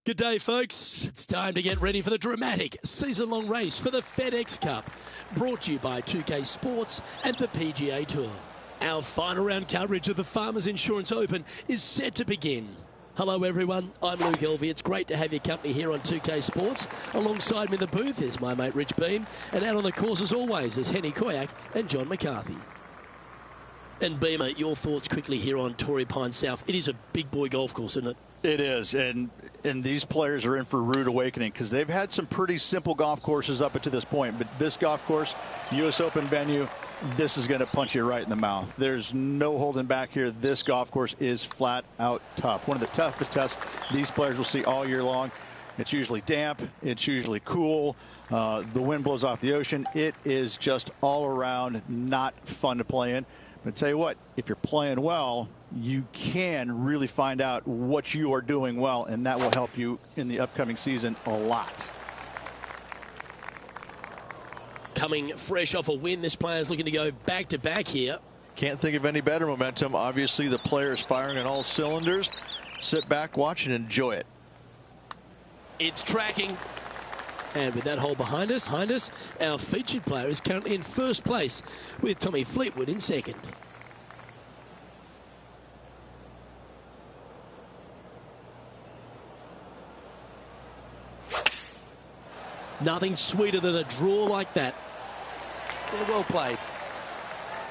Good day, folks. It's time to get ready for the dramatic season-long race for the FedEx Cup, brought to you by 2K Sports and the PGA Tour. Our final round coverage of the Farmers Insurance Open is set to begin. Hello, everyone. I'm Luke Elvey. It's great to have your company here on 2K Sports. Alongside me in the booth is my mate Rich Beam, and out on the course as always is Henny Koyak and John McCarthy. And Beamer, your thoughts quickly here on Torrey Pines South. It is a big boy golf course, isn't it? It is, and these players are in for a rude awakening because they've had some pretty simple golf courses up to this point. But this golf course, U.S. Open venue, this is going to punch you right in the mouth. There's no holding back here. This golf course is flat out tough. One of the toughest tests these players will see all year long. It's usually damp. It's usually cool. The wind blows off the ocean. It is just all around not fun to play in. But I tell you what, if you're playing well, you can really find out what you are doing well, and that will help you in the upcoming season a lot. Coming fresh off a win, this player is looking to go back-to-back here. Can't think of any better momentum. Obviously, the player is firing on all cylinders. Sit back, watch, and enjoy it. It's tracking. And with that hole behind us, our featured player is currently in first place with Tommy Fleetwood in second. Nothing sweeter than a draw like that. Well played.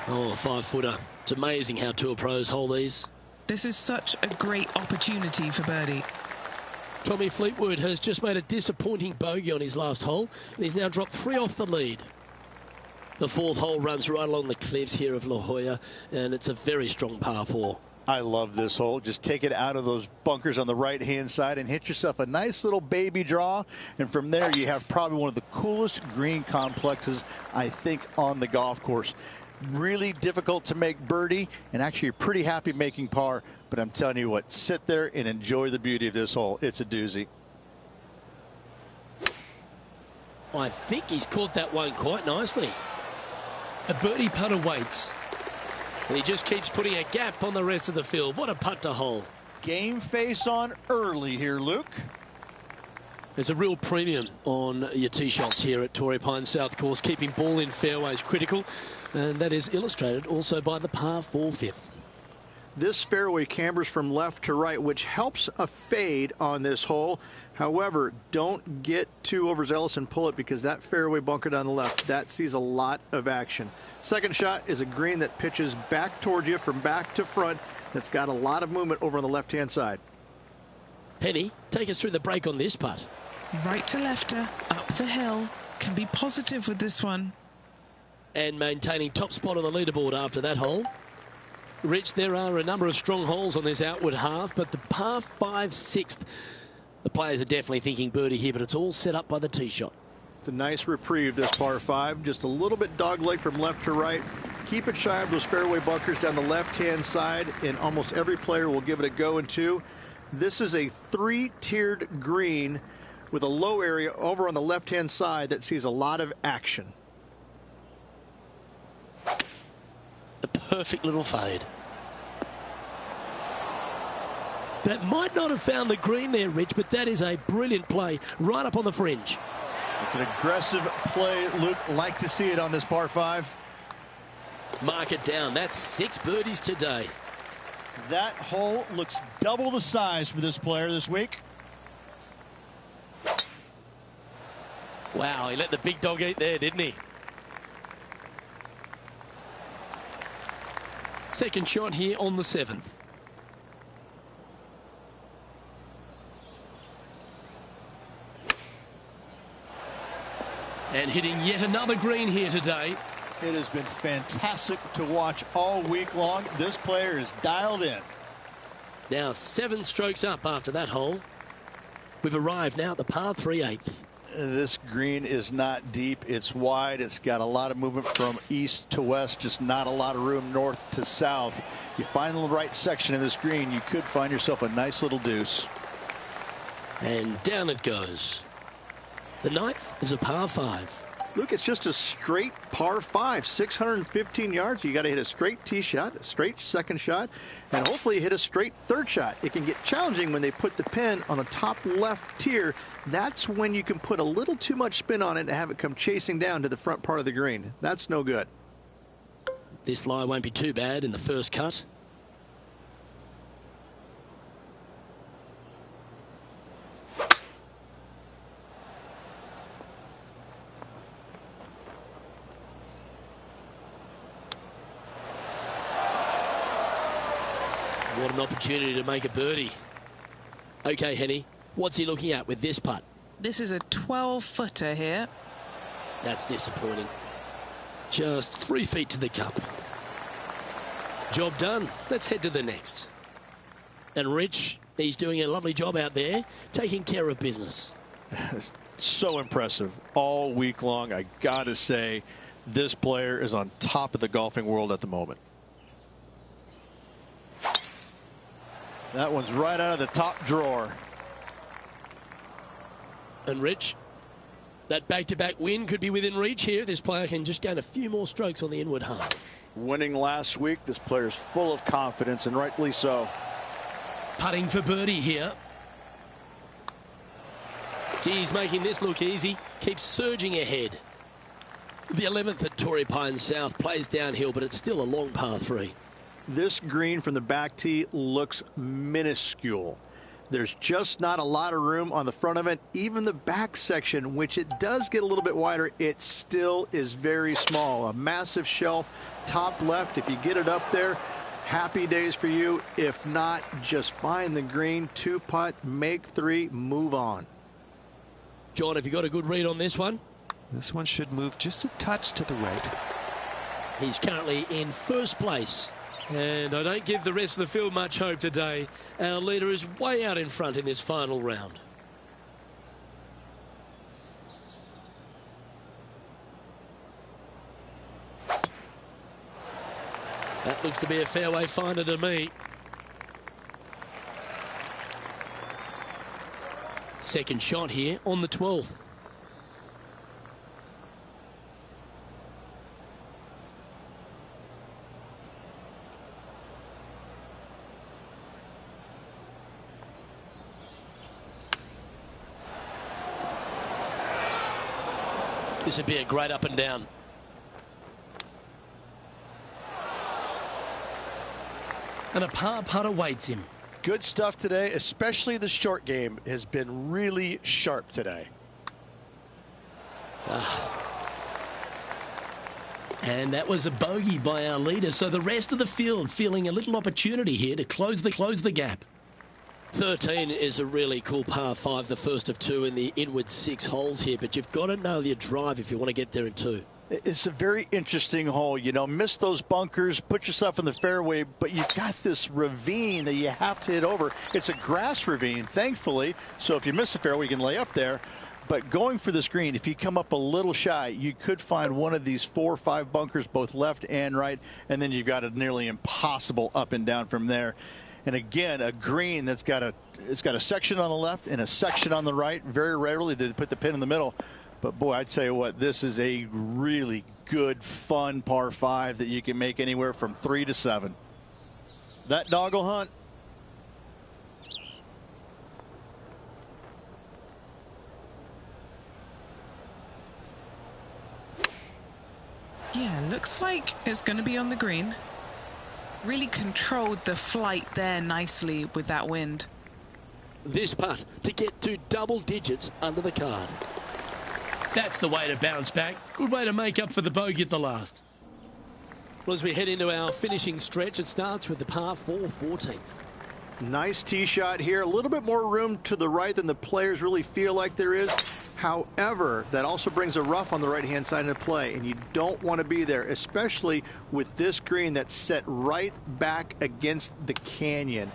Oh, a 5-footer. It's amazing how tour pros hold these. This is such a great opportunity for birdie. Tommy Fleetwood has just made a disappointing bogey on his last hole, and he's now dropped 3 off the lead. The 4th hole runs right along the cliffs here of La Jolla, and it's a very strong par 4. I love this hole. Just take it out of those bunkers on the right-hand side and hit yourself a nice little baby draw. And from there, you have probably one of the coolest green complexes, I think, on the golf course. Really difficult to make birdie, and actually you're pretty happy making par. But I'm telling you what, sit there and enjoy the beauty of this hole. It's a doozy. I think he's caught that one quite nicely. A birdie putt awaits. And he just keeps putting a gap on the rest of the field. What a putt to hole. Game face on early here, Luke. There's a real premium on your tee shots here at Torrey Pines South Course. Keeping ball in fairways critical. And that is illustrated also by the par 4 fifth. This fairway cambers from left to right, which helps a fade on this hole. However, don't get too overzealous and pull it, because that fairway bunker down the left, that sees a lot of action. Second shot is a green that pitches back toward you from back to front. That's got a lot of movement over on the left-hand side. Henny, take us through the break on this putt. Right to lefter, up the hill. Can be positive with this one. And maintaining top spot on the leaderboard after that hole. Rich, there are a number of strong holes on this outward half, but the par 5 6th, the players are definitely thinking birdie here, but it's all set up by the tee shot. It's a nice reprieve, this par 5. Just a little bit dogleg from left to right. Keep it shy of those fairway bunkers down the left-hand side, and almost every player will give it a go in 2. This is a 3-tiered green with a low area over on the left-hand side that sees a lot of action. A perfect little fade. That might not have found the green there, Rich, but that is a brilliant play right up on the fringe. It's an aggressive play, Luke. Like to see it on this par 5. Mark it down. That's 6 birdies today. That hole looks double the size for this player this week. Wow, he let the big dog eat there, didn't he? Second shot here on the 7th. And hitting yet another green here today. It has been fantastic to watch all week long. This player is dialed in. Now 7 strokes up after that hole. We've arrived now at the par 3 8th. This green is not deep. It's wide. It's got a lot of movement from east to west, just not a lot of room north to south. You find the right section of this green, you could find yourself a nice little deuce. And down it goes. The 9th is a par 5. Luke, it's just a straight par 5, 615 yards. You got to hit a straight tee shot, a straight second shot, and hopefully hit a straight third shot. It can get challenging when they put the pin on the top left tier. That's when you can put a little too much spin on it and have it come chasing down to the front part of the green. That's no good. This lie won't be too bad in the first cut. What an opportunity to make a birdie. Okay, Henny, what's he looking at with this putt? This is a 12-footer here. That's disappointing. Just 3 feet to the cup. Job done. Let's head to the next. And Rich, he's doing a lovely job out there, taking care of business. So impressive all week long. I gotta say, this player is on top of the golfing world at the moment. That one's right out of the top drawer. And Rich, that back-to-back win could be within reach here. This player can just gain a few more strokes on the inward half. Winning last week, this player's full of confidence, and rightly so. Putting for birdie here. He's making this look easy. Keeps surging ahead. The 11th at Torrey Pines South plays downhill, but it's still a long par 3. This green from the back tee looks minuscule. There's just not a lot of room on the front of it. Even the back section, which it does get a little bit wider, it still is very small. A massive shelf, top left. If you get it up there, happy days for you. If not, just find the green, 2-putt, make 3, move on. John, have you got a good read on this one? This one should move just a touch to the right. He's currently in first place. And I don't give the rest of the field much hope today. Our leader is way out in front in this final round. That looks to be a fairway finder to me. Second shot here on the 12th. This would be a great up and down. And a par putt awaits him. Good stuff today, especially the short game has been really sharp today. And that was a bogey by our leader, so the rest of the field feeling a little opportunity here to close the gap. 13 is a really cool par 5, the first of 2 in the inward 6 holes here, but you've got to nail your drive if you want to get there in 2. It's a very interesting hole. You know, miss those bunkers, put yourself in the fairway, but you've got this ravine that you have to hit over. It's a grass ravine, thankfully, so if you miss the fairway, you can lay up there. But going for this green, if you come up a little shy, you could find one of these 4 or 5 bunkers, both left and right, and then you've got a nearly impossible up and down from there. And again, a green that's got a section on the left and a section on the right. Very rarely did it put the pin in the middle. But boy, I'd tell you what, this is a really good, fun par 5 that you can make anywhere from 3 to 7. That doggle hunt. Yeah, looks like it's going to be on the green. Really controlled the flight there nicely with that wind. This putt to get to double digits under the card. That's the way to bounce back. Good way to make up for the bogey at the last. Well, as we head into our finishing stretch, it starts with the par 4, 14th. Nice tee shot here. A little bit more room to the right than the players really feel like there is. However, that also brings a rough on the right-hand side into play, and you don't want to be there, especially with this green that's set right back against the canyon.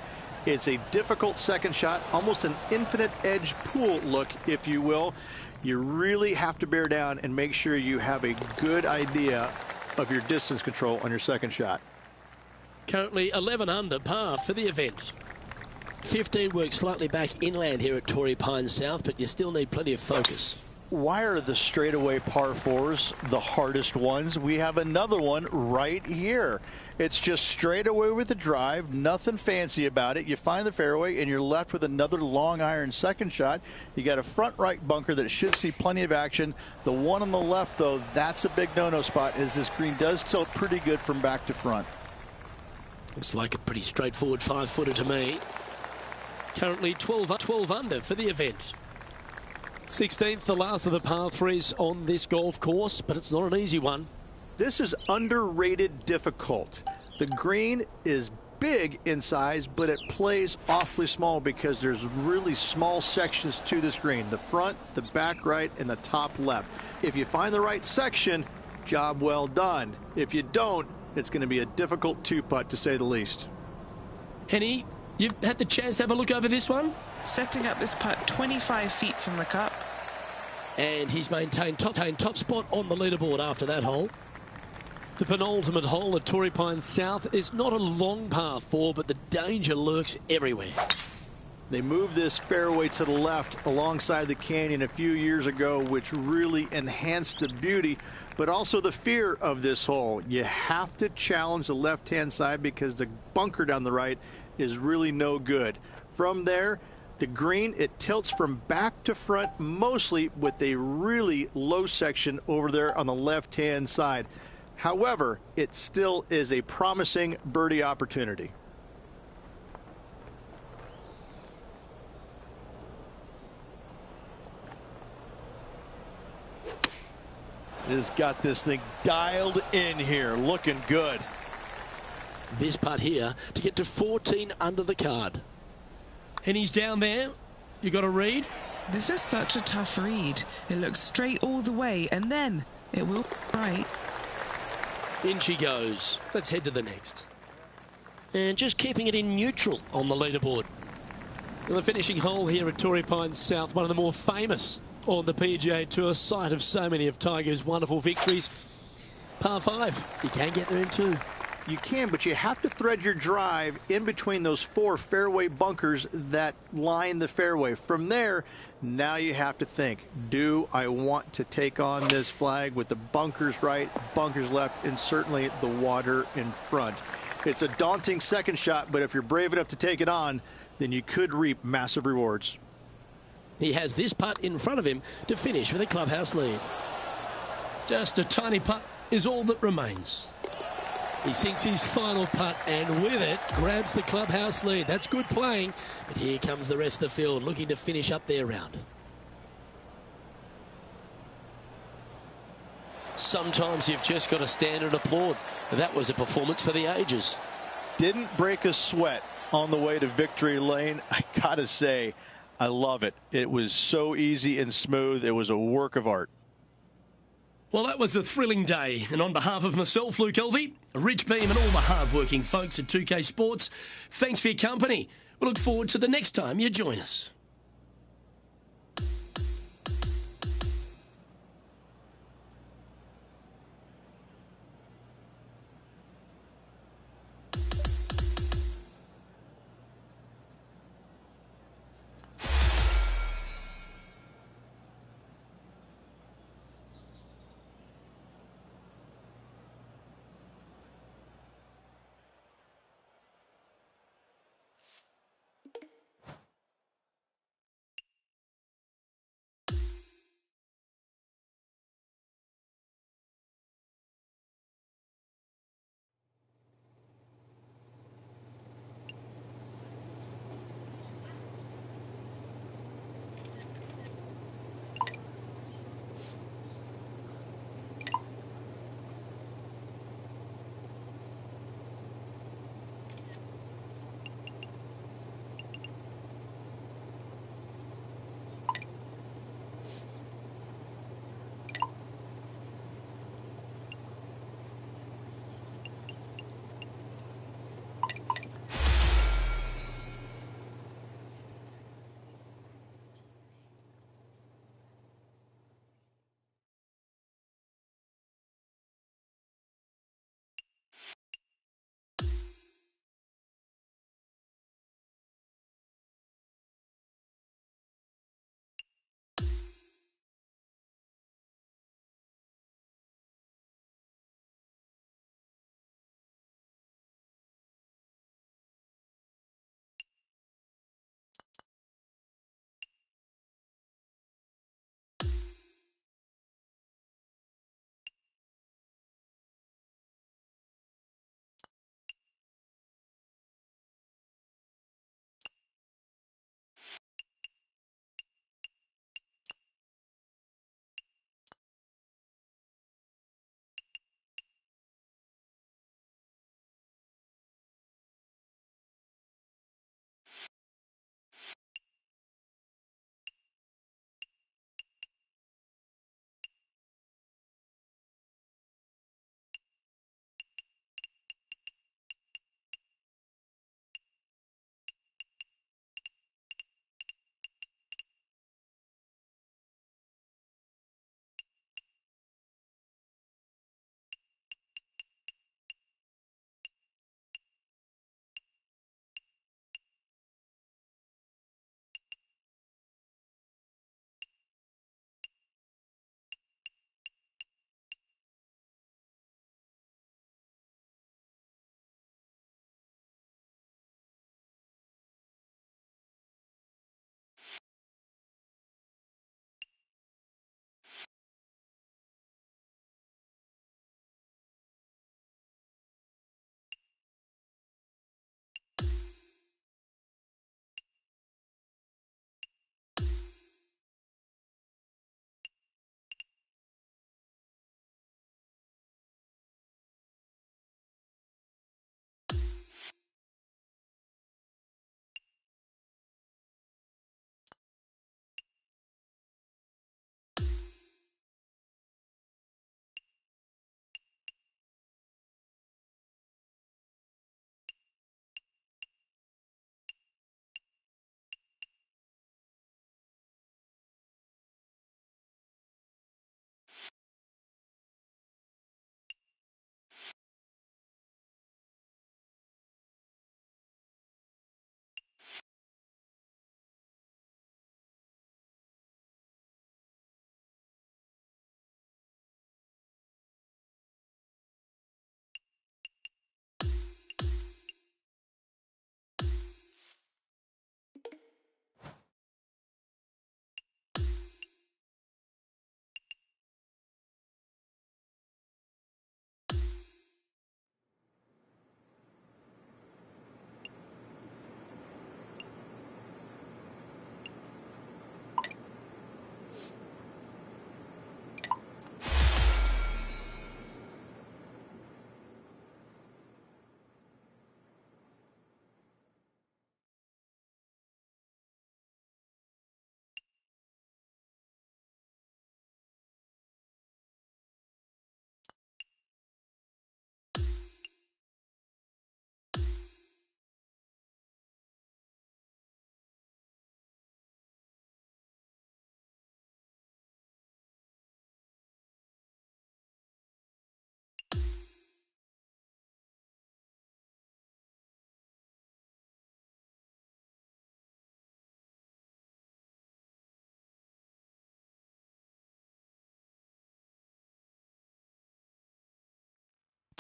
It's a difficult second shot, almost an infinite edge pool look, if you will. You really have to bear down and make sure you have a good idea of your distance control on your second shot. Currently 11 under par for the event. 15 works slightly back inland here at Torrey Pines South, but you still need plenty of focus. why are the straightaway par fours the hardest ones? We have another one right here. It's just straight away with the drive, nothing fancy about it. You find the fairway and you're left with another long iron second shot. You got a front right bunker that should see plenty of action. The one on the left, though, that's a big no-no spot, as this green does tilt pretty good from back to front. Looks like a pretty straightforward 5-footer to me. Currently 12 under for the event. 16th, the last of the par threes on this golf course, but it's not an easy one. This is underrated difficult. The green is big in size, but it plays awfully small because there's really small sections to this green. The front, the back right, and the top left. If you find the right section, job well done. If you don't, it's going to be a difficult two-putt, to say the least. Henny, you've had the chance to have a look over this one? Setting up this putt 25 feet from the cup. And he's maintained top spot on the leaderboard after that hole. The penultimate hole at Torrey Pines South is not a long par 4, but the danger lurks everywhere. They moved this fairway to the left alongside the canyon a few years ago, which really enhanced the beauty, but also the fear of this hole. You have to challenge the left-hand side because the bunker down the right is really no good. From there, the green, it tilts from back to front mostly with a really low section over there on the left-hand side. However, it still is a promising birdie opportunity. Has got this thing dialed in here, looking good. This putt here to get to 14 under the card. And he's down there. You got a read? This is such a tough read. It looks straight all the way, and then it will right. In she goes. Let's head to the next. And just keeping it in neutral on the leaderboard. And the finishing hole here at Torrey Pines South, one of the more famous on the PGA Tour, site of so many of Tiger's wonderful victories. Par 5. You can get there in 2. You can, but you have to thread your drive in between those 4 fairway bunkers that line the fairway. From there, now you have to think, do I want to take on this flag with the bunkers right, bunkers left, and certainly the water in front? It's a daunting second shot, but if you're brave enough to take it on, then you could reap massive rewards. He has this putt in front of him to finish with a clubhouse lead. Just a tiny putt is all that remains. He sinks his final putt and with it grabs the clubhouse lead. That's good playing, but here comes the rest of the field looking to finish up their round. Sometimes you've just got to stand and applaud. That was a performance for the ages. Didn't break a sweat on the way to victory lane. I gotta say, I love it. It was so easy and smooth. It was a work of art. Well, that was a thrilling day. And on behalf of myself, Luke Elvey, Rich Beam and all the hard-working folks at 2K Sports, thanks for your company. We look forward to the next time you join us.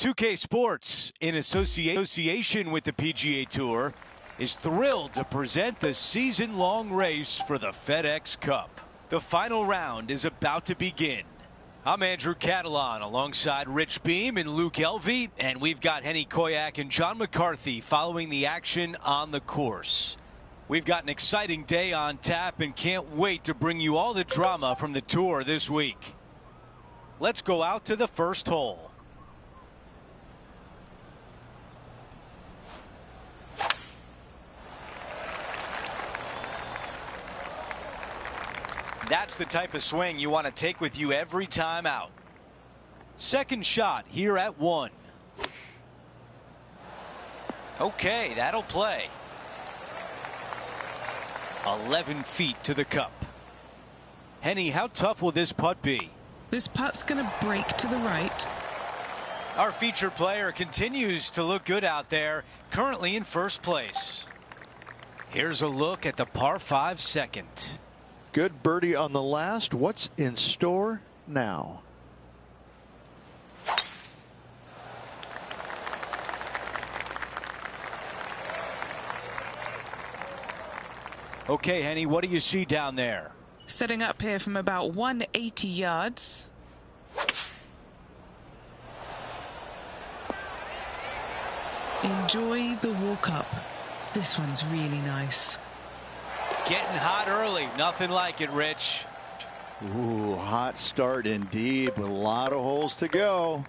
2K Sports, in association with the PGA Tour, is thrilled to present the season-long race for the FedEx Cup. The final round is about to begin. I'm Andrew Catalan alongside Rich Beam and Luke Elvey, and we've got Henny Koyak and John McCarthy following the action on the course. We've got an exciting day on tap and can't wait to bring you all the drama from the tour this week. Let's go out to the first hole. That's the type of swing you want to take with you every time out. Second shot here at 1. Okay, that'll play. 11 feet to the cup. Henny, how tough will this putt be? This putt's going to break to the right. Our featured player continues to look good out there, currently in first place. Here's a look at the par 5 second. Good birdie on the last. What's in store now? Okay, Henny, what do you see down there? Setting up here from about 180 yards. Enjoy the walk up. This one's really nice. Getting hot early. Nothing like it, Rich. Ooh, hot start indeed, with a lot of holes to go.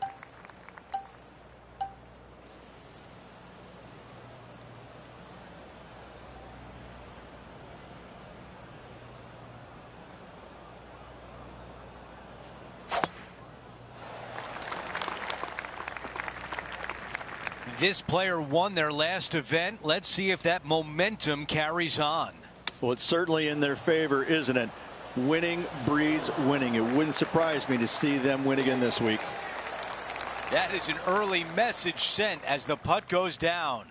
This player won their last event. Let's see if that momentum carries on. Well, it's certainly in their favor, isn't it? Winning breeds winning. It wouldn't surprise me to see them win again this week. That is an early message sent as the putt goes down.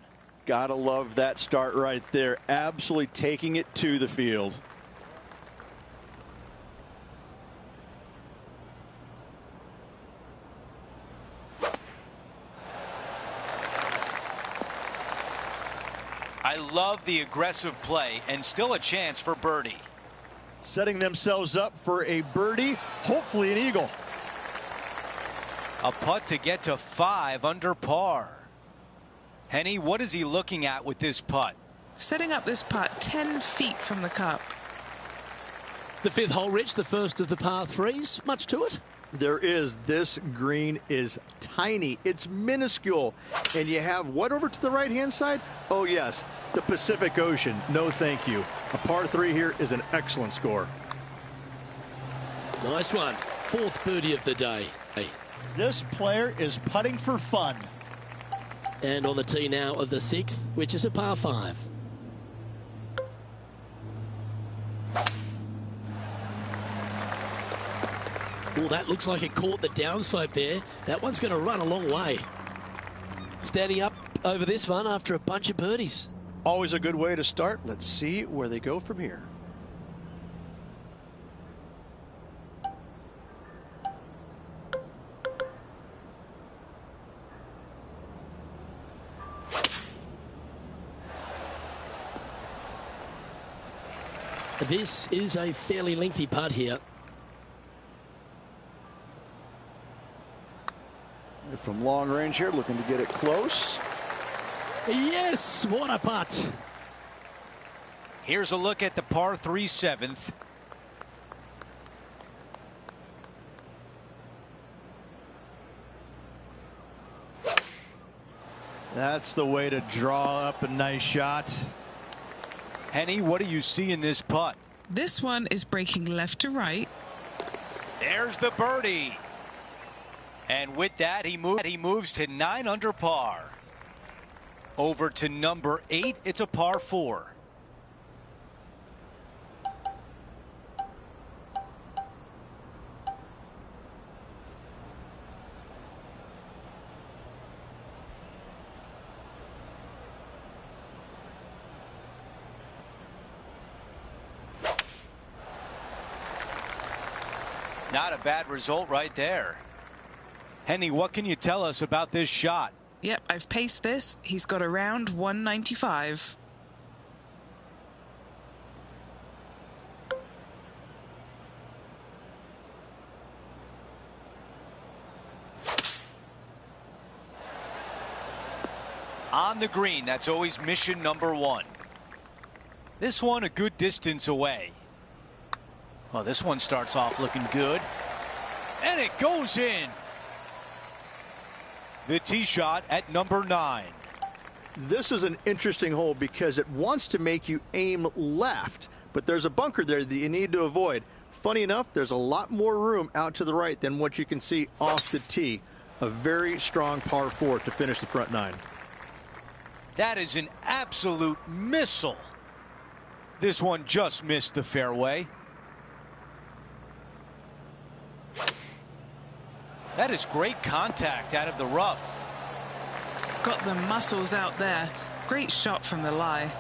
Gotta love that start right there. Absolutely taking it to the field. I love the aggressive play and still a chance for birdie. Setting themselves up for a birdie, hopefully an eagle. A putt to get to 5 under par. Henny, what is he looking at with this putt? Setting up this putt 10 feet from the cup. The 5th hole, Rich, the first of the par 3s. Much to it? There is. This green is tiny. It's minuscule. And you have what over to the right-hand side? Oh, yes, the Pacific Ocean. No, thank you. A par 3 here is an excellent score. Nice one. 4th birdie of the day. This player is putting for fun. And on the tee now of the 6th, which is a par 5. Well, that looks like it caught the downslope there. That one's going to run a long way. Standing up over this one after a bunch of birdies. Always a good way to start. Let's see where they go from here. This is a fairly lengthy putt here. From long range here, looking to get it close. Yes, what a putt. Here's a look at the par 3 7th. That's the way to draw up a nice shot. Henny, what do you see in this putt? This one is breaking left to right. There's the birdie. And with that, he moves to 9 under par. Over to number 8, it's a par 4. Not a bad result right there. Henny, what can you tell us about this shot? Yep, I've paced this. He's got around 195. On the green, that's always mission number one. This one a good distance away. Well, this one starts off looking good. And it goes in. The tee shot at number 9. This is an interesting hole because it wants to make you aim left, but there's a bunker there that you need to avoid. Funny enough, there's a lot more room out to the right than what you can see off the tee. A very strong par 4 to finish the front 9. That is an absolute missile. This one just missed the fairway. That is great contact out of the rough. Got the muscles out there. Great shot from the lie.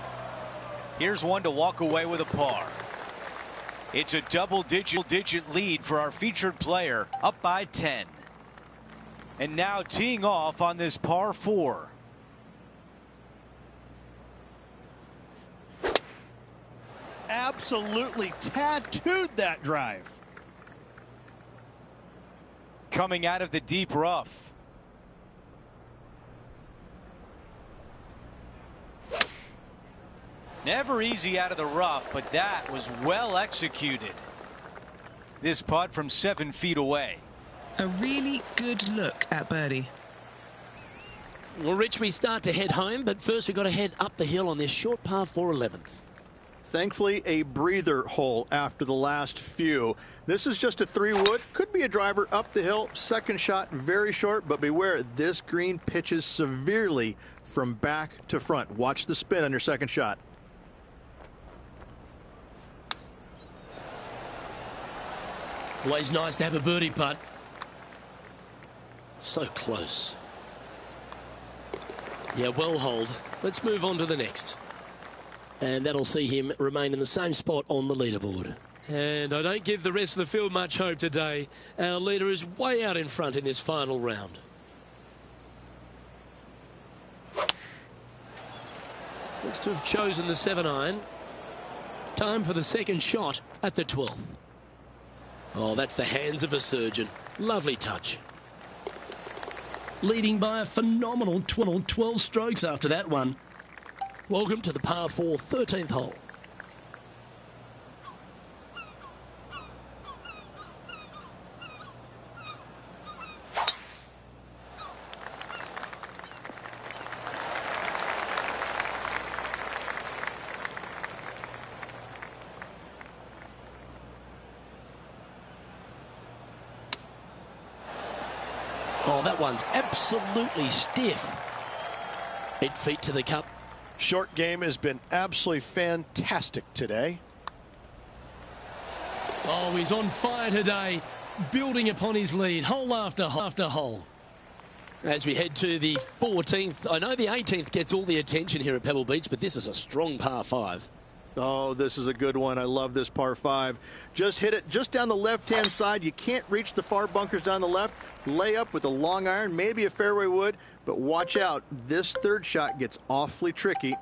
Here's one to walk away with a par. It's a double-digit lead for our featured player, up by 10. And now teeing off on this par 4. Absolutely tattooed that drive. Coming out of the deep rough. Never easy out of the rough, but that was well executed. This putt from 7 feet away. A really good look at birdie. Well, Rich, we start to head home, but first we've got to head up the hill on this short par 4 11th. Thankfully, a breather hole after the last few. This is just a 3-wood. Could be a driver up the hill. Second shot, very short, but beware, this green pitches severely from back to front. Watch the spin on your second shot. Always nice to have a birdie putt. So close. Yeah, well hold. Let's move on to the next. And that'll see him remain in the same spot on the leaderboard. And I don't give the rest of the field much hope today. Our leader is way out in front in this final round. Looks to have chosen the 7-iron. Time for the second shot at the 12th. Oh, that's the hands of a surgeon. Lovely touch. Leading by a phenomenal 12 strokes after that one. Welcome to the par 4 13th hole. Oh, that one's absolutely stiff. 8 feet to the cup. Short game has been absolutely fantastic today. Oh, he's on fire today, building upon his lead, hole after hole. As we head to the 14th, I know the 18th gets all the attention here at Pebble Beach, but this is a strong par 5. Oh, this is a good one. I love this par 5. Just hit it just down the left-hand side. You can't reach the far bunkers down the left. Lay up with a long iron, maybe a fairway wood, but watch out. This third shot gets awfully tricky.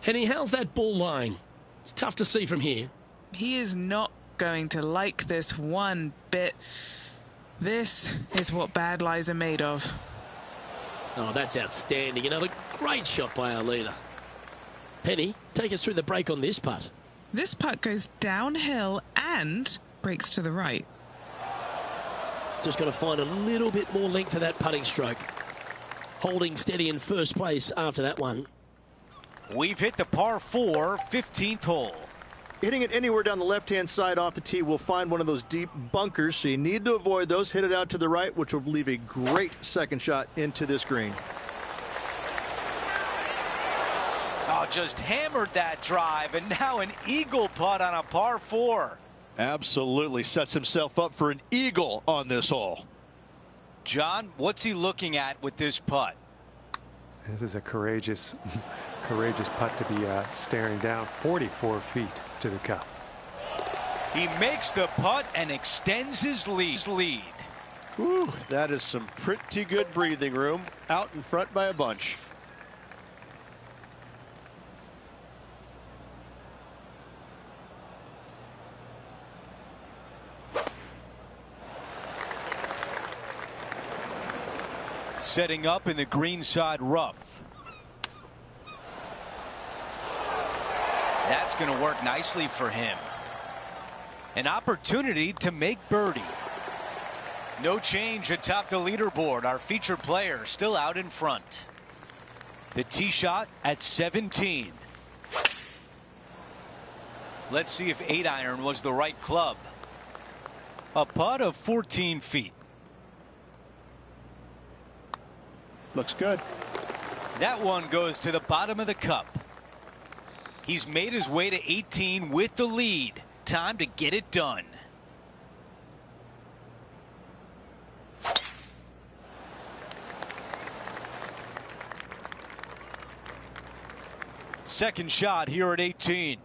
Henny, how's that ball lying? It's tough to see from here. He is not going to like this one bit. This is what bad lies are made of. Oh, that's outstanding. Another great shot by our leader. Henny, take us through the break on this putt. This putt goes downhill and breaks to the right. Just got to find a little bit more length to that putting stroke. Holding steady in first place after that one. We've hit the par 4 15th hole. Hitting it anywhere down the left-hand side off the tee will find one of those deep bunkers, so you need to avoid those. Hit it out to the right, which will leave a great second shot into this green. Oh, just hammered that drive, and now an eagle putt on a par 4. Absolutely sets himself up for an eagle on this hole. John, what's he looking at with this putt? This is a courageous, courageous putt to be staring down 44 feet to the cup. He makes the putt and extends his lead. Whew, that is some pretty good breathing room out in front by a bunch. Setting up in the greenside rough. That's going to work nicely for him. An opportunity to make birdie. No change atop the leaderboard. Our featured player still out in front. The tee shot at 17. Let's see if 8-iron was the right club. A putt of 14 feet. Looks good. That one goes to the bottom of the cup. He's made his way to 18 with the lead. Time to get it done. Second shot here at 18.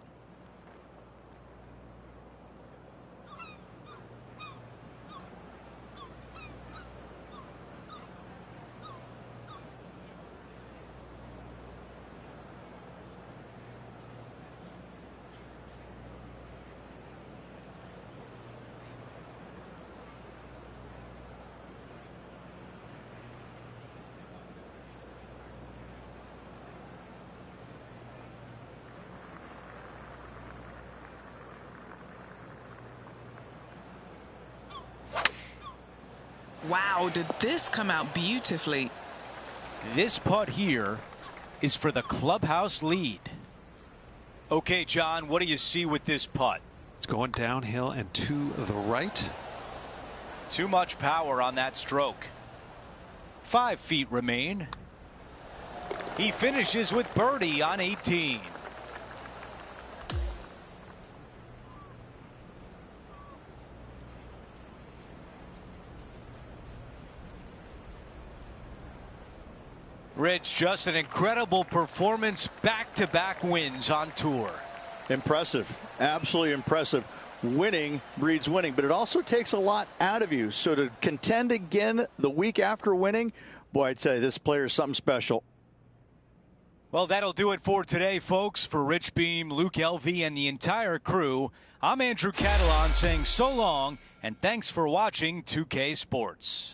Wow, did this come out beautifully? This putt here is for the clubhouse lead. Okay, John, what do you see with this putt? It's going downhill and to the right. Too much power on that stroke. 5 feet remain. He finishes with birdie on 18. Rich, just an incredible performance, back-to-back wins on tour. Impressive, absolutely impressive. Winning breeds winning, but it also takes a lot out of you. So to contend again the week after winning, boy, I'd say this player is something special. Well, that'll do it for today, folks. For Rich Beam, Luke Elvey, and the entire crew, I'm Andrew Catalan saying so long, and thanks for watching 2K Sports.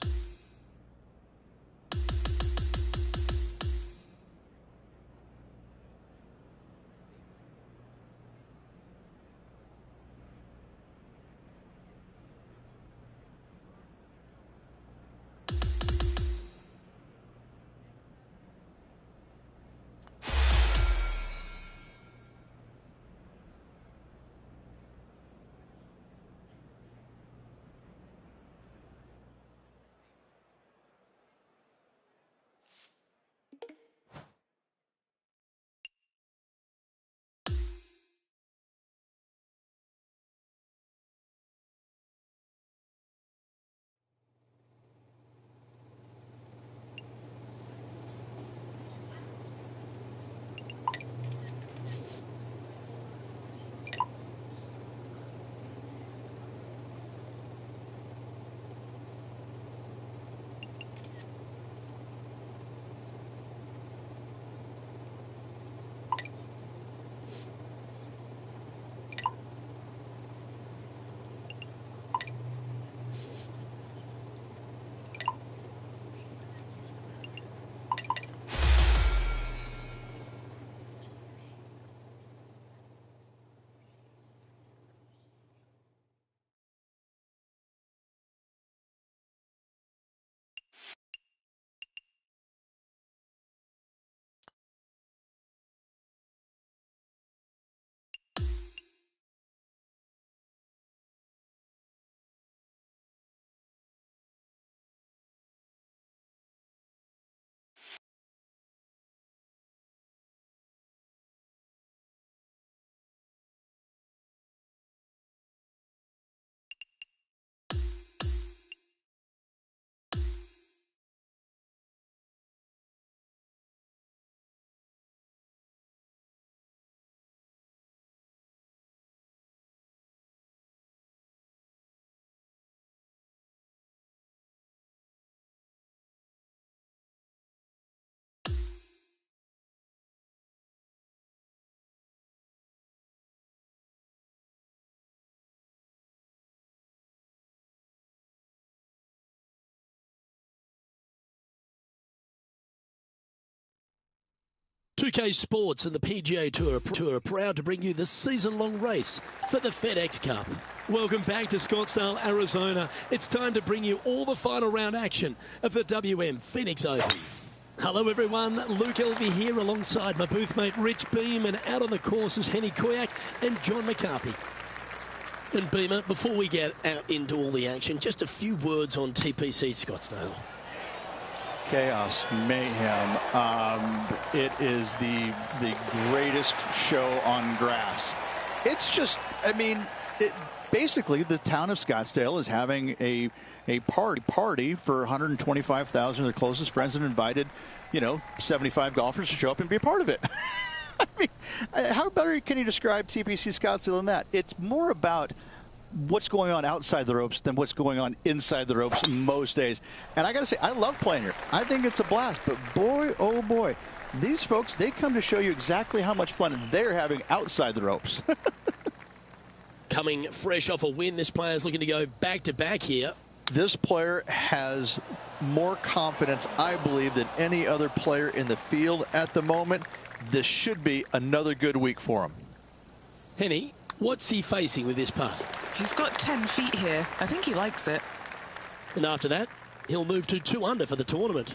2K Sports and the PGA Tour are proud to bring you the season-long race for the FedEx Cup. Welcome back to Scottsdale, Arizona. It's time to bring you all the final round action of the WM Phoenix Open. Hello everyone, Luke Elvey here alongside my booth mate Rich Beam, and out on the course is Henny Koyak and John McCarthy. And Beamer, before we get out into all the action, just a few words on TPC Scottsdale. Chaos, mayhem. It is the greatest show on grass. It's just, I mean, basically the town of Scottsdale is having a party for 125,000 of their closest friends and invited, 75 golfers to show up and be a part of it. I mean, how better can you describe TPC Scottsdale than that? It's more about what's going on outside the ropes than what's going on inside the ropes most days. And I got to say, I love playing here. I think it's a blast. But boy, oh boy, these folks, they come to show you exactly how much fun they're having outside the ropes. Coming fresh off a win, this player's looking to go back-to-back here. This player has more confidence, I believe, than any other player in the field at the moment. This should be another good week for him. Henny, what's he facing with this putt? He's got 10 feet here. I think he likes it. And after that, he'll move to 2 under for the tournament.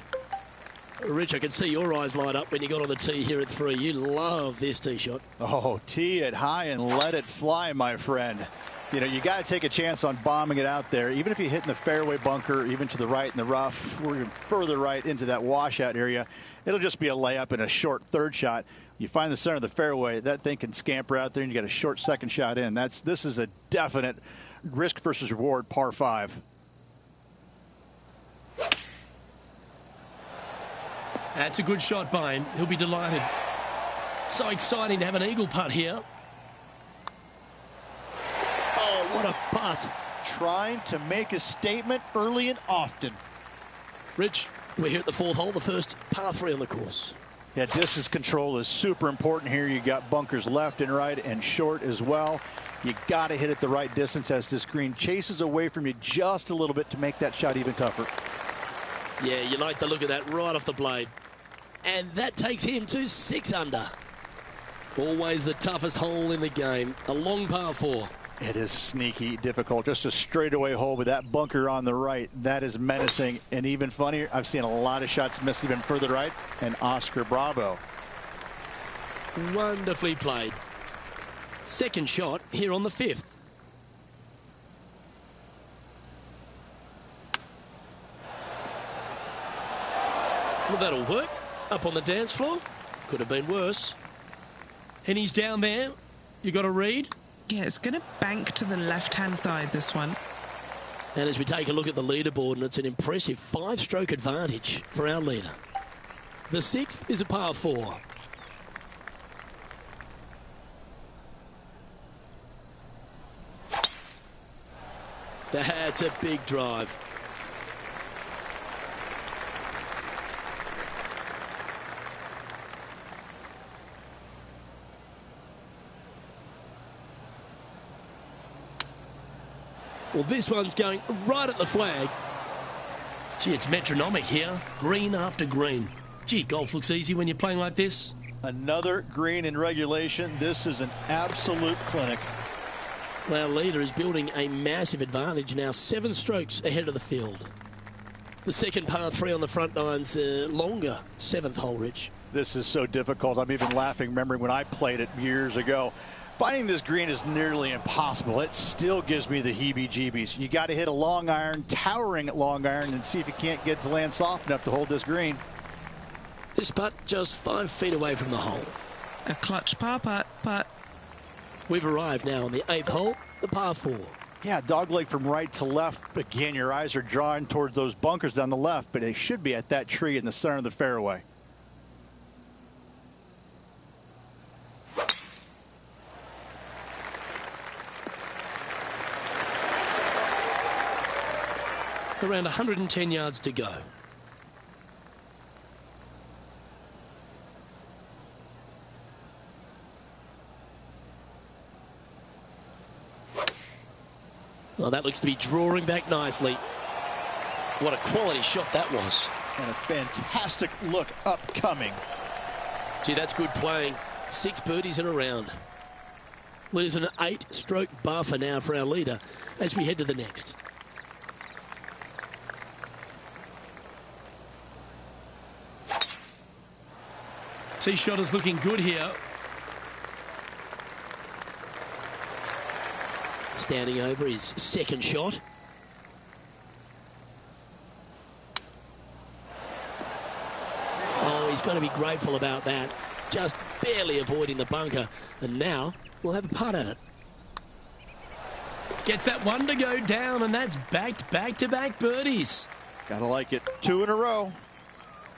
Rich, I can see your eyes light up when you got on the tee here at 3. You love this tee shot. Oh, tee it high and let it fly, my friend. You got to take a chance on bombing it out there. Even if you hit in the fairway bunker, even to the right in the rough, we're further right into that washout area. It'll just be a layup and a short third shot. You find the center of the fairway, that thing can scamper out there, and you got a short second shot in. This is a definite risk versus reward par 5. That's a good shot by him. He'll be delighted. So exciting to have an eagle putt here. Oh, what a putt. Trying to make a statement early and often. Rich, we're here at the 4th hole, the first par 3 on the course. Yeah, distance control is super important here. You got bunkers left and right and short as well. You got to hit it the right distance as this green chases away from you just a little bit to make that shot even tougher. Yeah, you like the look of that right off the blade. And that takes him to 6 under. Always the toughest hole in the game. A long par 4. It is sneaky difficult. Just a straightaway hole with that bunker on the right. That is menacing. And even funnier, I've seen a lot of shots miss even further right. And Oscar Bravo. Wonderfully played. Second shot here on the 5th. Well, that'll work. Up on the dance floor. Could have been worse. And he's down there. You got to read. Yeah, it's going to bank to the left-hand side, this one. And as we take a look at the leaderboard, and it's an impressive 5-stroke advantage for our leader. The 6th is a par 4. That's a big drive. Well, this one's going right at the flag. Gee, it's metronomic here. Green after green. Gee, golf looks easy when you're playing like this. Another green in regulation. This is an absolute clinic. Our leader is building a massive advantage now, 7 strokes ahead of the field. The second par 3 on the front nine's longer 7th hole, Rich. This is so difficult. I'm even laughing, remembering when I played it years ago. Finding this green is nearly impossible. It still gives me the heebie-jeebies. You got to hit a long iron, towering long iron, and see if you can't get to land soft enough to hold this green. This putt just 5 feet away from the hole. A clutch par putt. We've arrived now on the 8th hole, the par 4. Yeah, dogleg from right to left. Again, your eyes are drawn towards those bunkers down the left, but they should be at that tree in the center of the fairway. Around 110 yards to go. Well, that looks to be drawing back nicely. What a quality shot that was. And a fantastic look upcoming. Gee, that's good playing. 6 birdies in a round. Well, there's an 8-stroke buffer now for our leader as we head to the next. Tee shot is looking good here. Standing over his second shot. Oh, he's got to be grateful about that. Just barely avoiding the bunker. And now we'll have a putt at it. Gets that one to go down, and that's back-to-back birdies. Gotta like it. 2 in a row.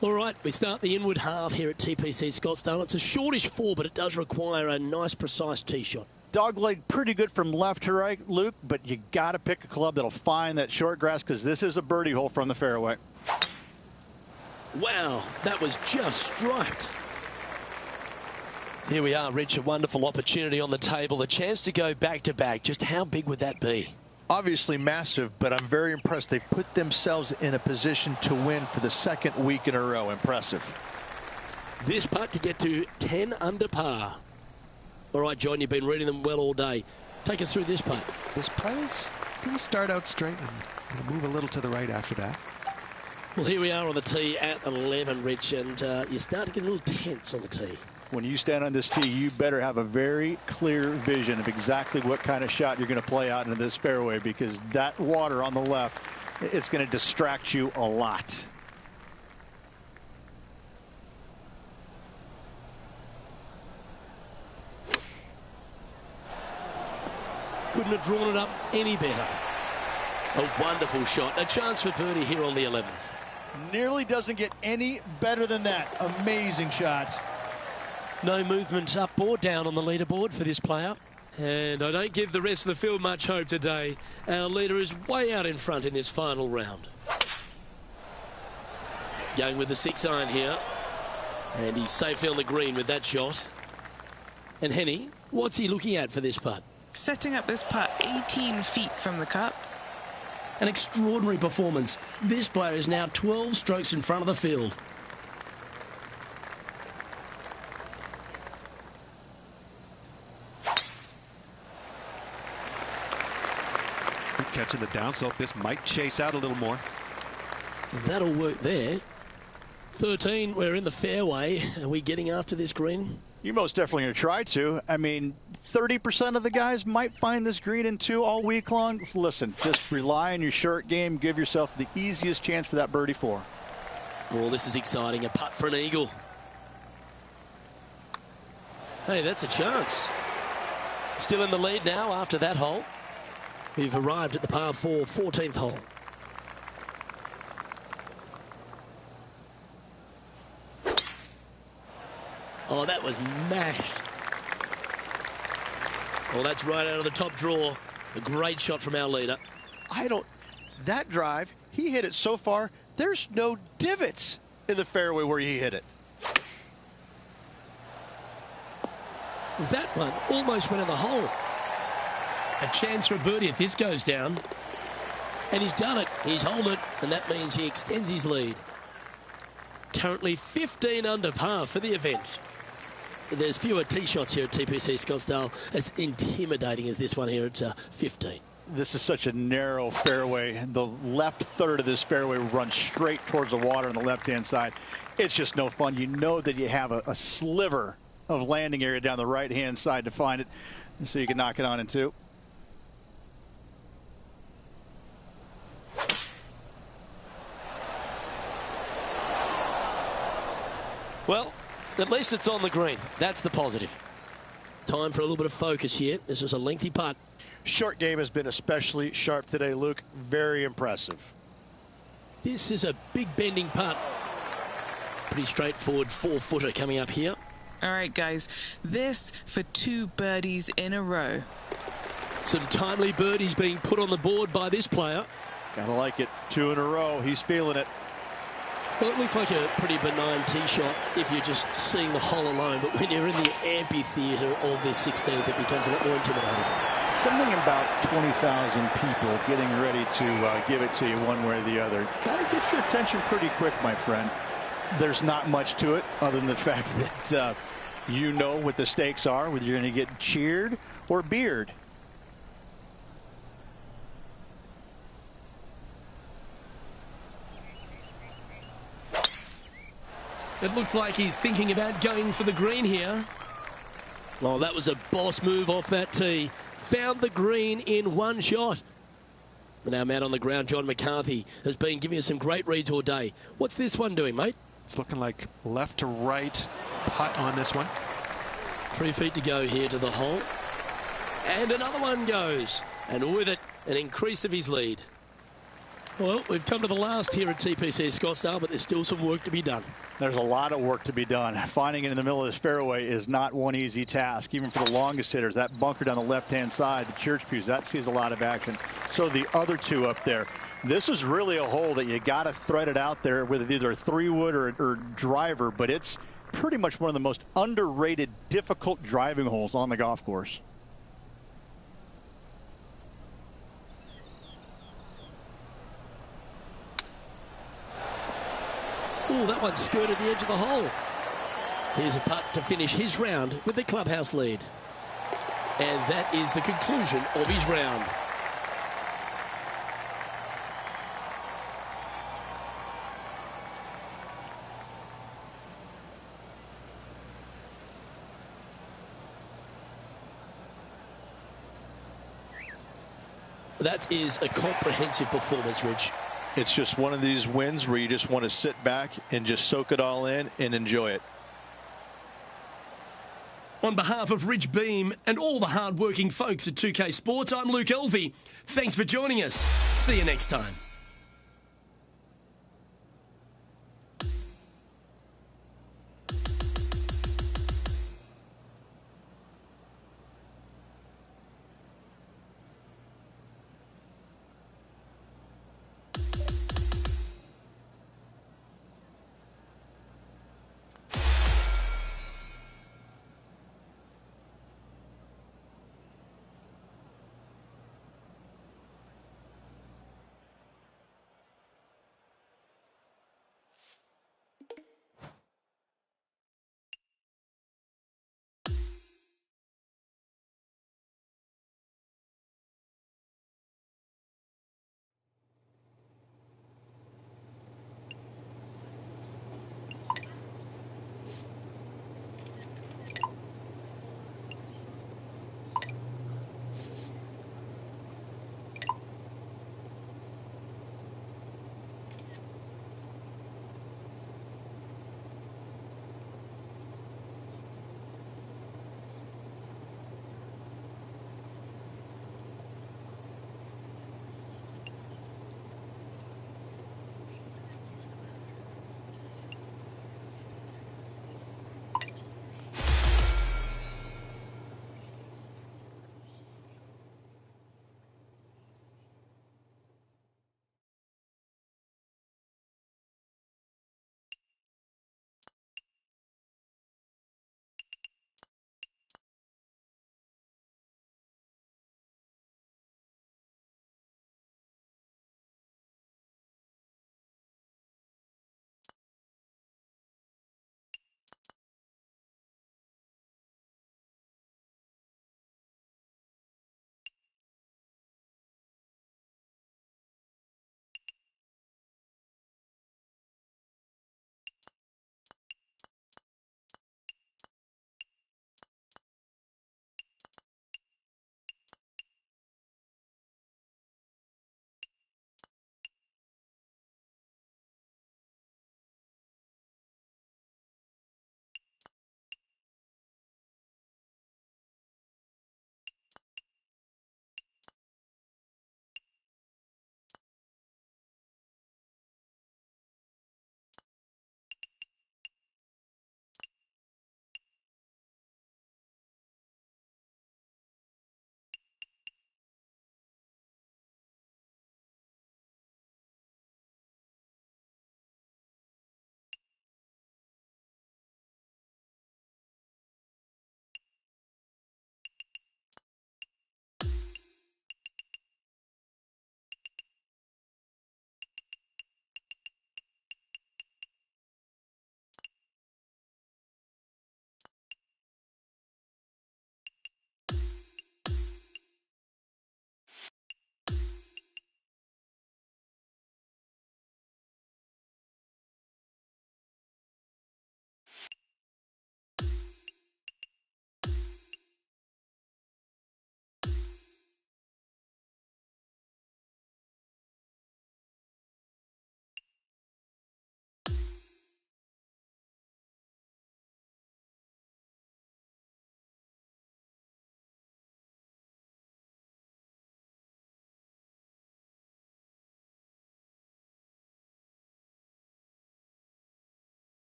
All right, we start the inward half here at TPC Scottsdale. It's a shortish 4, but it does require a nice, precise tee shot. Dogleg pretty good from left to right, Luke, but you got to pick a club that'll find that short grass because this is a birdie hole from the fairway. Wow, that was just striped. Here we are, Rich, a wonderful opportunity on the table. A chance to go back-to-back. Just how big would that be? Obviously massive, but I'm very impressed. They've put themselves in a position to win for the 2nd week in a row. Impressive. This putt to get to 10 under par. All right, John, you've been reading them well all day. Take us through this putt. This putt is going to start out straight and move a little to the right after that. Well, here we are on the tee at 11, Rich, and you start to get a little tense on the tee. When you stand on this tee, you better have a very clear vision of exactly what kind of shot you're going to play out into this fairway, because that water on the left, it's going to distract you a lot. Couldn't have drawn it up any better. A wonderful shot. A chance for birdie here on the 11th. Nearly doesn't get any better than that. Amazing shot. No movement up or down on the leaderboard for this player. And I don't give the rest of the field much hope today. Our leader is way out in front in this final round. Going with the 6-iron here. And he's safely on the green with that shot. And Henny, what's he looking at for this putt? Setting up this putt 18 feet from the cup. An extraordinary performance. This player is now 12 strokes in front of the field. Catching the downslope. This might chase out a little more. That'll work there. 13, we're in the fairway. Are we getting after this green? You're most definitely going to try to. I mean, 30% of the guys might find this green in 2 all week long. Listen, just rely on your short game. Give yourself the easiest chance for that birdie 4. Oh, this is exciting. A putt for an eagle. Hey, that's a chance. Still in the lead now after that hole. We've arrived at the par 4, 14th hole. Oh, that was mashed. Well, that's right out of the top drawer. A great shot from our leader. That drive, he hit it so far, there's no divots in the fairway where he hit it. That one almost went in the hole. A chance for a birdie if this goes down. And he's done it. He's holed it, and that means he extends his lead. Currently 15 under par for the event. There's fewer tee shots here at TPC Scottsdale as intimidating as this one here at 15. This is such a narrow fairway. The left third of this fairway runs straight towards the water on the left-hand side. It's just no fun. You know that you have a sliver of landing area down the right-hand side to find it, so you can knock it on in 2. Well, at least it's on the green. That's the positive. Time for a little bit of focus here. This is a lengthy putt. Short game has been especially sharp today, Luke. Very impressive. This is a big bending putt. Pretty straightforward 4-footer coming up here. All right, guys. This for 2 birdies in a row. Some timely birdies being put on the board by this player. Gotta like it. 2 in a row. He's feeling it. Well, it looks like a pretty benign tee shot if you're just seeing the hole alone. But when you're in the amphitheater of this 16th, it becomes a lot more intimidating. Something about 20,000 people getting ready to give it to you one way or the other. Gotta get your attention pretty quick, my friend. there's not much to it other than the fact that you know what the stakes are, whether you're going to get cheered or beered. It looks like he's thinking about going for the green here. Well, that was a boss move off that tee. Found the green in one shot. And our man on the ground, John McCarthy, has been giving us some great reads all day. What's this one doing, mate? It's looking like left to right putt on this one. 3 feet to go here to the hole. And another one goes. And with it, an increase of his lead. Well, we've come to the last here at TPC Scottsdale, but there's still some work to be done. There's a lot of work to be done. Finding it in the middle of this fairway is not one easy task, even for the longest hitters. That bunker down the left-hand side, the church pews, that sees a lot of action. So the other two up there. This is really a hole that you got to thread it out there with either a 3-wood or driver, but it's pretty much one of the most underrated, difficult driving holes on the golf course. Oh, that one skirted the edge of the hole. Here's a putt to finish his round with the clubhouse lead. And that is the conclusion of his round. That is a comprehensive performance, Rich. It's just one of these wins where you just want to sit back and just soak it all in and enjoy it. On behalf of Rich Beam and all the hard-working folks at 2K Sports, I'm Luke Elvey. Thanks for joining us. See you next time.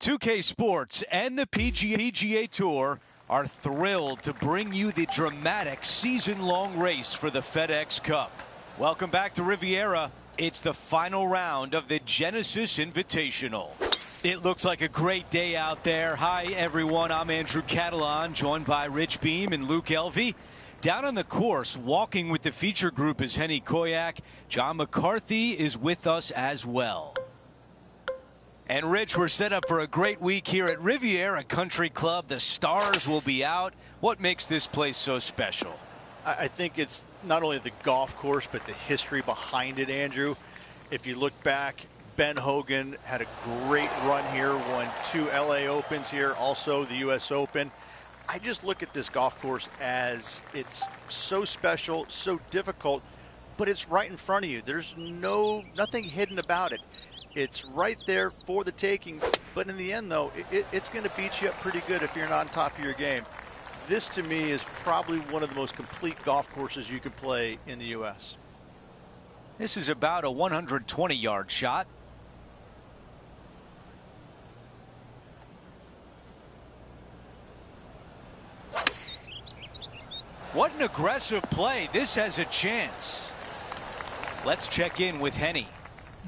2K Sports and the PGA Tour are thrilled to bring you the dramatic season-long race for the FedEx Cup. Welcome back to Riviera. It's the final round of the Genesis Invitational. It looks like a great day out there. Hi, everyone. I'm Andrew Catalan, joined by Rich Beam and Luke Elvey. Down on the course, walking with the feature group is Henny Koyak. John McCarthy is with us as well. And Rich, we're set up for a great week here at Riviera Country Club. The stars will be out. What makes this place so special? I think it's not only the golf course, but the history behind it, Andrew. If you look back, Ben Hogan had a great run here, won 2 LA Opens here, also the US Open. I just look at this golf course as it's so special, so difficult, but it's right in front of you. There's nothing hidden about it. It's right there for the taking, but in the end, though, it's going to beat you up pretty good if you're not on top of your game. This, to me, is probably one of the most complete golf courses you can play in the U.S. This is about a 120-yard shot. What an aggressive play. This has a chance. Let's check in with Henny.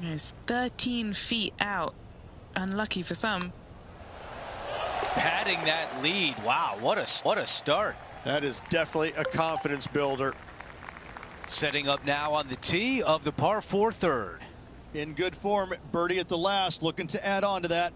It's 13 feet out. Unlucky for some. Padding that lead. Wow, what a start. That is definitely a confidence builder. Setting up now on the tee of the par 4 third. In good form, birdie at the last, looking to add on to that.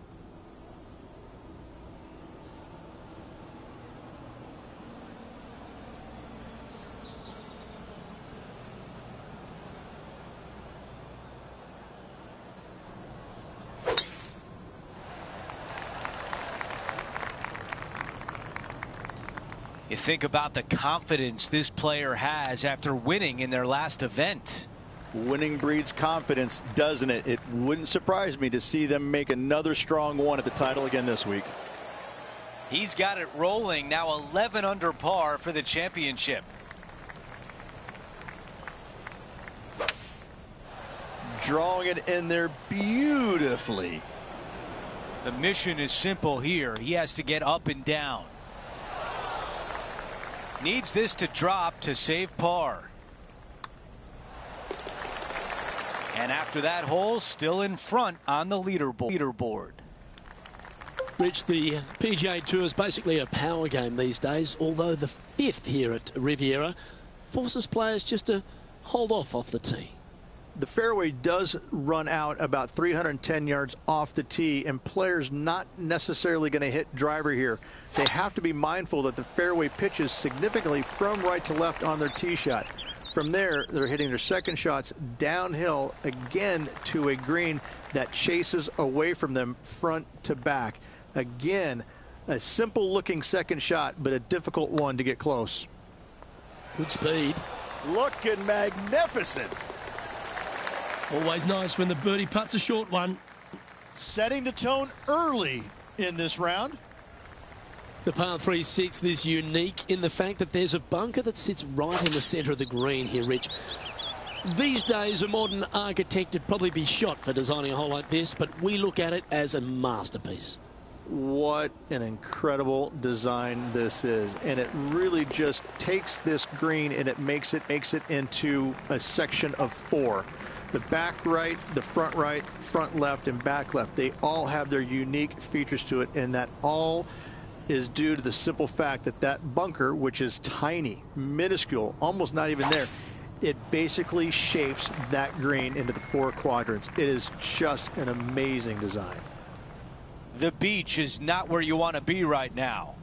You think about the confidence this player has after winning in their last event. Winning breeds confidence, doesn't it? It wouldn't surprise me to see them make another strong one at the title again this week. He's got it rolling now, 11 under par for the championship. Drawing it in there beautifully. The mission is simple here. He has to get up and down. Needs this to drop to save par. And after that hole, still in front on the leaderboard. Rich, the PGA Tour is basically a power game these days, although the 5th here at Riviera forces players just to hold off the tee. The fairway does run out about 310 yards off the tee, and players not necessarily going to hit driver here. They have to be mindful that the fairway pitches significantly from right to left on their tee shot. From there, they're hitting their second shots downhill again to a green that chases away from them front to back. Again, a simple looking second shot, but a difficult one to get close. Good speed. Looking magnificent. Always nice when the birdie putt's a short one. Setting the tone early in this round. The par 3/6 is unique in the fact that there's a bunker that sits right in the centre of the green here, Rich. These days, a modern architect would probably be shot for designing a hole like this, but we look at it as a masterpiece. What an incredible design this is, and it really just takes this green and it makes it into a section of 4. The back right, the front right, front left, and back left, they all have their unique features to it, and that all is due to the simple fact that that bunker, which is tiny, minuscule, almost not even there, it basically shapes that green into the 4 quadrants. It is just an amazing design. The beach is not where you want to be right now.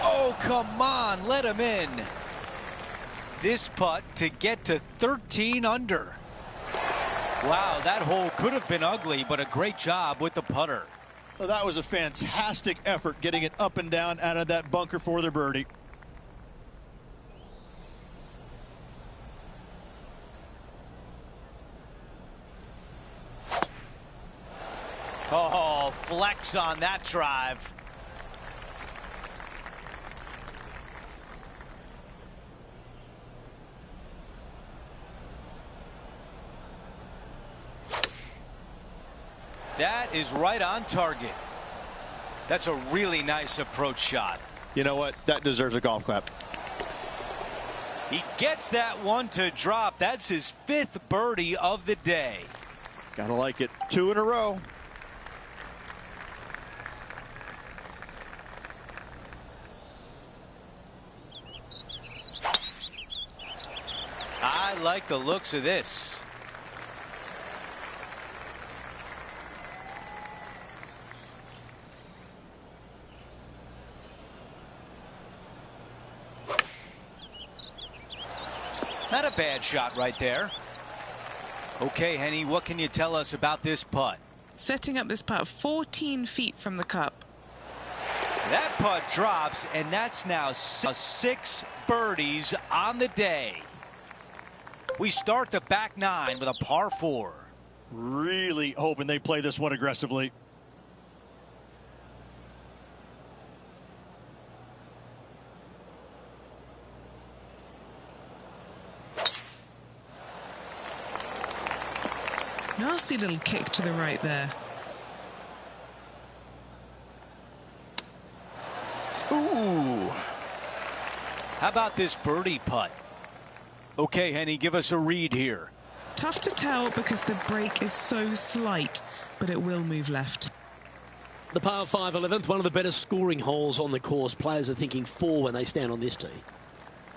Oh, come on, let him in. This putt to get to 13 under. Wow, that hole could have been ugly, but a great job with the putter. Well, that was a fantastic effort getting it up and down out of that bunker for the birdie. Oh, flex on that drive. That is right on target. That's a really nice approach shot. You know what? That deserves a golf clap. He gets that one to drop. That's his 5th birdie of the day. Gotta like it. 2 in a row. I like the looks of this. Not a bad shot right there. Okay, Henny, what can you tell us about this putt? Setting up this putt 14 feet from the cup. That putt drops, and that's now 6 birdies on the day. We start the back 9 with a par 4. Really hoping they play this one aggressively. Nasty little kick to the right there. Ooh. How about this birdie putt? Okay, Henny, give us a read here. Tough to tell because the break is so slight, but it will move left. The par 5 11th, one of the better scoring holes on the course. Players are thinking 4 when they stand on this tee.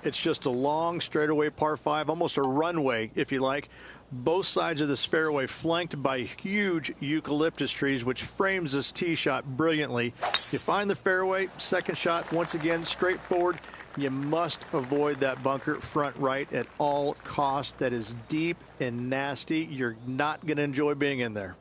It's just a long straightaway par 5, almost a runway, if you like. Both sides of this fairway flanked by huge eucalyptus trees, which frames this tee shot brilliantly. You find the fairway, second shot, once again, straightforward. You must avoid that bunker front right at all costs. That is deep and nasty. You're not going to enjoy being in there.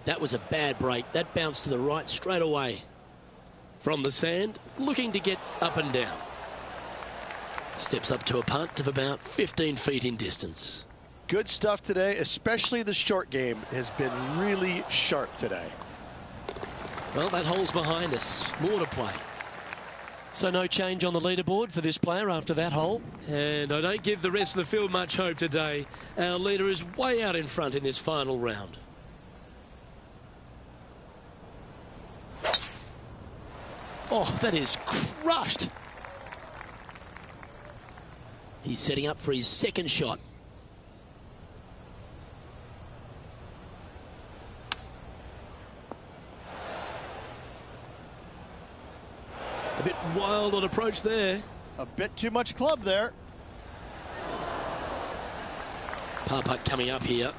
That was a bad break. That bounced to the right straight away. From the sand, looking to get up and down. Steps up to a punt of about 15 feet in distance. Good stuff today, especially the short game has been really sharp today. Well, that hole's behind us. More to play. So no change on the leaderboard for this player after that hole. And I don't give the rest of the field much hope today. Our leader is way out in front in this final round. Oh, that is crushed. He's setting up for his second shot. A bit wild on approach there. A bit too much club there. Par putt coming up here.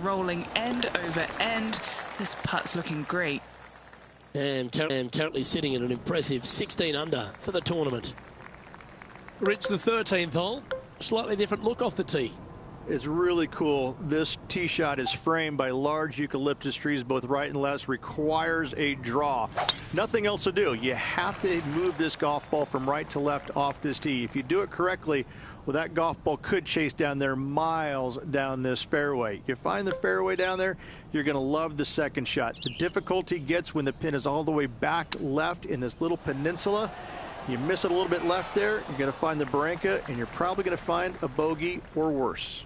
Rolling end over end. This putt's looking great. And currently sitting at an impressive 16 under for the tournament. Rich, the 13th hole. Slightly different look off the tee. It's really cool. This tee shot is framed by large eucalyptus trees, both right and left. Requires a draw. Nothing else to do. You have to move this golf ball from right to left off this tee. If you do it correctly, well, that golf ball could chase down there miles down this fairway. You find the fairway down there, you're going to love the second shot. The difficulty gets when the pin is all the way back left in this little peninsula. You miss it a little bit left there, you're going to find the barranca, and you're probably going to find a bogey or worse.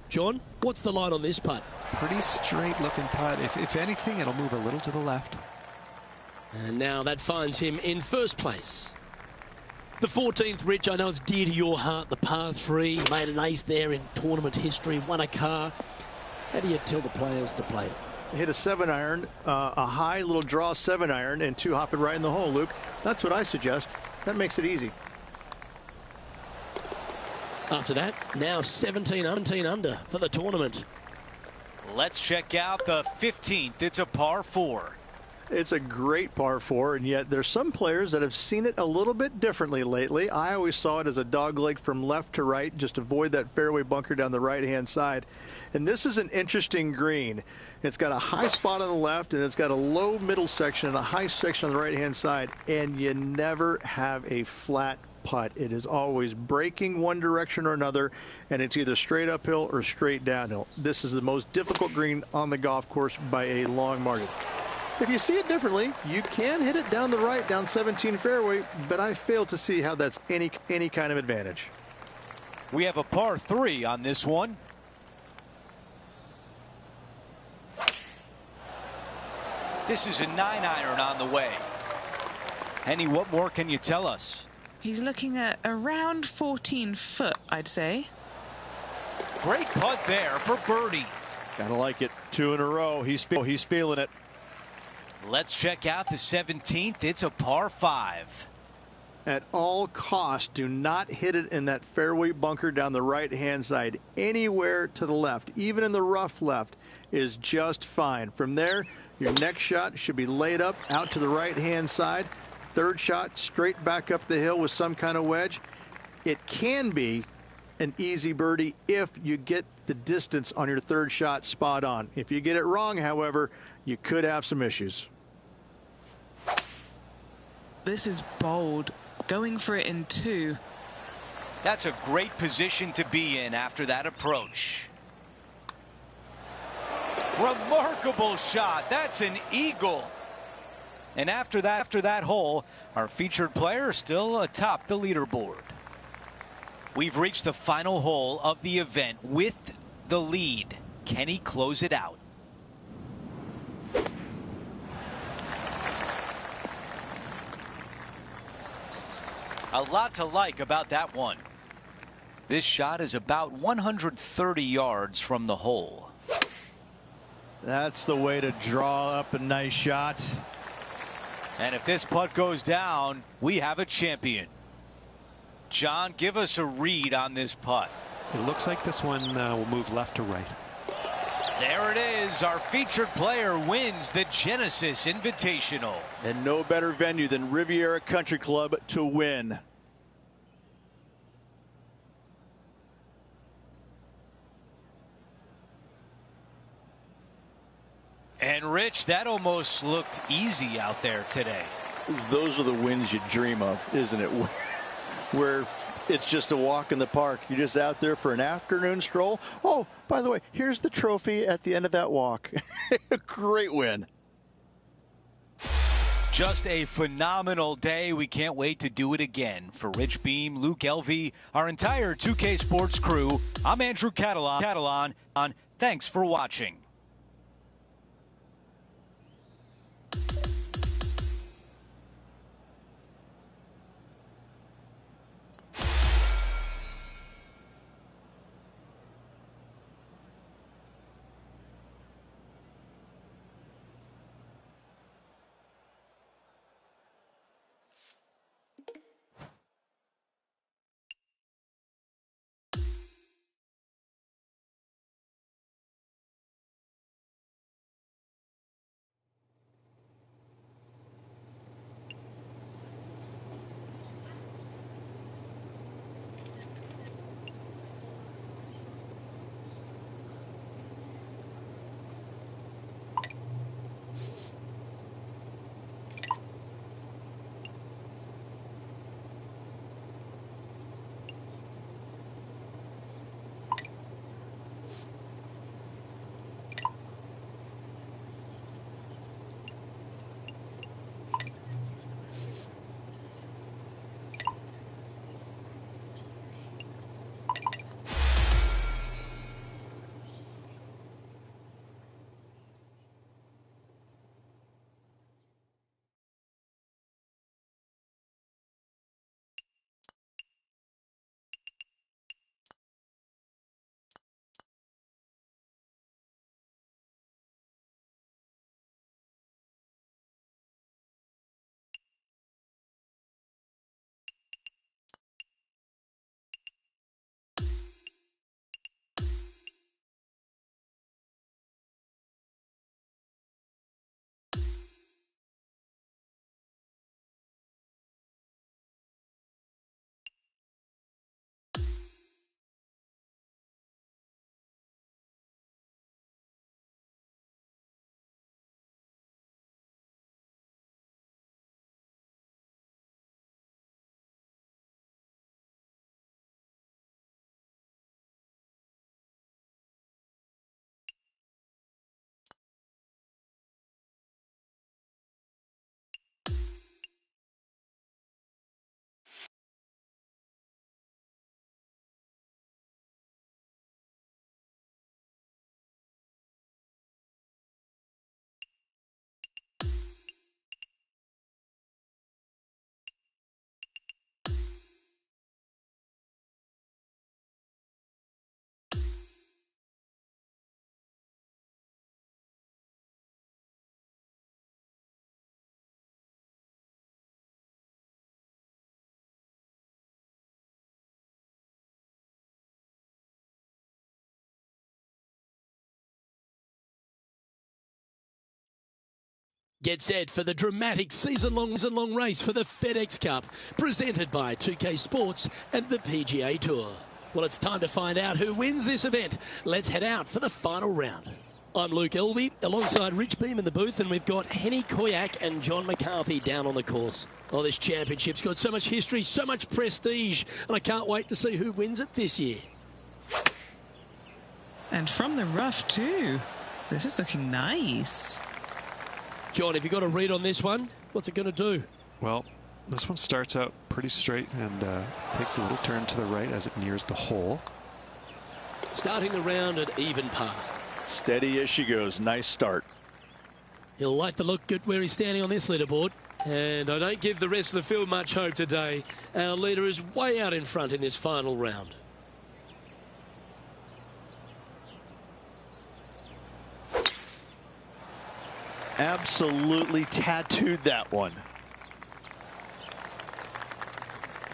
John, what's the line on this putt? Pretty straight looking putt. If anything, it'll move a little to the left. And now that finds him in first place. The 14th, Rich, I know it's dear to your heart, the par 3. You made an ace there in tournament history, won a car. How do you tell the players to play it? Hit a 7-iron, a high little draw 7-iron, and 2 hop it right in the hole, Luke. That's what I suggest. That makes it easy. After that, now 17 under for the tournament. Let's check out the 15th. It's a par 4. It's a great par 4, and yet there's some players that have seen it a little bit differently lately. I always saw it as a dogleg from left to right, just avoid that fairway bunker down the right-hand side. And this is an interesting green. It's got a high spot on the left, and it's got a low middle section and a high section on the right-hand side, and you never have a flat putt. It is always breaking one direction or another, and it's either straight uphill or straight downhill. This is the most difficult green on the golf course by a long margin. If you see it differently, you can hit it down the right, down 17 fairway, but I fail to see how that's any kind of advantage. We have a par 3 on this one. This is a 9-iron on the way. Henny, what more can you tell us? He's looking at around 14 foot, I'd say. Great putt there for birdie. Gotta like it. 2 in a row. He's feeling it. Let's check out the 17th. It's a par 5. At all costs, do not hit it in that fairway bunker down the right-hand side. Anywhere to the left, even in the rough left, is just fine. From there, your next shot should be laid up out to the right-hand side. Third shot, straight back up the hill with some kind of wedge. It can be an easy birdie if you get the distance on your third shot spot on. If you get it wrong, however, you could have some issues. This is bold. Going for it in 2. That's a great position to be in after that approach. Remarkable shot. That's an eagle. And after that hole, our featured player is still atop the leaderboard. We've reached the final hole of the event with the lead. Can he close it out? A lot to like about that one. This shot is about 130 yards from the hole. That's the way to draw up a nice shot. And if this putt goes down, we have a champion. John, give us a read on this putt. It looks like this one will move left to right. There it is. Our featured player wins the Genesis Invitational. And no better venue than Riviera Country Club to win. And Rich, that almost looked easy out there today. Those are the wins you dream of, isn't it? Where it's just a walk in the park. You're just out there for an afternoon stroll. Oh, by the way, here's the trophy at the end of that walk. Great win. Just a phenomenal day. We can't wait to do it again. For Rich Beam, Luke Elvey, our entire 2K Sports crew, I'm Andrew Catalan. Thanks for watching. Get set for the dramatic season-long race for the FedEx Cup, presented by 2K Sports and the PGA Tour. Well, it's time to find out who wins this event. Let's head out for the final round. I'm Luke Elvey, alongside Rich Beam in the booth, and we've got Henny Koyak and John McCarthy down on the course. Oh, this championship's got so much history, so much prestige, and I can't wait to see who wins it this year. And from the rough too. This is looking nice. John, have you got a read on this one? What's it going to do? Well, this one starts out pretty straight and takes a little turn to the right as it nears the hole. Starting the round at even par. Steady as she goes. Nice start. He'll like the look good where he's standing on this leaderboard. And I don't give the rest of the field much hope today. Our leader is way out in front in this final round. Absolutely tattooed that one.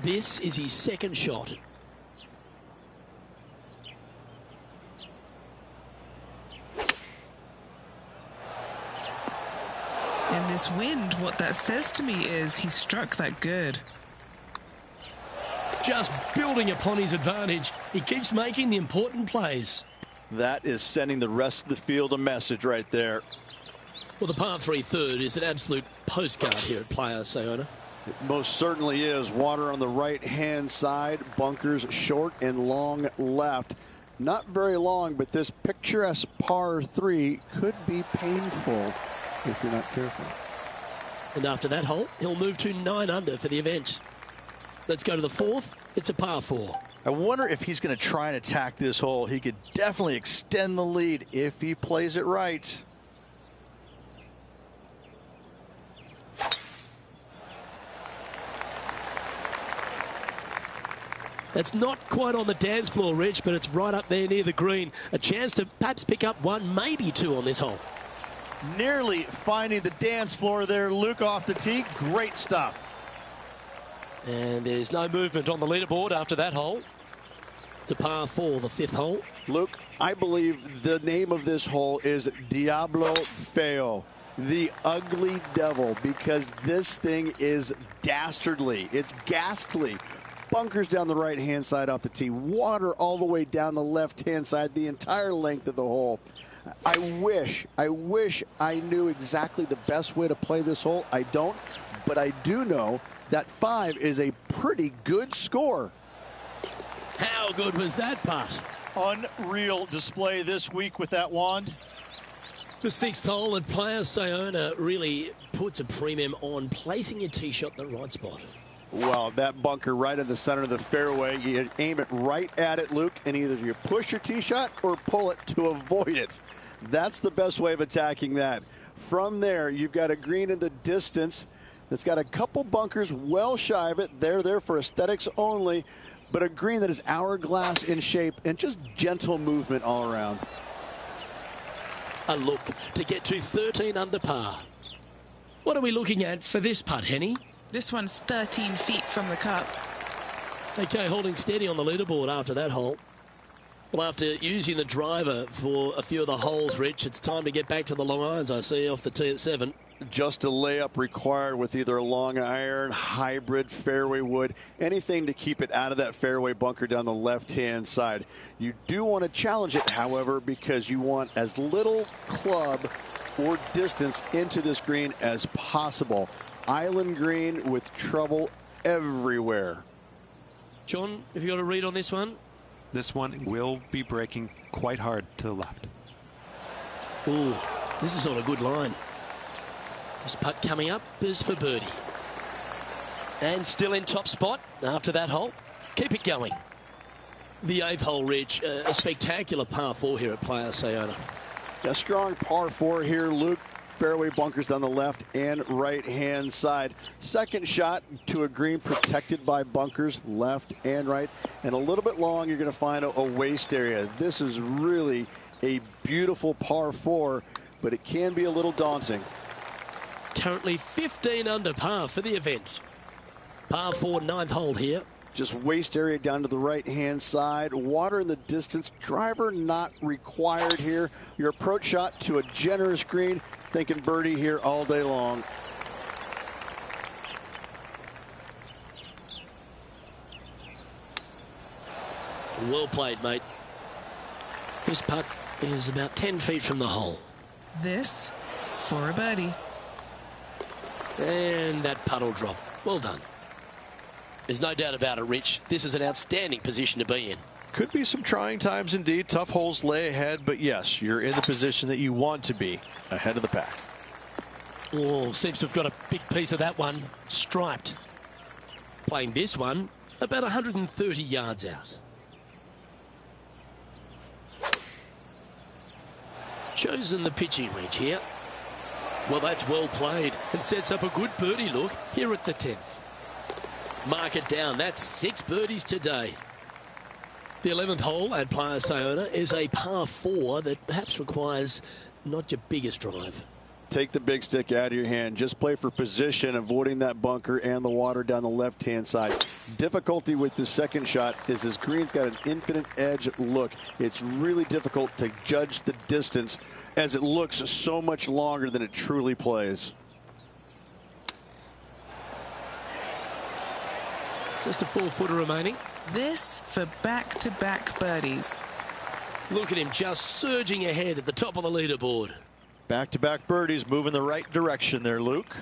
This is his second shot. In this wind, what that says to me is he struck that good. Just building upon his advantage. He keeps making the important plays. That is sending the rest of the field a message right there. Well, the par 3 third is an absolute postcard here at Playa Sayona. It most certainly is. Water on the right-hand side, bunkers short and long left. Not very long, but this picturesque par 3 could be painful if you're not careful. And after that hole, he'll move to 9 under for the event. Let's go to the fourth. It's a par 4. I wonder if he's going to try and attack this hole. He could definitely extend the lead if he plays it right. That's not quite on the dance floor, Rich, but it's right up there near the green. A chance to perhaps pick up 1, maybe 2 on this hole. Nearly finding the dance floor there, Luke off the tee. Great stuff. And there's no movement on the leaderboard after that hole. It's a par 4, the 5th hole. Luke, I believe the name of this hole is Diablo Feo, the ugly devil, because this thing is dastardly. It's ghastly. Bunkers down the right-hand side off the tee. Water all the way down the left-hand side, the entire length of the hole. I wish I knew exactly the best way to play this hole. I don't, but I do know that 5 is a pretty good score. How good was that putt? Unreal display this week with that wand. The 6th hole at Playa Sayona really puts a premium on placing your tee shot in the right spot. Well, that bunker right in the center of the fairway, you aim it right at it, Luke, and either you push your tee shot or pull it to avoid it. That's the best way of attacking that. From there, you've got a green in the distance that's got a couple bunkers well shy of it. They're there for aesthetics only, but a green that is hourglass in shape and just gentle movement all around. A look to get to 13 under par. What are we looking at for this putt, Henny? This one's 13 feet from the cup. Okay, holding steady on the leaderboard after that hole. Well, after using the driver for a few of the holes, Rich, it's time to get back to the long irons, I see, off the tee at 7. Just a layup required with either a long iron, hybrid, fairway wood, anything to keep it out of that fairway bunker down the left-hand side. You do want to challenge it, however, because you want as little club or distance into this green as possible. Island green with trouble everywhere. John, have you got a read on this one? This one will be breaking quite hard to the left. Ooh, this is on a good line. This putt coming up is for birdie. And still in top spot after that hole. Keep it going. The 8th hole, Rich, a spectacular par 4 here at Playa Sayona. A strong par 4 here, Luke. Fairway bunkers down the left and right-hand side. Second shot to a green protected by bunkers left and right. And a little bit long, you're going to find a waste area. This is really a beautiful par 4, but it can be a little daunting. Currently 15 under par for the event. Par 4, 9th hole here. Just waste area down to the right-hand side. Water in the distance. Driver not required here. Your approach shot to a generous green. thinking birdie here all day long. Well played, mate. This putt is about 10 feet from the hole. This for a birdie. And that putt will drop. Well done. There's no doubt about it, Rich. This is an outstanding position to be in. Could be some trying times indeed. Tough holes lay ahead, but yes, you're in the position that you want to be, ahead of the pack. Oh, seems to have got a big piece of that one. Striped. Playing this one about 130 yards out. Chosen the pitching wedge here. Well, that's well played and sets up a good birdie look here at the 10th. Mark it down. That's 6 birdies today. The 11th hole at Playa Sayona is a par 4 that perhaps requires not your biggest drive. Take the big stick out of your hand. Just play for position, avoiding that bunker and the water down the left-hand side. Difficulty with the second shot is this green's got an infinite edge look. It's really difficult to judge the distance as it looks so much longer than it truly plays. Just a 4-footer remaining. This for back-to-back birdies. Look at him just surging ahead at the top of the leaderboard. Back-to-back birdies, moving the right direction there, Luke.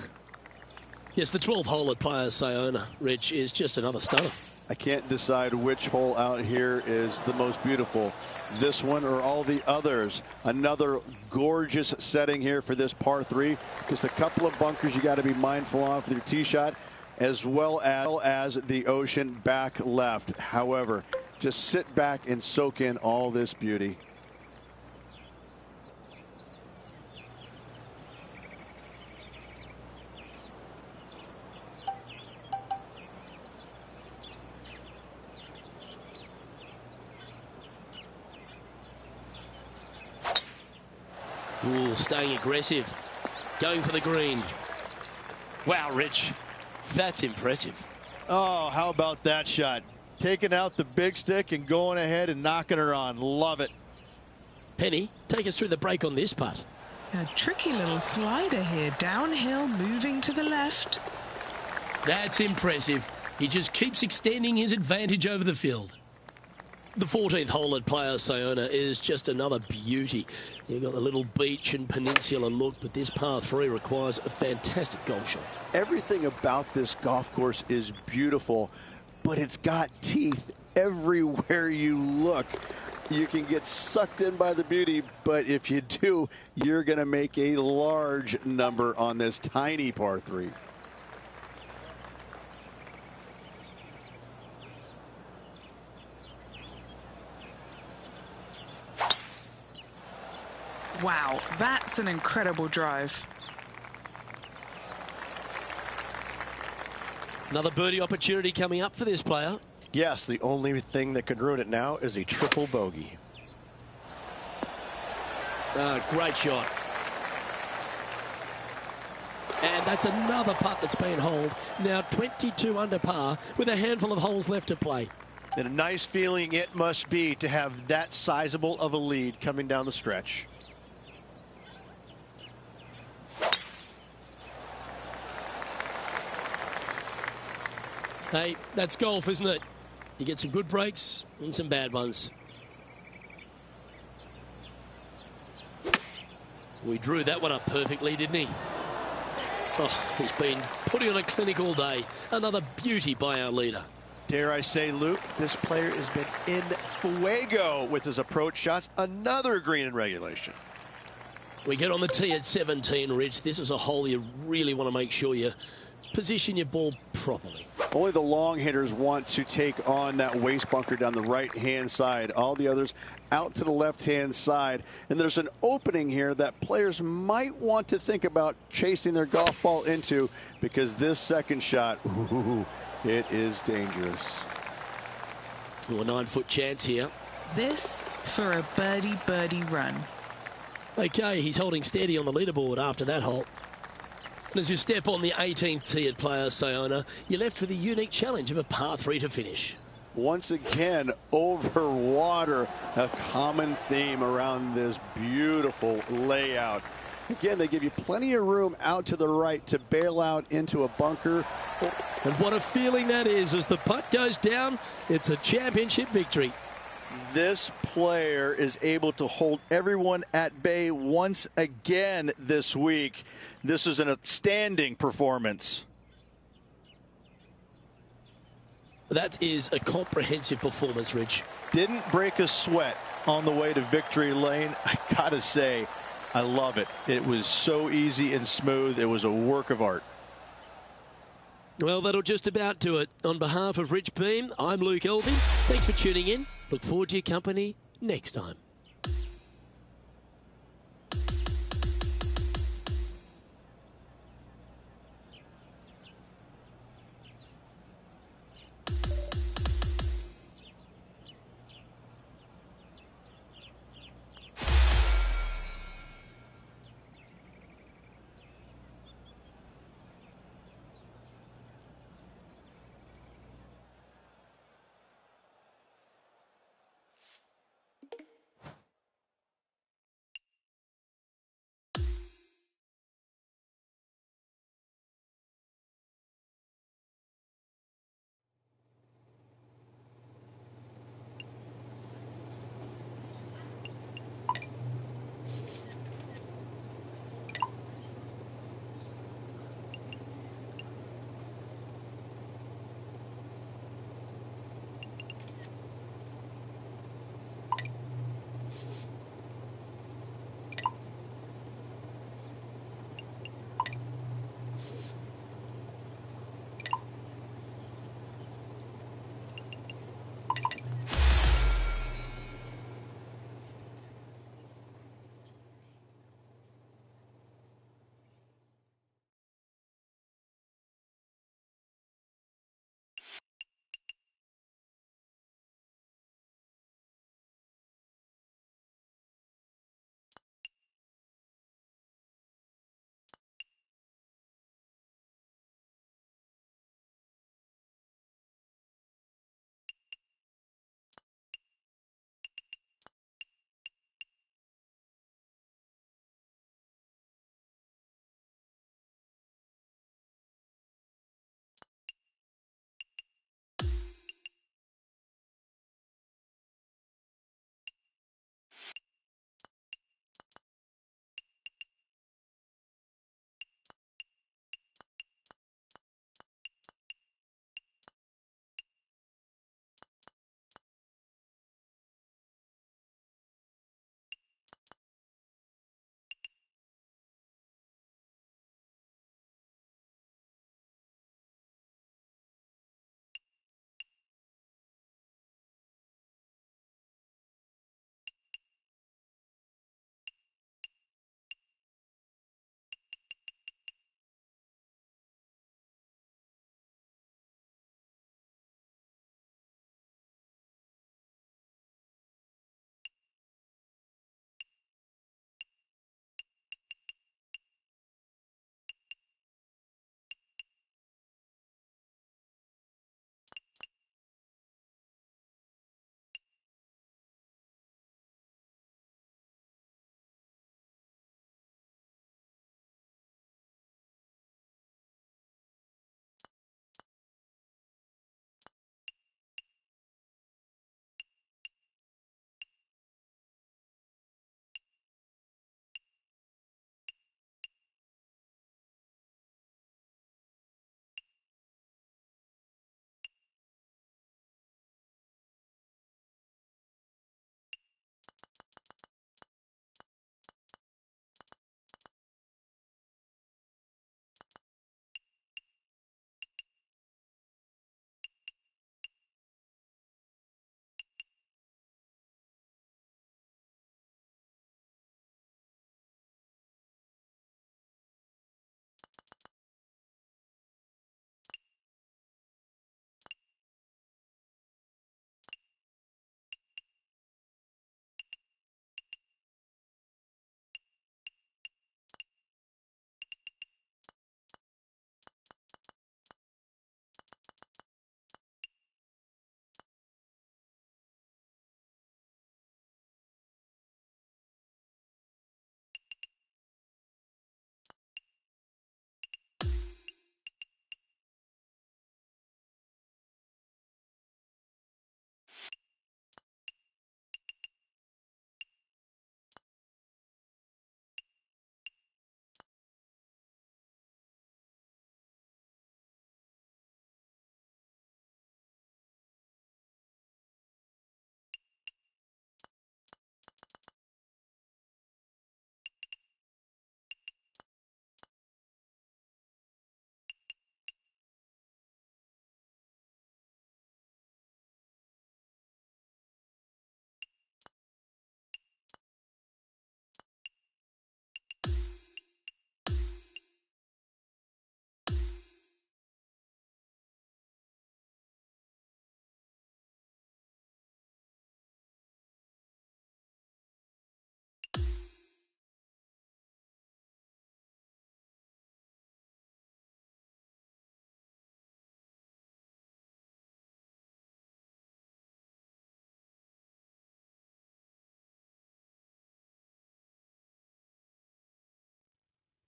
Yes, the 12th hole at Playa Sayona, Rich, is just another stunner. I can't decide which hole out here is the most beautiful, this one or all the others. Another gorgeous setting here for this par 3. Just a couple of bunkers you got to be mindful of for your tee shot, as well as the ocean back left. However, just sit back and soak in all this beauty. Ooh, staying aggressive. Going for the green. Wow, Rich. That's impressive. Oh, how about that shot? Taking out the big stick and going ahead and knocking her on. Love it. Penny, take us through the break on this putt. A tricky little slider here. Downhill, moving to the left. That's impressive. He just keeps extending his advantage over the field. The 14th hole at Playa Sayona is just another beauty. You've got the little beach and peninsula look, but this par 3 requires a fantastic golf shot. Everything about this golf course is beautiful, but it's got teeth everywhere you look. You can get sucked in by the beauty, but if you do, you're going to make a large number on this tiny par 3. Wow, that's an incredible drive. Another birdie opportunity coming up for this player. Yes, the only thing that could ruin it now is a triple bogey. Great shot. And that's another putt that's been holed. Now 22 under par with a handful of holes left to play. And a nice feeling it must be to have that sizable of a lead coming down the stretch. Hey, that's golf, isn't it? You get some good breaks and some bad ones. We drew that one up perfectly, didn't he? Oh, he's been putting on a clinic all day. Another beauty by our leader. Dare I say, Luke, this player has been in fuego with his approach shots. Another green in regulation. We get on the tee at 17, Rich. This is a hole you really want to make sure you position your ball properly. Only the long hitters want to take on that waste bunker down the right-hand side. All the others out to the left-hand side. And there's an opening here that players might want to think about chasing their golf ball into, because this second shot, ooh, it is dangerous. Ooh, a 9-foot chance here. This for a birdie run. Okay, he's holding steady on the leaderboard after that hole. And as you step on the 18th tee at Playa Sayona, you're left with a unique challenge of a par 3 to finish. Once again, over water, a common theme around this beautiful layout. Again, they give you plenty of room out to the right to bail out into a bunker. And what a feeling that is. As the putt goes down, it's a championship victory. This player is able to hold everyone at bay once again this week. This is an outstanding performance. That is a comprehensive performance, Rich. Didn't break a sweat on the way to victory lane. I gotta say, I love it. It was so easy and smooth. It was a work of art. Well, that'll just about do it. On behalf of Rich Beam, I'm Luke Elvin. Thanks for tuning in. Look forward to your company next time.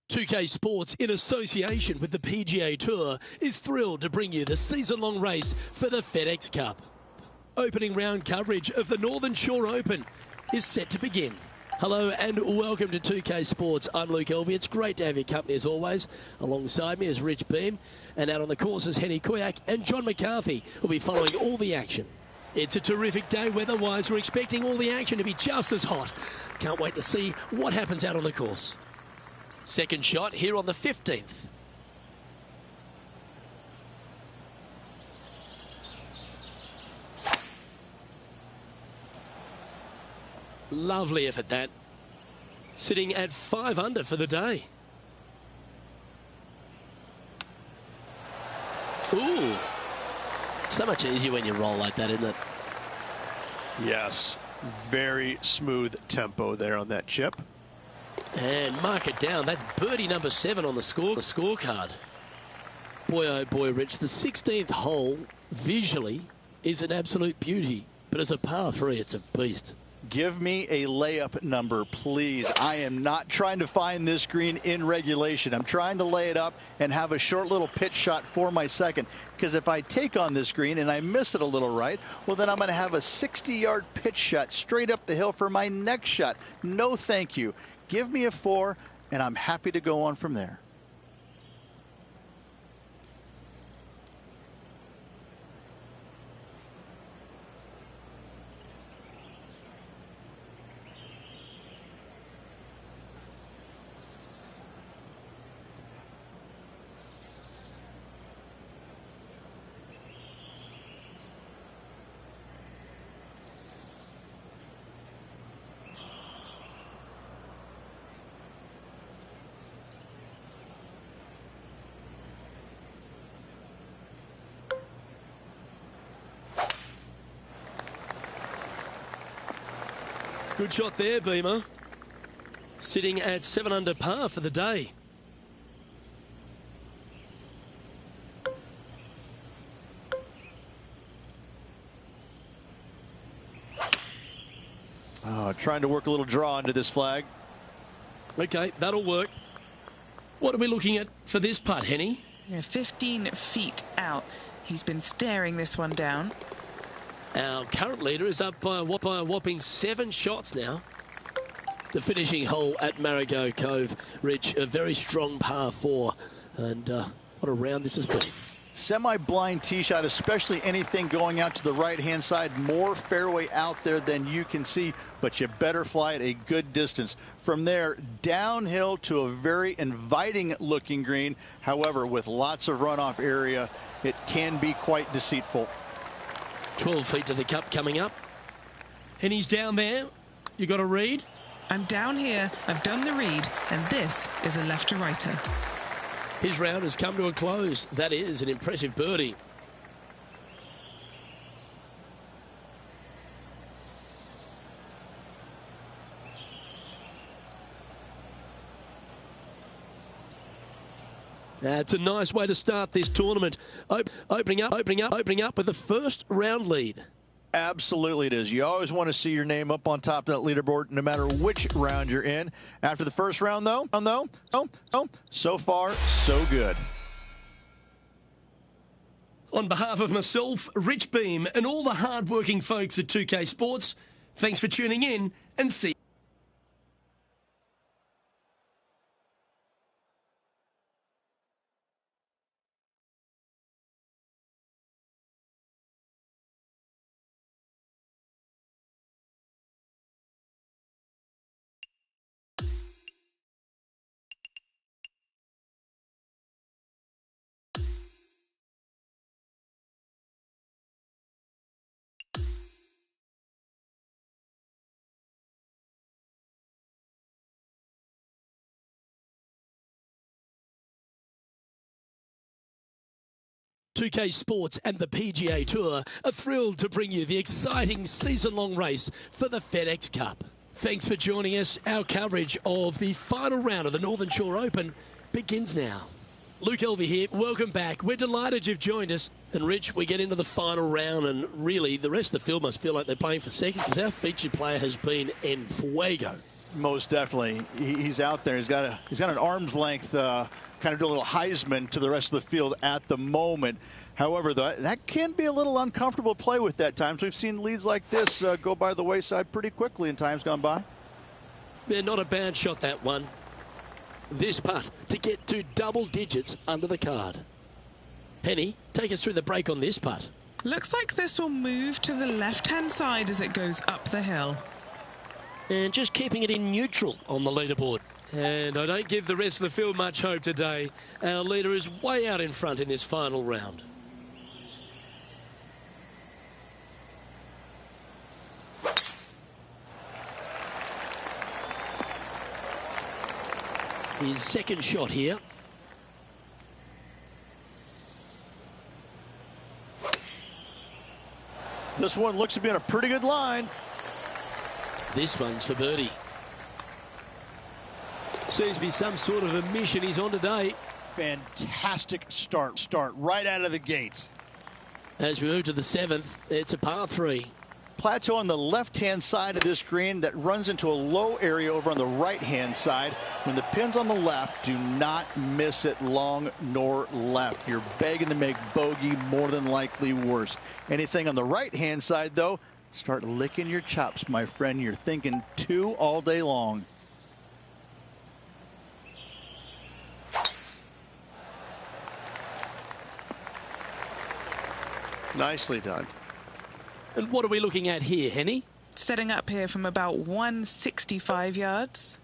2K Sports, in association with the PGA Tour, is thrilled to bring you the season-long race for the FedEx Cup. Opening round coverage of the Northern Shore Open is set to begin. Hello and welcome to 2K Sports. I'm Luke Elvey. It's great to have your company as always. Alongside me is Rich Beam, and out on the course is Henny Kuyak and John McCarthy, who'll be following all the action. It's a terrific day weather-wise. We're expecting all the action to be just as hot. Can't wait to see what happens out on the course. Second shot here on the 15th. Lovely effort that. Sitting at 5 under for the day. Ooh. So much easier when you roll like that, isn't it? Yes. Very smooth tempo there on that chip. And mark it down. That's birdie number 7 on the scorecard. Boy, oh boy, Rich. The 16th hole, visually, is an absolute beauty. But as a par 3, it's a beast. Give me a layup number, please. I am not trying to find this green in regulation. I'm trying to lay it up and have a short little pitch shot for my second. Because if I take on this green and I miss it a little right, well, then I'm going to have a 60-yard pitch shot straight up the hill for my next shot. No, thank you. Give me a 4, and I'm happy to go on from there. Good shot there, Beamer. Sitting at 7 under par for the day. Oh, trying to work a little draw into this flag. Okay, that'll work. What are we looking at for this putt, Henny? Yeah, 15 feet out. He's been staring this one down. Our current leader is up by a whopping 7 shots now. The finishing hole at Marigot Cove, Rich, a very strong par 4. And what a round this has been. Semi-blind tee shot, especially anything going out to the right-hand side. More fairway out there than you can see, but you better fly it a good distance. From there, downhill to a very inviting-looking green. However, with lots of runoff area, it can be quite deceitful. 12 feet to the cup coming up. And he's down there. You got a read? I'm down here. I've done the read, and this is a left-to-righter. His round has come to a close. That is an impressive birdie. That's a nice way to start this tournament. Opening up with the first round lead. Absolutely it is. You always want to see your name up on top of that leaderboard, no matter which round you're in. After the first round, though, so far, so good. On behalf of myself, Rich Beam, and all the hard-working folks at 2K Sports, thanks for tuning in, and see you. 2K Sports and the PGA Tour are thrilled to bring you the exciting season-long race for the FedEx Cup. Thanks for joining us. Our coverage of the final round of the Northern Shore Open begins now. Luke Elvey here. Welcome back. We're delighted you've joined us. And Rich, we get into the final round, and really the rest of the field must feel like they're playing for second, because our featured player has been en fuego. Most definitely. He's out there. He's got an arm's length, kind of do a little Heisman to the rest of the field at the moment. However, that can be a little uncomfortable to play with at times. We've seen leads like this go by the wayside pretty quickly in times gone by. Yeah, not a bad shot, that one. This putt to get to double digits under the card. Henny, take us through the break on this putt. Looks like this will move to the left-hand side as it goes up the hill. And just keeping it in neutral on the leaderboard. And I don't give the rest of the field much hope today. Our leader is way out in front in this final round. His second shot here. This one looks to be on a pretty good line. This one's for birdie. Seems to be some sort of a mission he's on today. Fantastic start right out of the gate. As we move to the 7th, it's a par 3. Plateau on the left-hand side of this green that runs into a low area over on the right-hand side. When the pin's on the left, do not miss it long nor left. You're begging to make bogey, more than likely worse. Anything on the right-hand side, though, start licking your chops, my friend. You're thinking 2 all day long. Nicely done. And what are we looking at here, Henny? Setting up here from about 165 yards.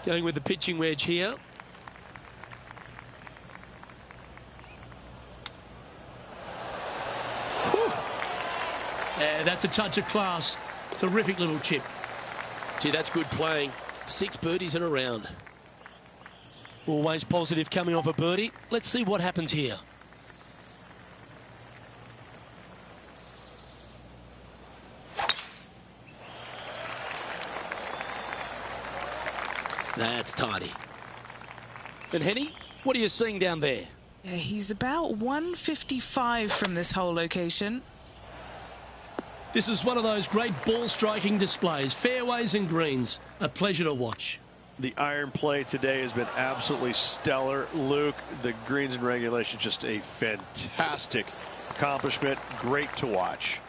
Going with the pitching wedge here. Whew. Yeah, that's a touch of class. Terrific little chip. Gee, that's good playing. 6 birdies in a round. Always positive coming off a birdie. Let's see what happens here. That's tidy. And Henny, what are you seeing down there? Yeah, he's about 155 from this hole location. This is one of those great ball striking displays. Fairways and greens. A pleasure to watch. The iron play today has been absolutely stellar. Luke, the greens and regulation, just a fantastic accomplishment. Great to watch.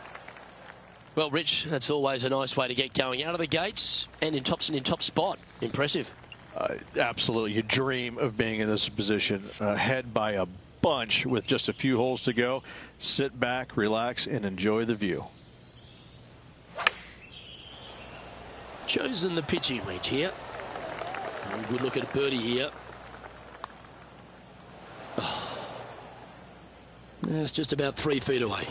Well, Rich, that's always a nice way to get going out of the gates and in top spot. Impressive. Absolutely. You dream of being in this position, ahead by a bunch with just a few holes to go. Sit back, relax, and enjoy the view. Chosen the pitching wedge here. Good look at a birdie here. Oh. It's just about 3 feet away.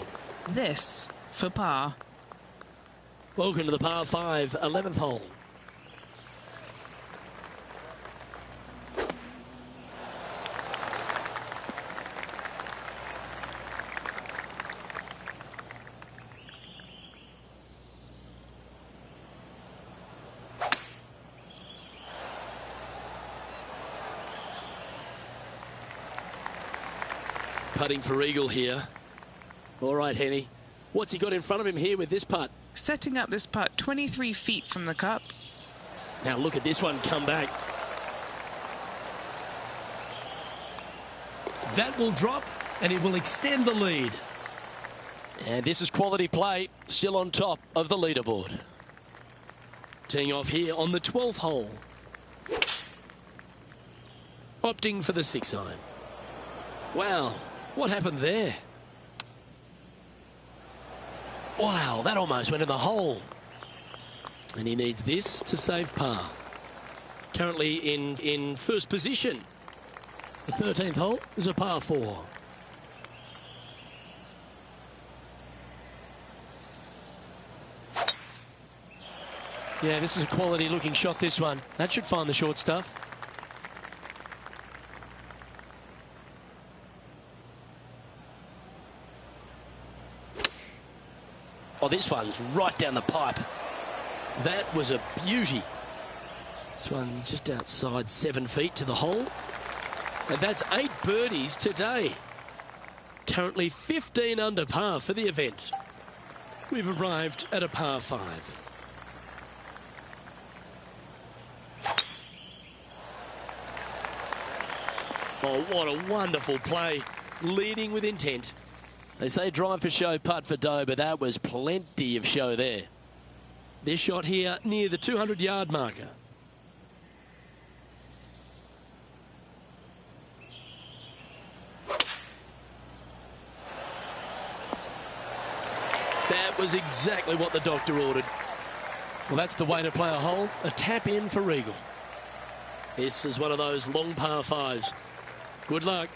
This for par. Welcome to the par 5, 11th hole. Putting for eagle here. All right, Henny. What's he got in front of him here with this putt? Setting up this putt 23 feet from the cup. Now look at this one come back. That will drop and it will extend the lead. And this is quality play, still on top of the leaderboard. Teeing off here on the 12th hole. Opting for the 6 iron. Wow. What happened there? Wow, that almost went in the hole. And he needs this to save par. Currently in first position. The 13th hole is a par 4. Yeah, this is a quality looking shot, this one. That should find the short stuff. Oh, this one's right down the pipe. That was a beauty. This one just outside 7 feet to the hole. And that's 8 birdies today. Currently 15 under par for the event. We've arrived at a par 5. Oh, what a wonderful play. Leading with intent. They say drive for show, putt for dough, but that was plenty of show there. This shot here near the 200-yard marker. That was exactly what the doctor ordered. Well, that's the way to play a hole. A tap in for eagle. This is one of those long par 5s. Good luck.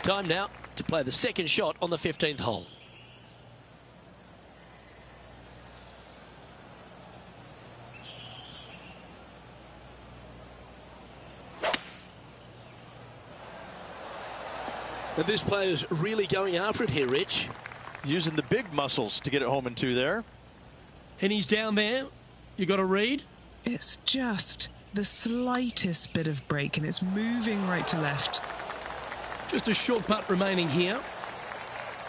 Time now to play the second shot on the 15th hole. And this player's really going after it here, Rich. Using the big muscles to get it home in 2 there. And he's down there. You got to read. It's just the slightest bit of break, and it's moving right to left. Just a short putt remaining here.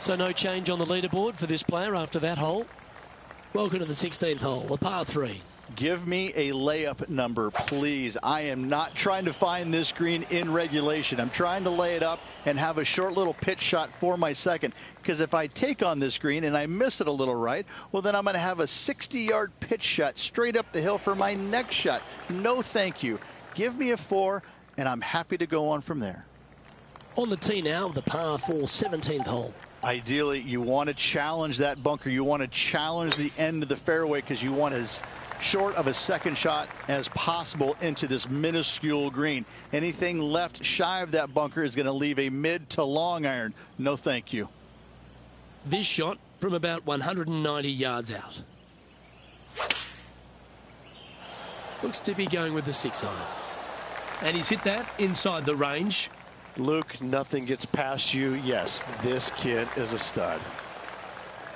So no change on the leaderboard for this player after that hole. Welcome to the 16th hole, the par 3. Give me a layup number, please. I am not trying to find this green in regulation. I'm trying to lay it up and have a short little pitch shot for my second. Because if I take on this green and I miss it a little right, well, then I'm going to have a 60-yard pitch shot straight up the hill for my next shot. No, thank you. Give me a 4, and I'm happy to go on from there. On the tee now, the par 4 17th hole. Ideally, you want to challenge that bunker. You want to challenge the end of the fairway because you want as short of a second shot as possible into this minuscule green. Anything left shy of that bunker is going to leave a mid to long iron. No, thank you. This shot from about 190 yards out. Looks to be going with the 6-iron. And he's hit that inside the range. Luke, nothing gets past you. Yes, this kid is a stud.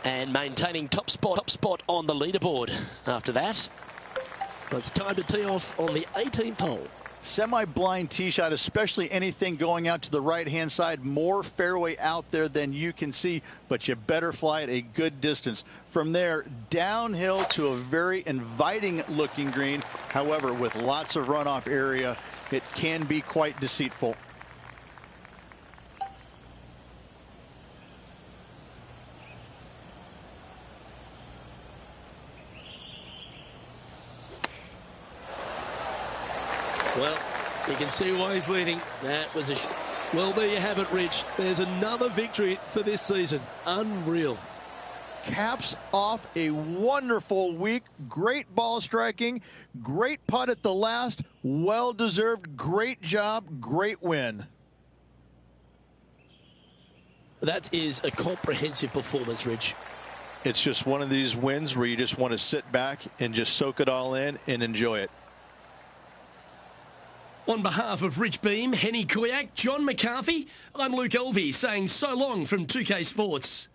And maintaining top spot on the leaderboard after that. It's time to tee off on the 18th hole. Semi-blind tee shot, especially anything going out to the right-hand side. More fairway out there than you can see, but you better fly it a good distance. From there, downhill to a very inviting-looking green. However, with lots of runoff area, it can be quite deceitful. Well, you can see why he's leading. That was a... Well, there you have it, Rich. There's another victory for this season. Unreal. Caps off a wonderful week. Great ball striking. Great putt at the last. Well-deserved. Great job. Great win. That is a comprehensive performance, Rich. It's just one of these wins where you just want to sit back and just soak it all in and enjoy it. On behalf of Rich Beam, Henny Kuyak, John McCarthy, I'm Luke Elvey saying so long from 2K Sports.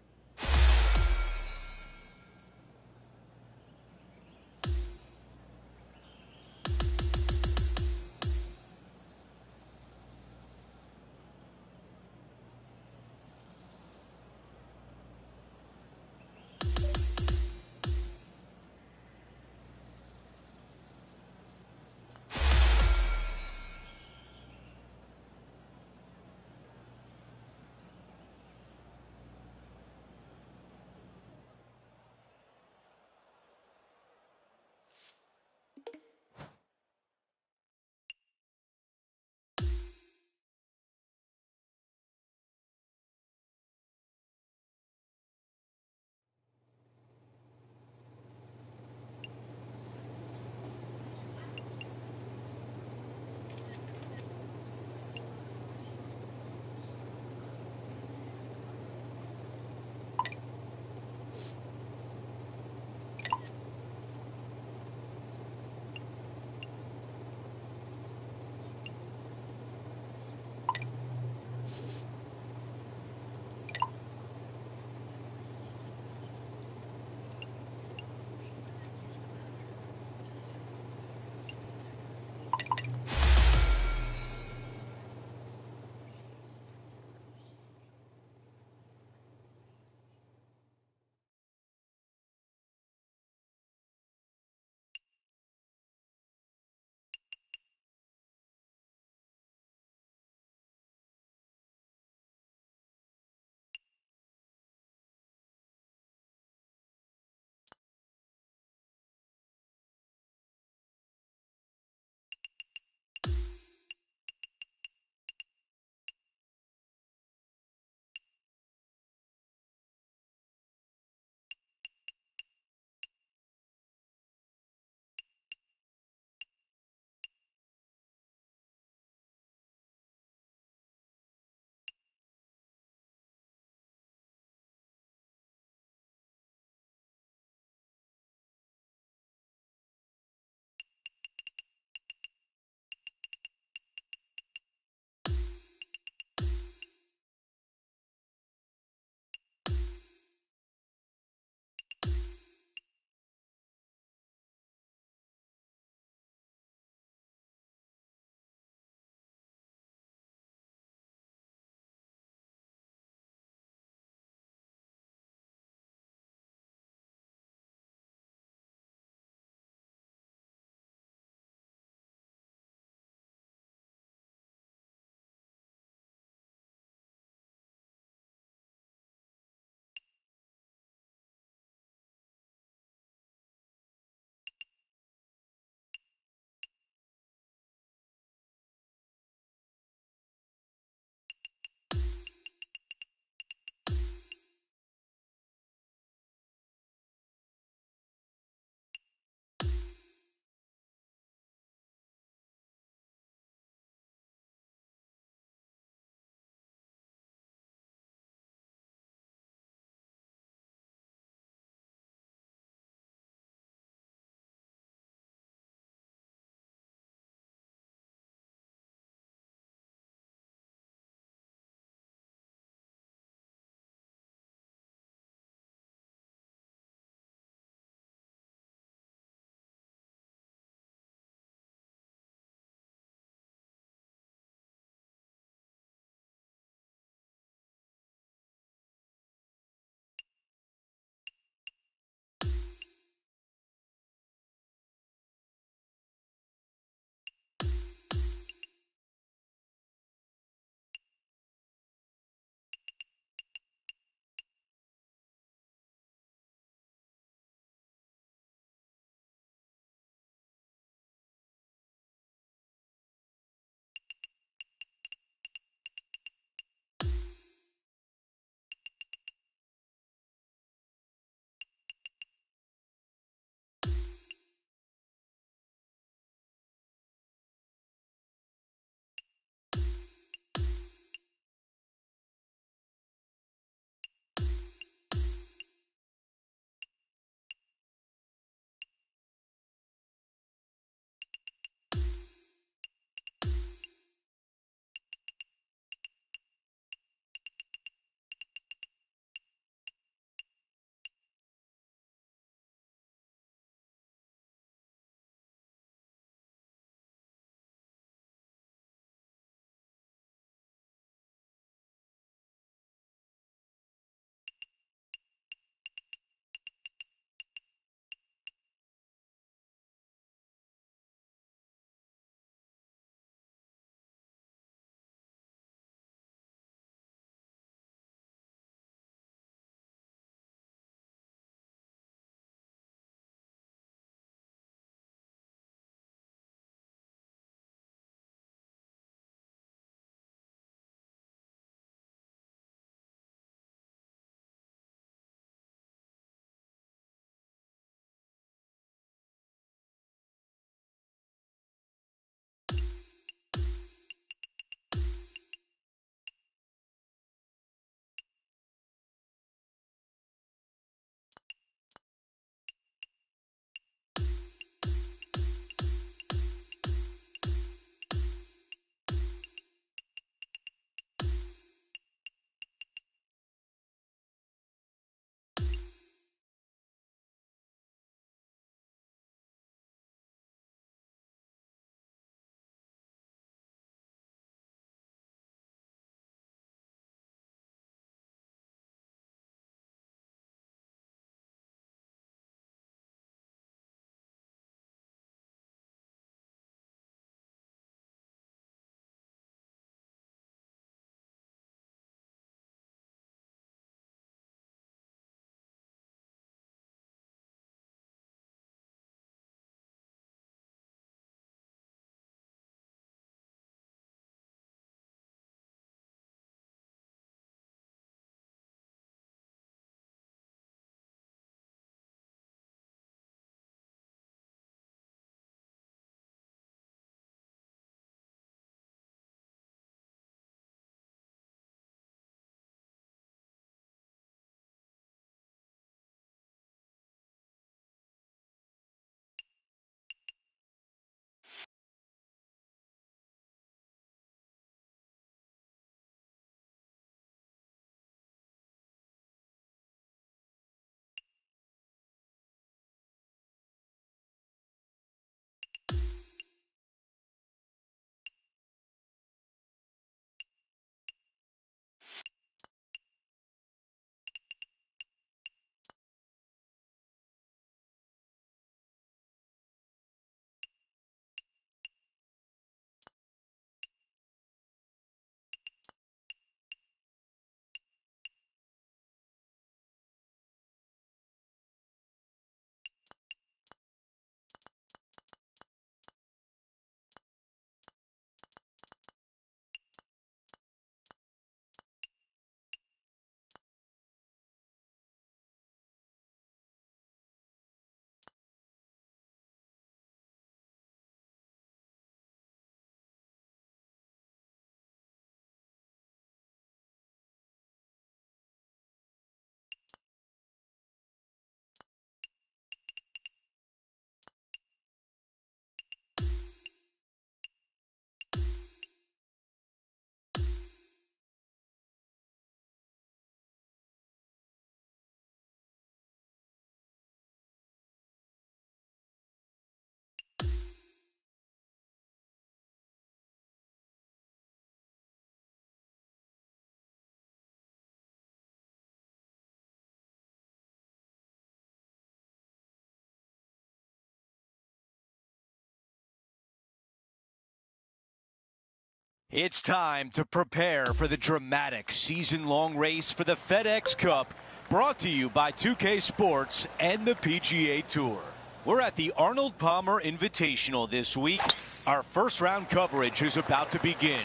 It's time to prepare for the dramatic season-long race for the FedEx Cup, brought to you by 2K Sports and the PGA Tour. We're at the Arnold Palmer Invitational this week. Our first round coverage is about to begin.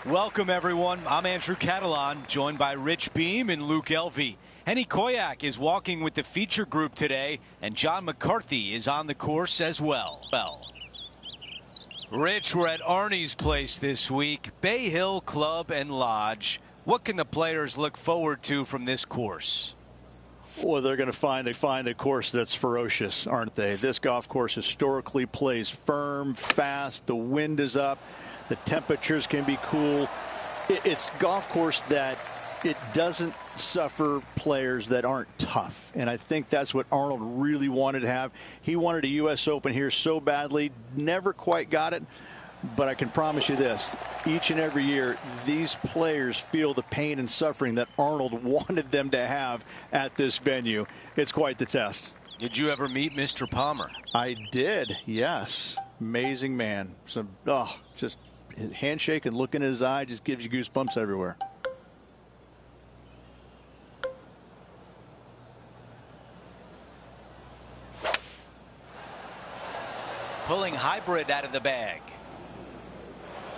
Welcome, everyone. I'm Andrew Catalan, joined by Rich Beam and Luke Elvey. Henny Koyak is walking with the feature group today, and John McCarthy is on the course as well. Rich, we're at Arnie's place this week, Bay Hill Club and Lodge. What can the players look forward to from this course? Well, they're going to find a course that's ferocious, aren't they? This golf course historically plays firm, fast. The wind is up. The temperatures can be cool. It's a golf course that it doesn't suffer players that aren't tough. And I think that's what Arnold really wanted to have. He wanted a U.S. Open here so badly, never quite got it. But I can promise you this, each and every year, these players feel the pain and suffering that Arnold wanted them to have at this venue. It's quite the test. Did you ever meet Mr. Palmer? I did, yes. Amazing man. Just his handshake and look in his eye just gives you goosebumps everywhere. Pulling hybrid out of the bag.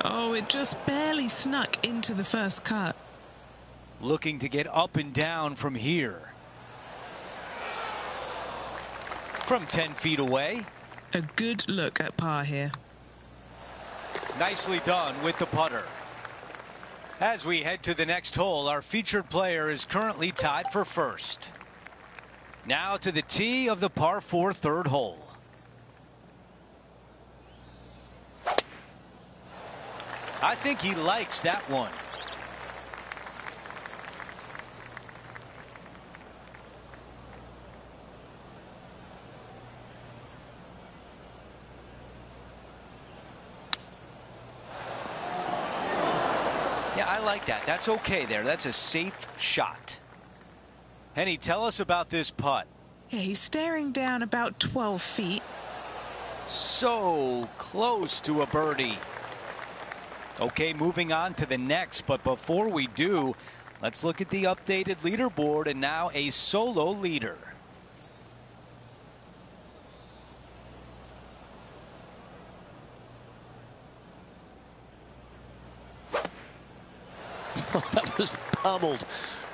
Oh, it just barely snuck into the first cut. Looking to get up and down from here. From 10 feet away. A good look at par here. Nicely done with the putter. As we head to the next hole, our featured player is currently tied for first. Now to the tee of the par 4 third hole. I think he likes that one. Yeah, I like that. That's okay there. That's a safe shot. Henny, tell us about this putt. Yeah, he's staring down about 12 feet. So close to a birdie. Okay, moving on to the next, but before we do, let's look at the updated leaderboard, and now a solo leader. Oh, that was pummeled.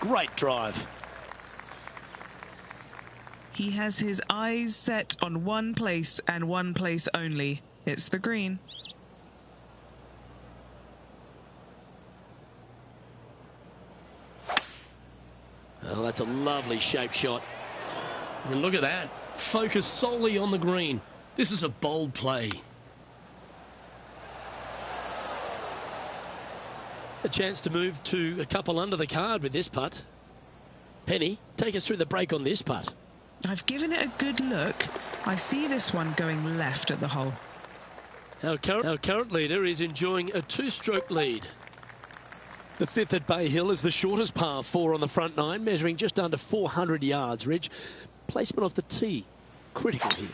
Great drive. He has his eyes set on one place and one place only. It's the green. Oh, that's a lovely shaped shot. And look at that. Focus solely on the green. This is a bold play. A chance to move to a couple under the card with this putt. Penny, take us through the break on this putt. I've given it a good look. I see this one going left at the hole. Our current leader is enjoying a 2-stroke lead. The fifth at Bay Hill is the shortest par 4 on the front 9, measuring just under 400 yards. Ridge, placement off the tee, critical here.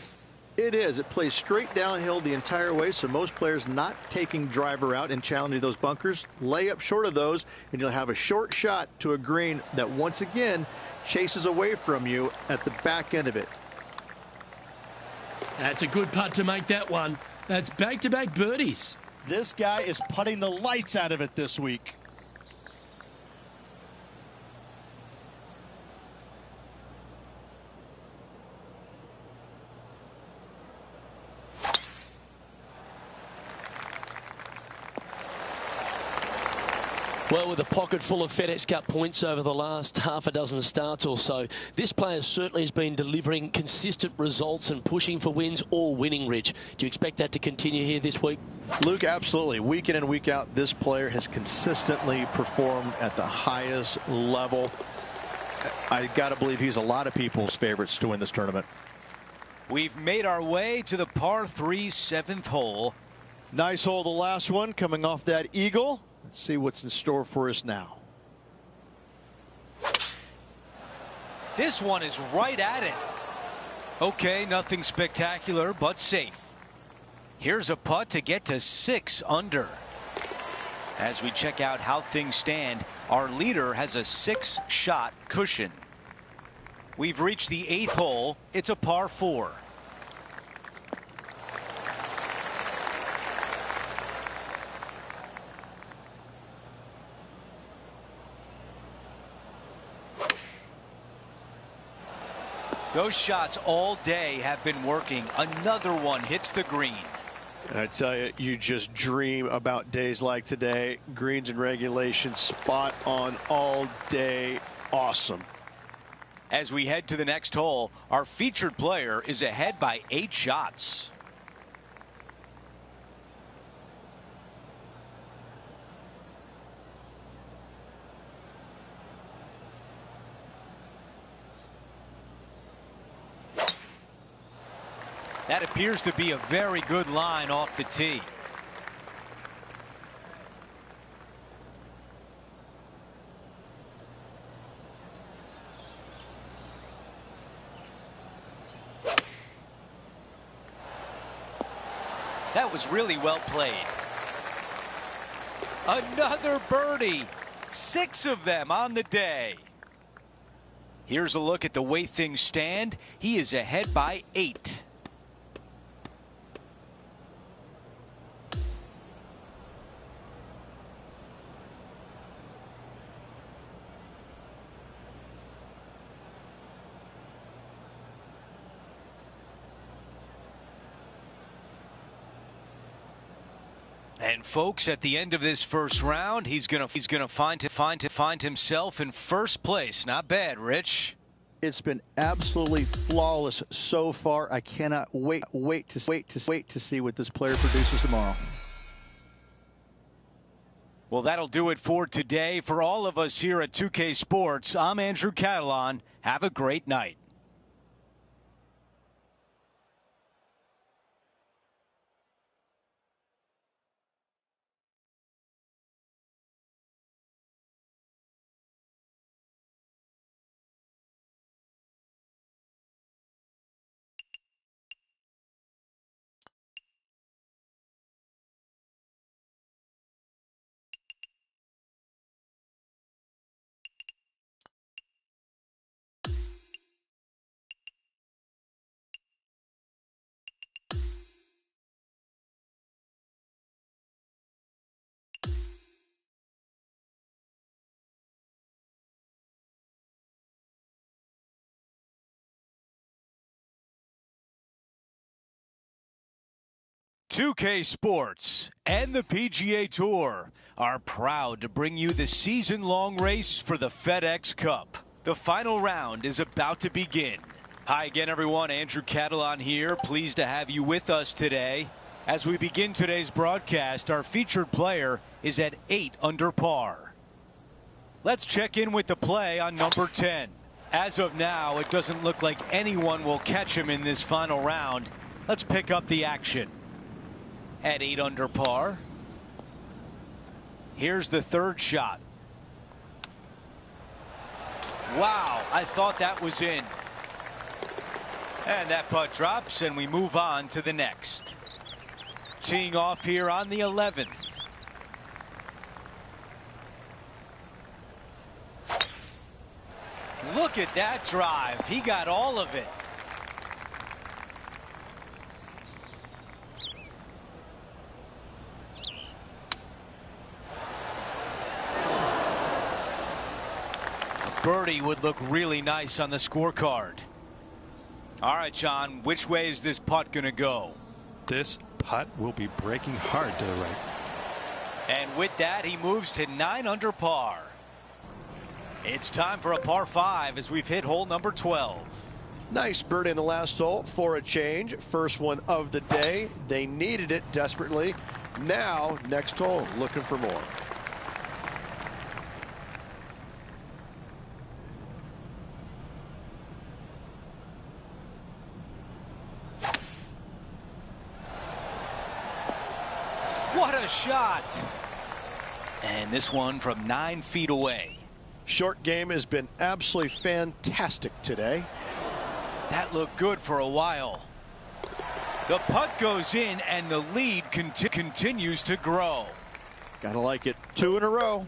It is. It plays straight downhill the entire way, so most players not taking driver out and challenging those bunkers. Lay up short of those, and you'll have a short shot to a green that once again chases away from you at the back end of it. That's a good putt to make that one. That's back-to-back birdies. This guy is putting the lights out of it this week. Well, with a pocket full of FedEx Cup points over the last half a dozen starts or so, this player certainly has been delivering consistent results and pushing for wins or winning, Ridge. Do you expect that to continue here this week? Luke, absolutely. Week in and week out, this player has consistently performed at the highest level. I got to believe he's a lot of people's favorites to win this tournament. We've made our way to the par 3 7th hole. Nice hole, the last one, coming off that eagle. Let's see what's in store for us now. This one is right at it. Okay, nothing spectacular, but safe. Here's a putt to get to 6 under. As we check out how things stand, our leader has a 6-shot cushion. We've reached the 8th hole. It's a par 4. Those shots all day have been working. Another one hits the green. I tell you, you just dream about days like today. Greens and regulation, spot on all day. Awesome. As we head to the next hole, our featured player is ahead by 8 shots. That appears to be a very good line off the tee. That was really well played. Another birdie. 6 of them on the day. Here's a look at the way things stand. He is ahead by 8. And folks, at the end of this first round, he's gonna find himself in first place. Not bad, Rich. It's been absolutely flawless so far. I cannot wait to see what this player produces tomorrow. Well, that'll do it for today. For all of us here at 2K Sports, I'm Andrew Catalan. Have a great night. .2K Sports and the PGA Tour are proud to bring you the season-long race for the FedEx Cup. The final round is about to begin. Hi again, everyone. Andrew Catalan here. Pleased to have you with us today. As we begin today's broadcast, our featured player is at 8 under par. Let's check in with the play on number 10. As of now, it doesn't look like anyone will catch him in this final round. Let's pick up the action. At 8 under par. Here's the 3rd shot. Wow, I thought that was in. And that putt drops, and we move on to the next. Teeing off here on the 11th. Look at that drive. He got all of it. Birdie would look really nice on the scorecard. All right, John, which way is this putt going to go? This putt will be breaking hard to the right. And with that, he moves to 9 under par. It's time for a par 5 as we've hit hole number 12. Nice birdie in the last hole for a change. First one of the day. They needed it desperately. Now, next hole, looking for more. What a shot. And this one from 9 feet away. Short game has been absolutely fantastic today. That looked good for a while. The putt goes in and the lead continues to grow. Gotta like it. 2 in a row.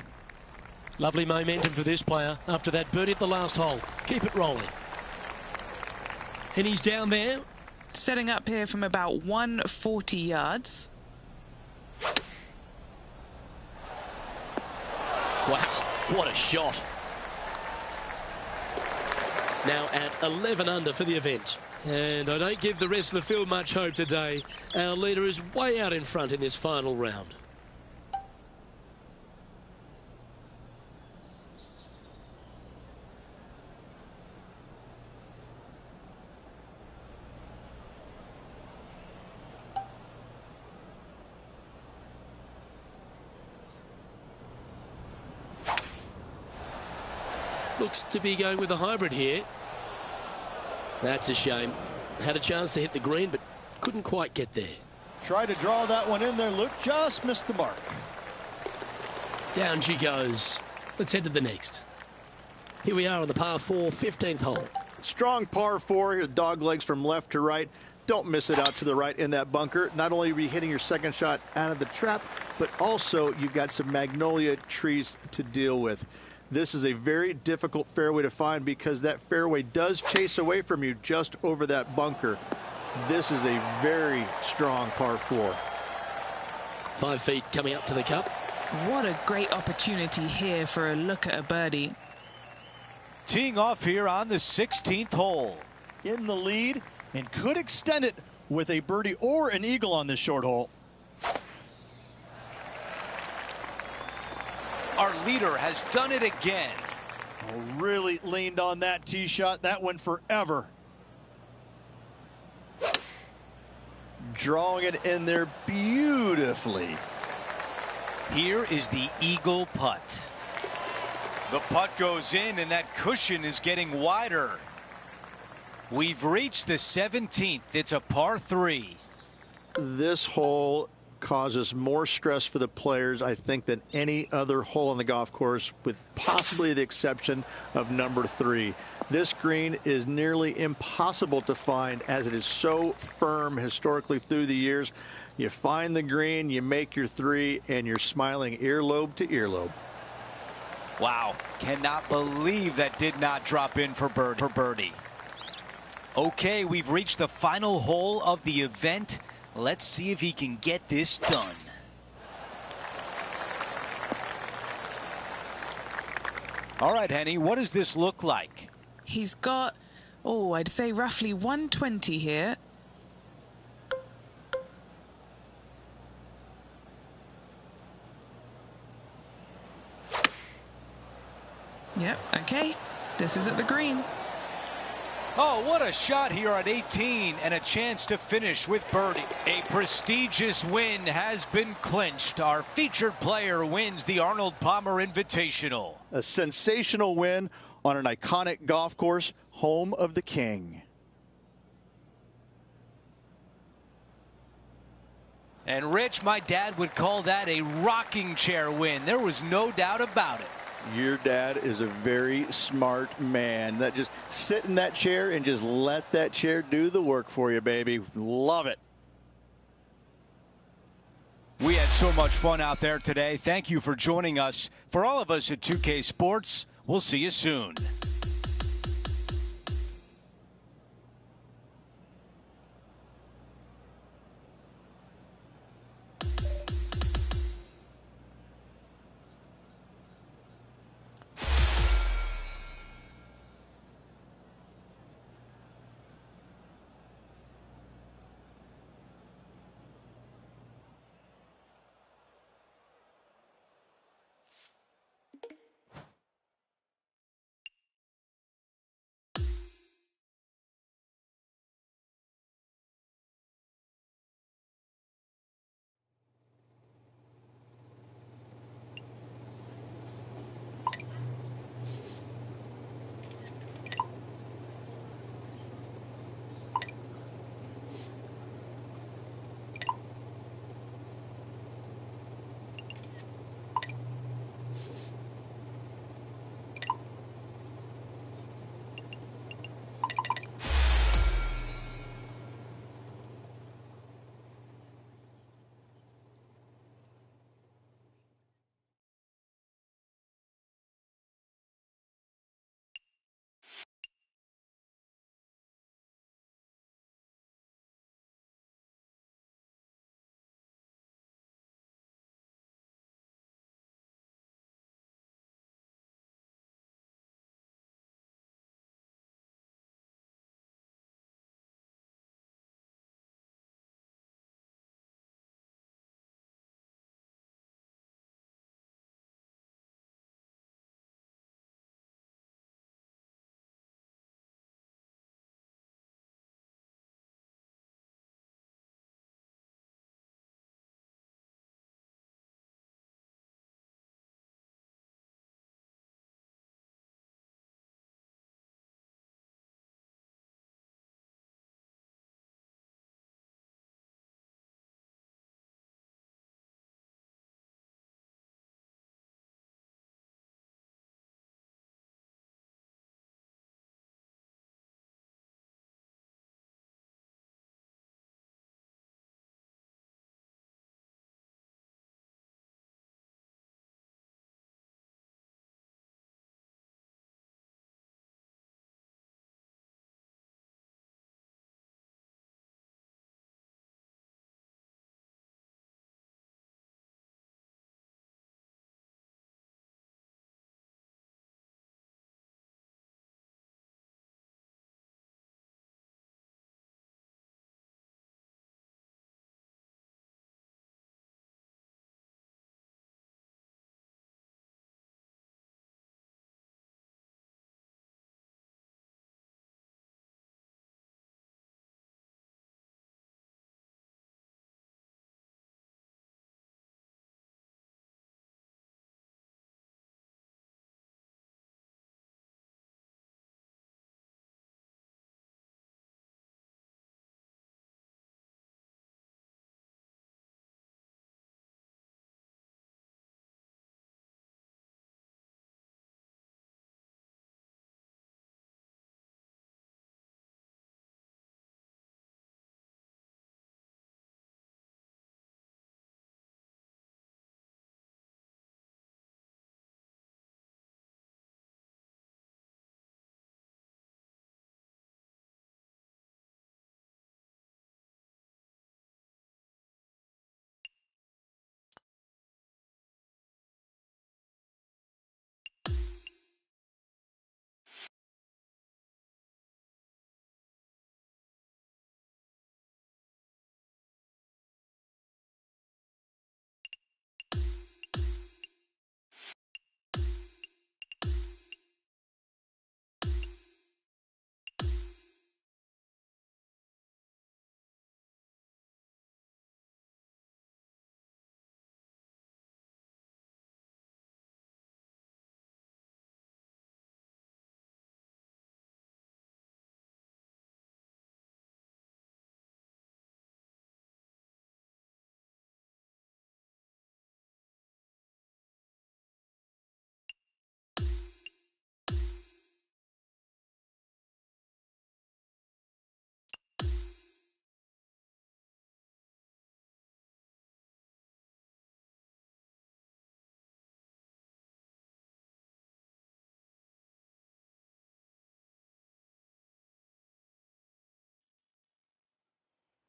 Lovely momentum for this player after that birdie at the last hole. Keep it rolling. And he's down there. Setting up here from about 140 yards. Wow, what a shot. Now at 11 under for the event. And I don't give the rest of the field much hope today. Our leader is way out in front in this final round. Looks to be going with a hybrid here. That's a shame. Had a chance to hit the green, but couldn't quite get there. Tried to draw that one in there. Luke just missed the mark. Down she goes. Let's head to the next. Here we are on the par 4, 15th hole. Strong par 4. Dog legs from left to right. Don't miss it out to the right in that bunker. Not only are you hitting your second shot out of the trap, but also you've got some magnolia trees to deal with. This is a very difficult fairway to find because that fairway does chase away from you just over that bunker. This is a very strong par 4. 5 feet coming up to the cup. What a great opportunity here for a look at a birdie. Teeing off here on the 16th hole. In the lead and could extend it with a birdie or an eagle on this short hole. Our leader has done it again. Oh, really leaned on that tee shot. That went forever. Drawing it in there beautifully. Here is the eagle putt. The putt goes in and that cushion is getting wider. We've reached the 17th. It's a par 3. This hole causes more stress for the players, I think, than any other hole on the golf course, with possibly the exception of number 3. This green is nearly impossible to find as it is so firm historically through the years. You find the green, you make your 3, and you're smiling earlobe to earlobe. Wow, cannot believe that did not drop in for birdie. Okay, we've reached the final hole of the event. Let's see if he can get this done. All right, Henny, what does this look like? He's got, oh, I'd say roughly 120 here. Yep, okay. This is at the green. Oh, what a shot here at 18 and a chance to finish with birdie. A prestigious win has been clinched. Our featured player wins the Arnold Palmer Invitational. A sensational win on an iconic golf course, home of the king. And Rich, my dad would call that a rocking chair win. There was no doubt about it. Your dad is a very smart man. That just sit in that chair and just let that chair do the work for you, baby. Love it. We had so much fun out there today. Thank you for joining us. For all of us at 2K Sports, we'll see you soon.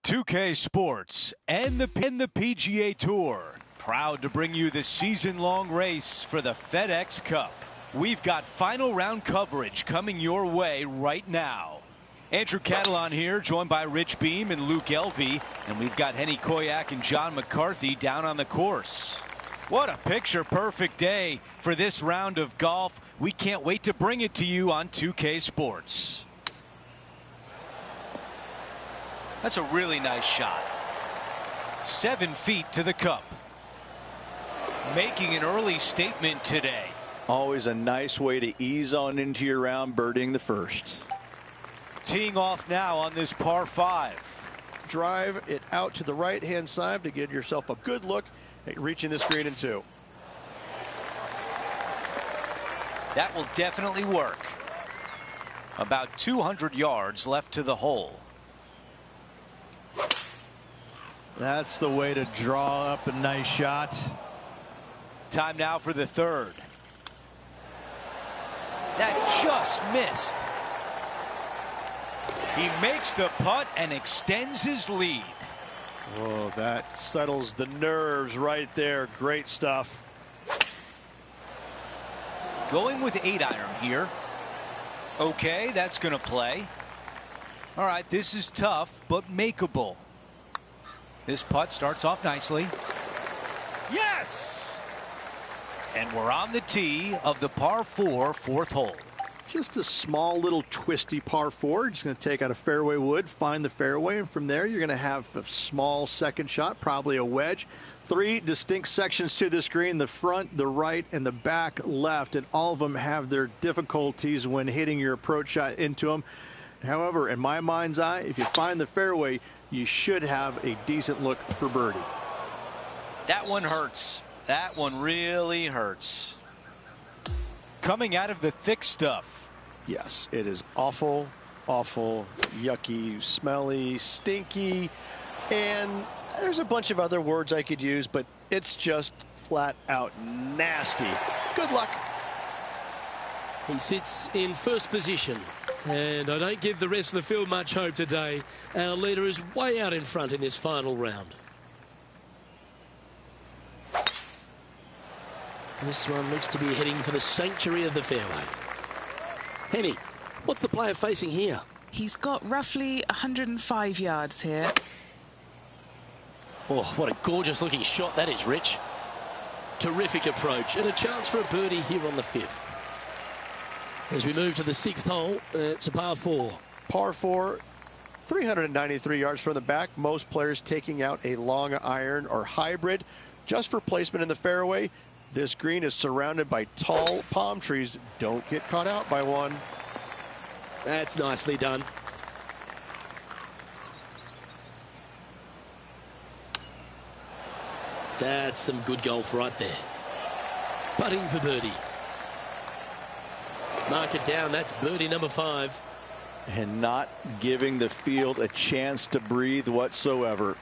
2K Sports and the PGA Tour, proud to bring you the season-long race for the FedEx Cup. We've got final round coverage coming your way right now. Andrew Catalan here, joined by Rich Beam and Luke Elvey, and we've got Henny Koyak and John McCarthy down on the course. What a picture-perfect day for this round of golf. We can't wait to bring it to you on 2K Sports. That's a really nice shot. 7 feet to the cup. Making an early statement today. Always a nice way to ease on into your round, birdieing the first. Teeing off now on this par 5. Drive it out to the right-hand side to get yourself a good look at reaching this green in 2. That will definitely work. About 200 yards left to the hole. That's the way to draw up a nice shot. Time now for the 3rd. That just missed. He makes the putt and extends his lead. Oh, that settles the nerves right there. Great stuff. Going with 8-iron here. Okay, that's going to play. All right, this is tough, but makeable. This putt starts off nicely. Yes! And we're on the tee of the par 4 4th hole. Just a small little twisty par 4. Just going to take out a fairway wood, find the fairway, and from there you're going to have a small second shot, probably a wedge. 3 distinct sections to this green: the front, the right, and the back left, and all of them have their difficulties when hitting your approach shot into them. However, in my mind's eye, if you find the fairway, you should have a decent look for birdie. That one hurts. That one really hurts. Coming out of the thick stuff. Yes, it is awful, awful, yucky, smelly, stinky, and there's a bunch of other words I could use, but it's just flat out nasty. Good luck. He sits in first position, and I don't give the rest of the field much hope today. Our leader is way out in front in this final round. This one looks to be heading for the sanctuary of the fairway. Henny, what's the player facing here? He's got roughly 105 yards here. Oh, what a gorgeous looking shot that is, Rich. Terrific approach, and a chance for a birdie here on the 5th. As we move to the 6th hole, it's a par 4. Par 4, 393 yards from the back. Most players taking out a long iron or hybrid just for placement in the fairway. This green is surrounded by tall palm trees. Don't get caught out by one. That's nicely done. That's some good golf right there. Putting for birdie. Mark it down. That's birdie number 5. And not giving the field a chance to breathe whatsoever.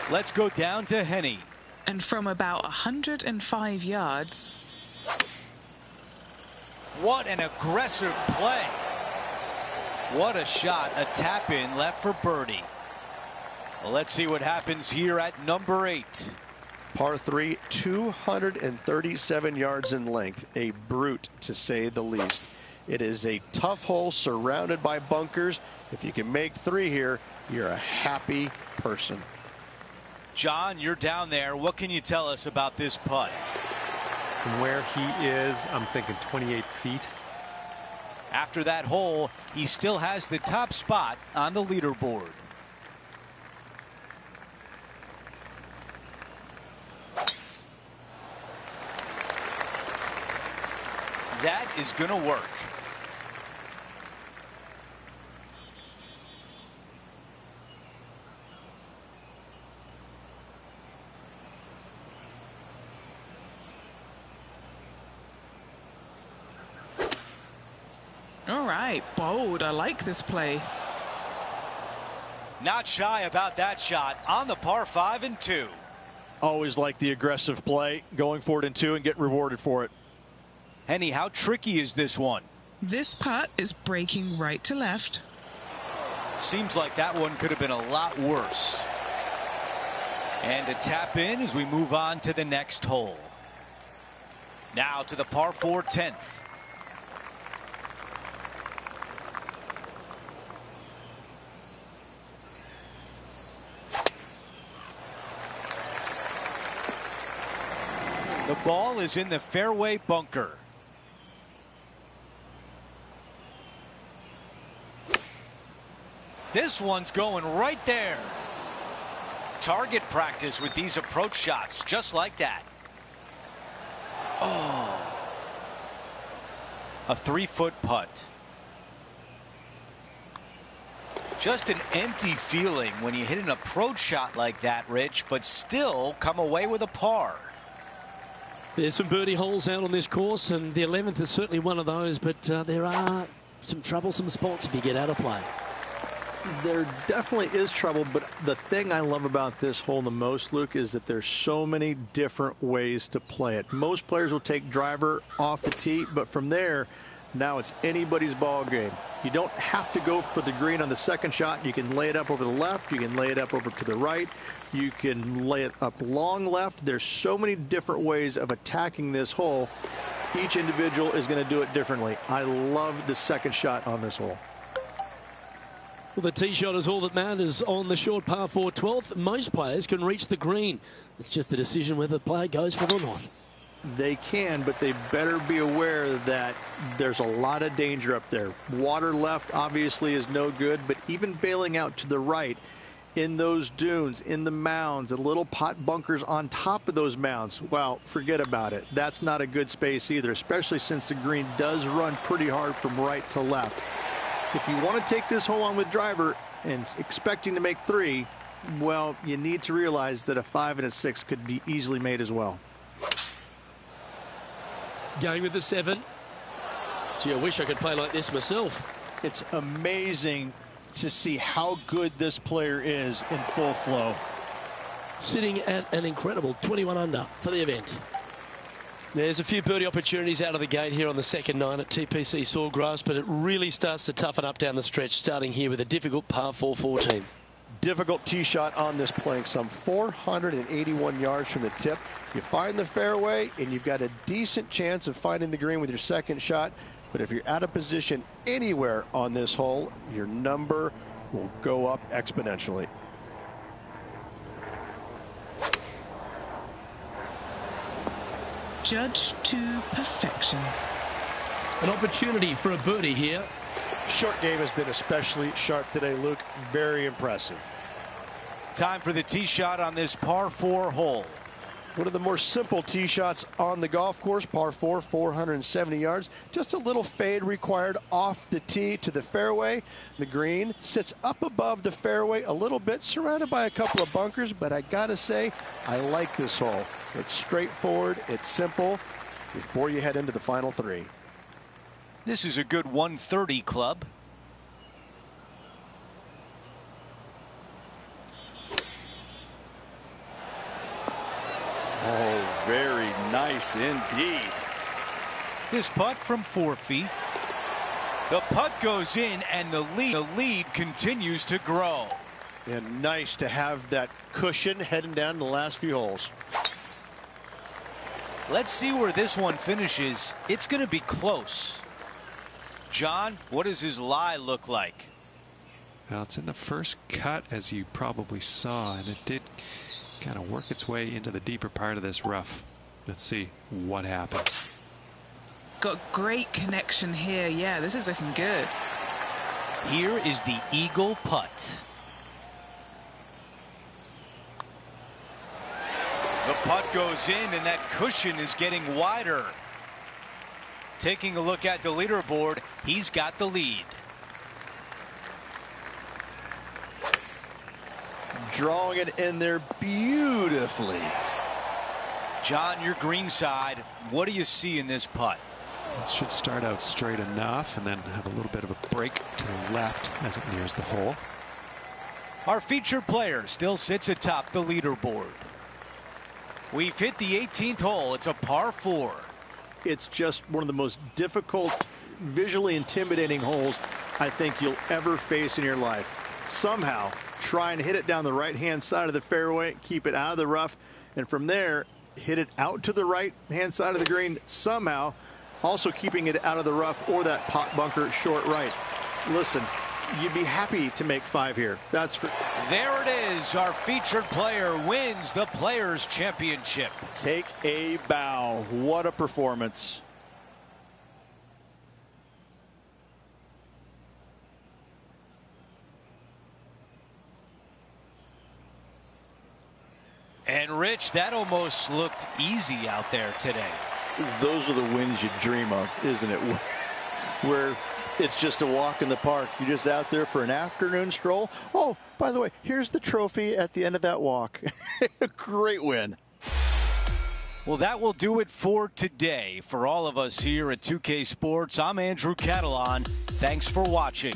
Let's go down to Henny. And from about 105 yards. What an aggressive play. What a shot. A tap in left for birdie. Well, let's see what happens here at number 8. Par 3, 237 yards in length. A brute, to say the least. It is a tough hole surrounded by bunkers. If you can make 3 here, you're a happy person. John, you're down there. What can you tell us about this putt? From where he is, I'm thinking 28 feet. After that hole, he still has the top spot on the leaderboard. That is going to work. All right, bold. I like this play. Not shy about that shot on the par 5 and 2. Always like the aggressive play, going for it in 2 and get rewarded for it. Henny, how tricky is this one? This putt is breaking right to left. Seems like that one could have been a lot worse. And to tap in as we move on to the next hole. Now to the par 4 10th. The ball is in the fairway bunker. This one's going right there. Target practice with these approach shots, just like that. Oh. A 3-foot putt. Just an empty feeling when you hit an approach shot like that, Rich, but still come away with a par. There's some birdie holes out on this course, and the 11th is certainly one of those, but there are some troublesome spots if you get out of play. There definitely is trouble, but the thing I love about this hole the most, Luke, is that there's so many different ways to play it. Most players will take driver off the tee, but from there, now it's anybody's ball game. You don't have to go for the green on the second shot. You can lay it up over the left. You can lay it up over to the right. You can lay it up long left. There's so many different ways of attacking this hole. Each individual is going to do it differently. I love the second shot on this hole. Well, the tee shot is all that matters on the short par 4 12th. Most players can reach the green. It's just a decision whether the player goes for it or not. They can, but they better be aware that there's a lot of danger up there. Water left obviously is no good, but even bailing out to the right in those dunes, in the mounds, the little pot bunkers on top of those mounds, well, forget about it. That's not a good space either, especially since the green does run pretty hard from right to left. If you want to take this hole on with driver and expecting to make 3, well, you need to realize that a 5 and a 6 could be easily made as well. Going with the 7. Gee, I wish I could play like this myself. It's amazing to see how good this player is in full flow. Sitting at an incredible 21 under for the event. There's a few birdie opportunities out of the gate here on the second 9 at TPC Sawgrass, but it really starts to toughen up down the stretch, starting here with a difficult par 4 14. Difficult tee shot on this playing some 481 yards from the tip. You find the fairway and you've got a decent chance of finding the green with your second shot, but if you're out of position anywhere on this hole, your number will go up exponentially. Judged to perfection. An opportunity for a birdie here. Short game has been especially sharp today, Luke. Very impressive. Time for the tee shot on this par 4 hole. One of the more simple tee shots on the golf course, par 4, 470 yards. Just a little fade required off the tee to the fairway. The green sits up above the fairway a little bit, surrounded by a couple of bunkers, but I gotta say, I like this hole. It's straightforward, it's simple, before you head into the final 3. This is a good 130 club. Oh, very nice indeed. This putt from 4 feet. The putt goes in and the lead continues to grow. And nice to have that cushion heading down the last few holes. Let's see where this one finishes. It's going to be close. John, what does his lie look like? Well, it's in the first cut, as you probably saw, and it did kind of work its way into the deeper part of this rough. Let's see what happens. Got great connection here. Yeah, this is looking good. Here is the eagle putt. The putt goes in and that cushion is getting wider. Taking a look at the leaderboard, he's got the lead. Drawing it in there beautifully. John, your green side, what do you see in this putt? It should start out straight enough and then have a little bit of a break to the left as it nears the hole. Our featured player still sits atop the leaderboard. We've hit the 18th hole. It's a par 4. it's just one of the most difficult, visually intimidating holes I think you'll ever face in your life. Somehow try and hit it down the right-hand side of the fairway, keep it out of the rough, and from there hit it out to the right-hand side of the green somehow, also keeping it out of the rough or that pot bunker short right. Listen, you'd be happy to make 5 here. That's for. There it is. Our featured player wins the Players' Championship. Take a bow. What a performance. And Rich, that almost looked easy out there today. Those are the wins you dream of, isn't it? Where it's just a walk in the park. You're just out there for an afternoon stroll. Oh, by the way, here's the trophy at the end of that walk. Great win. Well, that will do it for today. For all of us here at 2K Sports, I'm Andrew Catalan. Thanks for watching.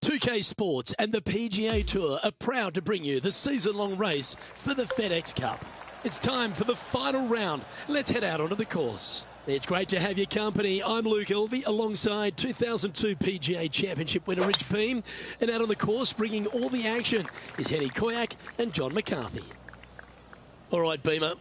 .2K Sports and the PGA Tour are proud to bring you the season-long race for the FedEx Cup. It's time for the final round. Let's head out onto the course. It's great to have your company. I'm Luke Elvey alongside 2002 PGA Championship winner Rich Beam. And out on the course bringing all the action is Henny Koyak and John McCarthy. All right, Beamer.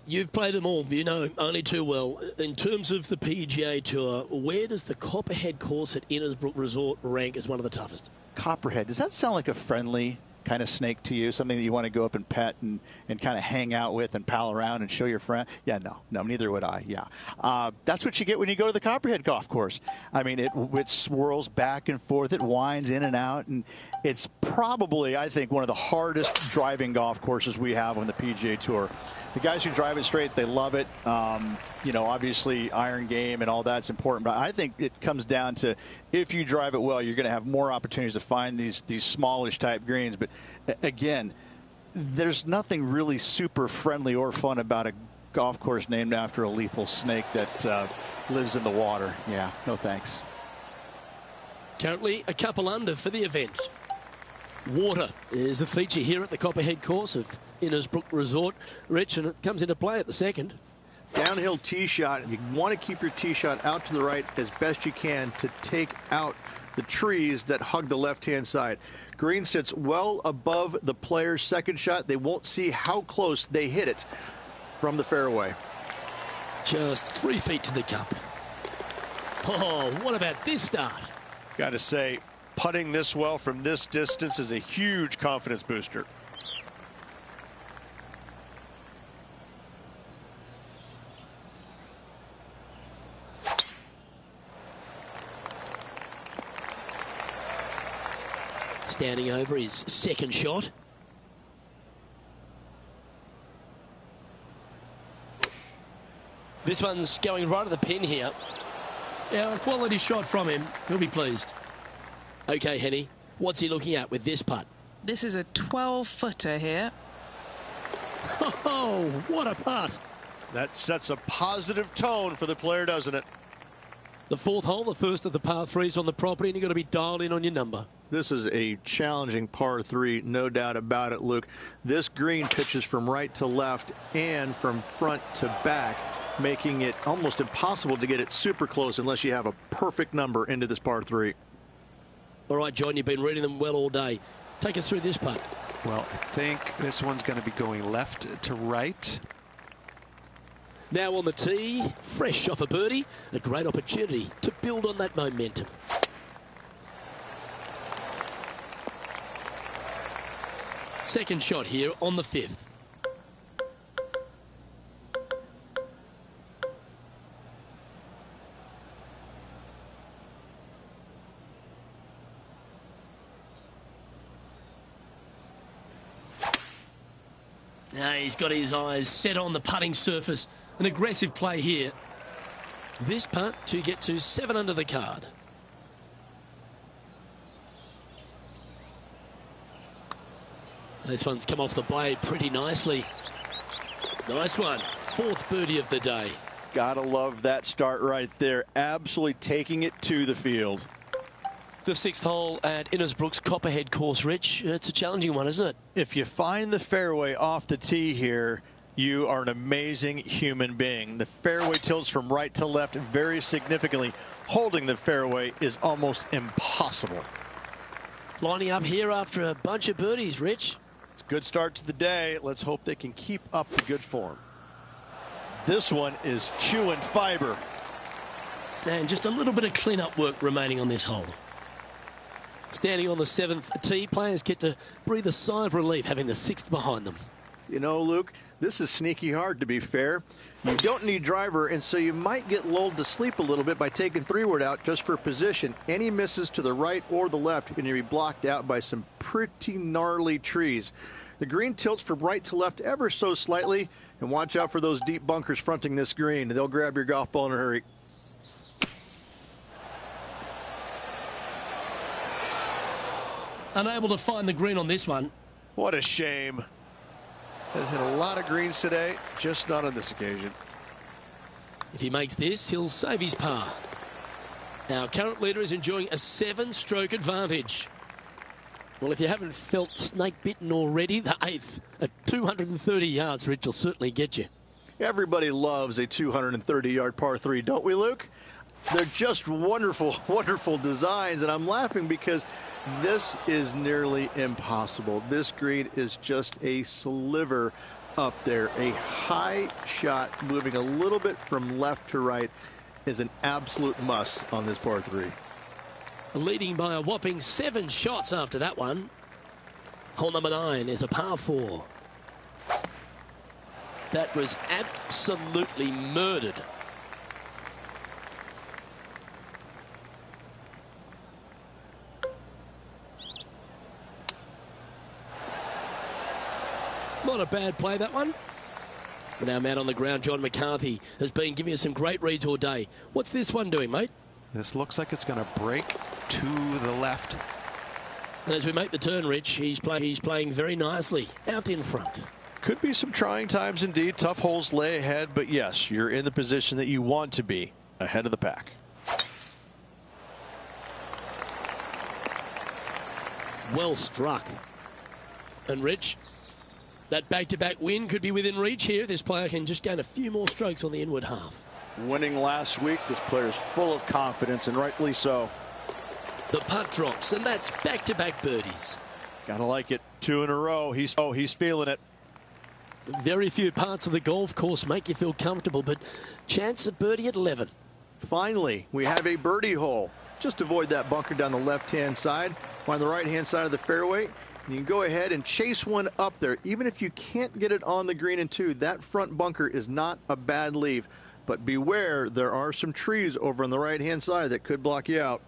You've played them all, you know only too well. In terms of the PGA Tour, where does the Copperhead course at Innisbrook Resort rank as one of the toughest? Copperhead, does that sound like a friendly kind of snake to you? Something that you want to go up and pet and kind of hang out with and pal around and show your friend? Yeah, no, neither would I, yeah. That's what you get when you go to the Copperhead golf course. I mean, it swirls back and forth, it winds in and out, and it's probably, I think, one of the hardest driving golf courses we have on the PGA Tour. The guys who drive it straight, they love it. You know, obviously iron game and all that's important, but I think it comes down to if you drive it well, you're going to have more opportunities to find these smallish type greens. But again, there's nothing really super friendly or fun about a golf course named after a lethal snake that lives in the water. Yeah, no thanks. Currently a couple under for the event. Water is a feature here at the Copperhead course of Innisbrook Resort, Rich, and it comes into play at the second. Downhill tee shot. You want to keep your tee shot out to the right as best you can to take out the trees that hug the left-hand side. Green sits well above the player's second shot. They won't see how close they hit it from the fairway. Just 3 feet to the cup. Oh, what about this start? Got to say, putting this well from this distance is a huge confidence booster. Standing over his second shot. This one's going right at the pin here. Yeah, a quality shot from him. He'll be pleased. Okay, Henny, what's he looking at with this putt? This is a 12-footer here. Oh, what a putt. That sets a positive tone for the player, doesn't it? The fourth hole, the first of the par threes on the property, and you've got to be dialed in on your number. This is a challenging par 3, no doubt about it, Luke. This green pitches from right to left and from front to back, making it almost impossible to get it super close unless you have a perfect number into this par 3. All right, John, you've been reading them well all day. Take us through this putt. Well, I think this one's going to be going left to right. Now on the tee, fresh off a birdie, a great opportunity to build on that momentum. Second shot here on the 5th. Now he's got his eyes set on the putting surface. An aggressive play here. This putt to get to 7 under the card. This one's come off the blade pretty nicely. Nice one. 4th birdie of the day. Gotta love that start right there. Absolutely taking it to the field. The 6th hole at Innisbrook's Copperhead course, Rich. It's a challenging one, isn't it? If you find the fairway off the tee here, you are an amazing human being. The fairway tilts from right to left very significantly. Holding the fairway is almost impossible. Lining up here after a bunch of birdies, Rich. It's a good start to the day. Let's hope they can keep up the good form. This one is chewing fiber. And just a little bit of clean-up work remaining on this hole. Standing on the 7th tee, players get to breathe a sigh of relief having the 6th behind them. You know, Luke, this is sneaky hard, to be fair. You don't need driver, and so you might get lulled to sleep a little bit by taking 3-wood out just for position. Any misses to the right or the left, and you'll be blocked out by some pretty gnarly trees. The green tilts from right to left ever so slightly, and watch out for those deep bunkers fronting this green. They'll grab your golf ball in a hurry. Unable to find the green on this one. What a shame. Has hit a lot of greens today, just not on this occasion. If he makes this, he'll save his par. Our current leader is enjoying a 7-stroke advantage. Well, if you haven't felt snake bitten already, the 8th at 230 yards, Rich, will certainly get you. Everybody loves a 230-yard par 3, don't we, Luke? They're just wonderful, wonderful designs, and I'm laughing because this is nearly impossible. This green is just a sliver up there. A high shot moving a little bit from left to right is an absolute must on this par 3. Leading by a whopping 7 shots after that one. Hole number 9 is a par 4. That was absolutely murdered. Not a bad play, that one. But our man on the ground, John McCarthy, has been giving us some great reads all day. What's this one doing, mate? This looks like it's going to break to the left. And as we make the turn, Rich, he's playing very nicely out in front. Could be some trying times indeed. Tough holes lay ahead, but yes, you're in the position that you want to be, ahead of the pack. Well struck. And Rich, that back-to-back win could be within reach here. This player can just gain a few more strokes on the inward half. Winning last week, this player's full of confidence, and rightly so. The putt drops, and that's back-to-back birdies. Gotta like it. 2 in a row. He's feeling it. Very few parts of the golf course make you feel comfortable, but chance of birdie at 11. Finally, we have a birdie hole. Just avoid that bunker down the left-hand side. Find the right-hand side of the fairway. And you can go ahead and chase one up there. Even if you can't get it on the green in 2, that front bunker is not a bad leave. But beware, there are some trees over on the right-hand side that could block you out.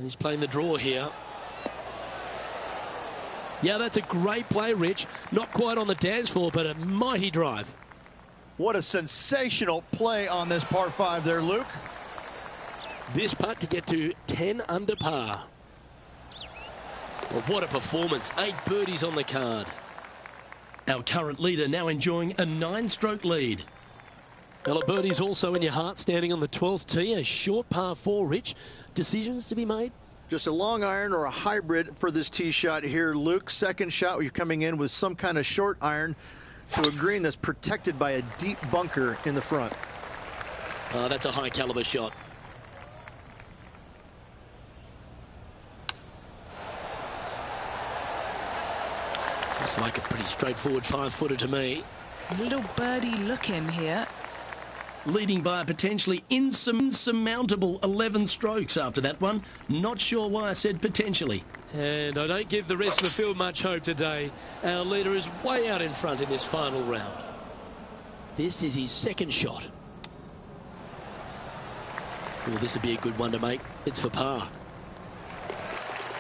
He's playing the draw here. Yeah, that's a great play, Rich. Not quite on the dance floor, but a mighty drive. What a sensational play on this par 5 there, Luke. This putt to get to 10 under par. Well, what a performance. 8 birdies on the card. Our current leader now enjoying a 9-stroke lead. Well, a birdie's also in your heart, standing on the 12th tee. A short par 4, Rich. Decisions to be made? Just a long iron or a hybrid for this tee shot here, Luke. Second shot, you're coming in with some kind of short iron to a green that's protected by a deep bunker in the front. That's a high caliber shot. Looks like a pretty straightforward 5-footer to me. Little birdie look in here. Leading by a potentially insurmountable 11 strokes after that one. Not sure why I said potentially. And I don't give the rest of the field much hope today. Our leader is way out in front in this final round. This is his second shot. Well, this would be a good one to make. It's for par.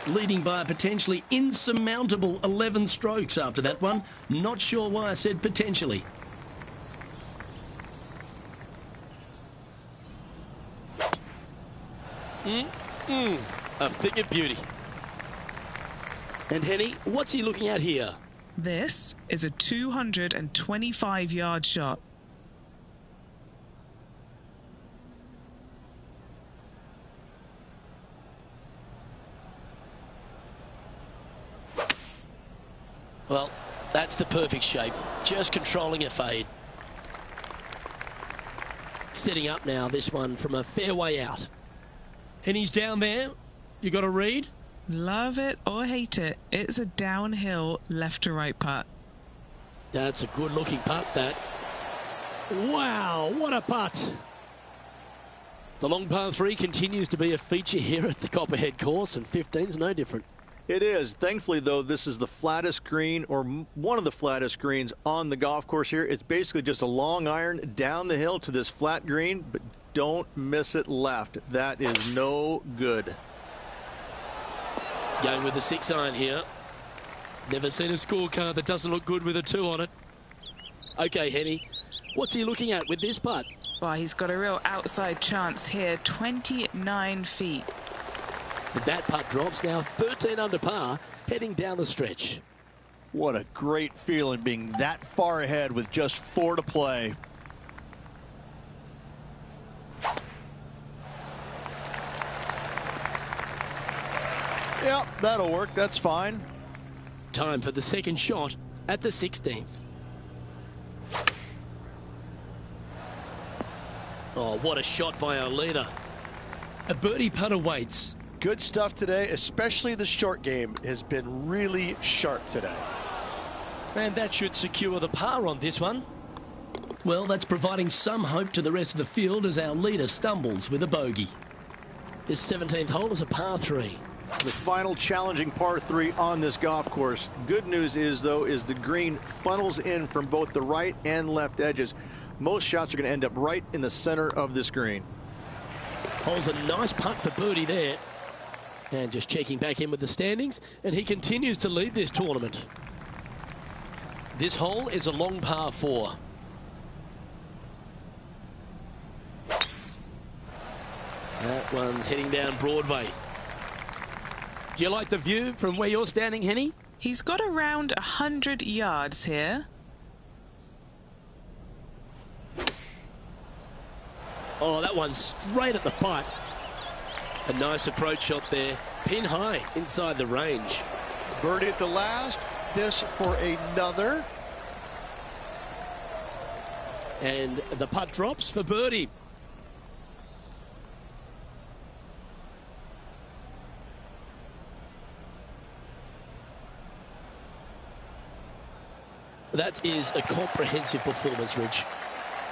Leading by a potentially insurmountable 11 strokes after that one. Not sure why I said potentially. A thing of beauty. And Henny, what's he looking at here? This is a 225-yard shot. Well, that's the perfect shape. Just controlling a fade. Setting up now, this one from a fairway out. And he's down there. You got a read? Love it or hate it, it's a downhill left to right putt. That's a good looking putt, that. Wow, what a putt. The long par 3 continues to be a feature here at the Copperhead course, and 15's no different. It is. Thankfully, though, this is the flattest green, or one of the flattest greens on the golf course here. It's basically just a long iron down the hill to this flat green, but don't miss it left. That is no good. Going with the 6-iron here. Never seen a scorecard that doesn't look good with a 2 on it. Okay, Henny, what's he looking at with this putt? Well, he's got a real outside chance here, 29 feet. That putt drops now 13 under par, heading down the stretch. What a great feeling being that far ahead with just 4 to play. Yep, that'll work. That's fine. Time for the second shot at the 16th. Oh, what a shot by our leader. A birdie putt awaits. Good stuff today, especially the short game has been really sharp today. And that should secure the par on this one. Well, that's providing some hope to the rest of the field as our leader stumbles with a bogey. This 17th hole is a par 3. The final challenging par 3 on this golf course. Good news is, though, is the green funnels in from both the right and left edges. Most shots are going to end up right in the center of this green. Hole's a nice putt for birdie there. And just checking back in with the standings, and he continues to lead this tournament. This hole is a long par 4. That one's heading down Broadway. Do you like the view from where you're standing, Henny? He's got around 100 yards here. Oh, that one's straight at the pipe. A nice approach shot there. Pin high inside the range. Birdie at the last. This for another. And the putt drops for birdie. That is a comprehensive performance, Rich.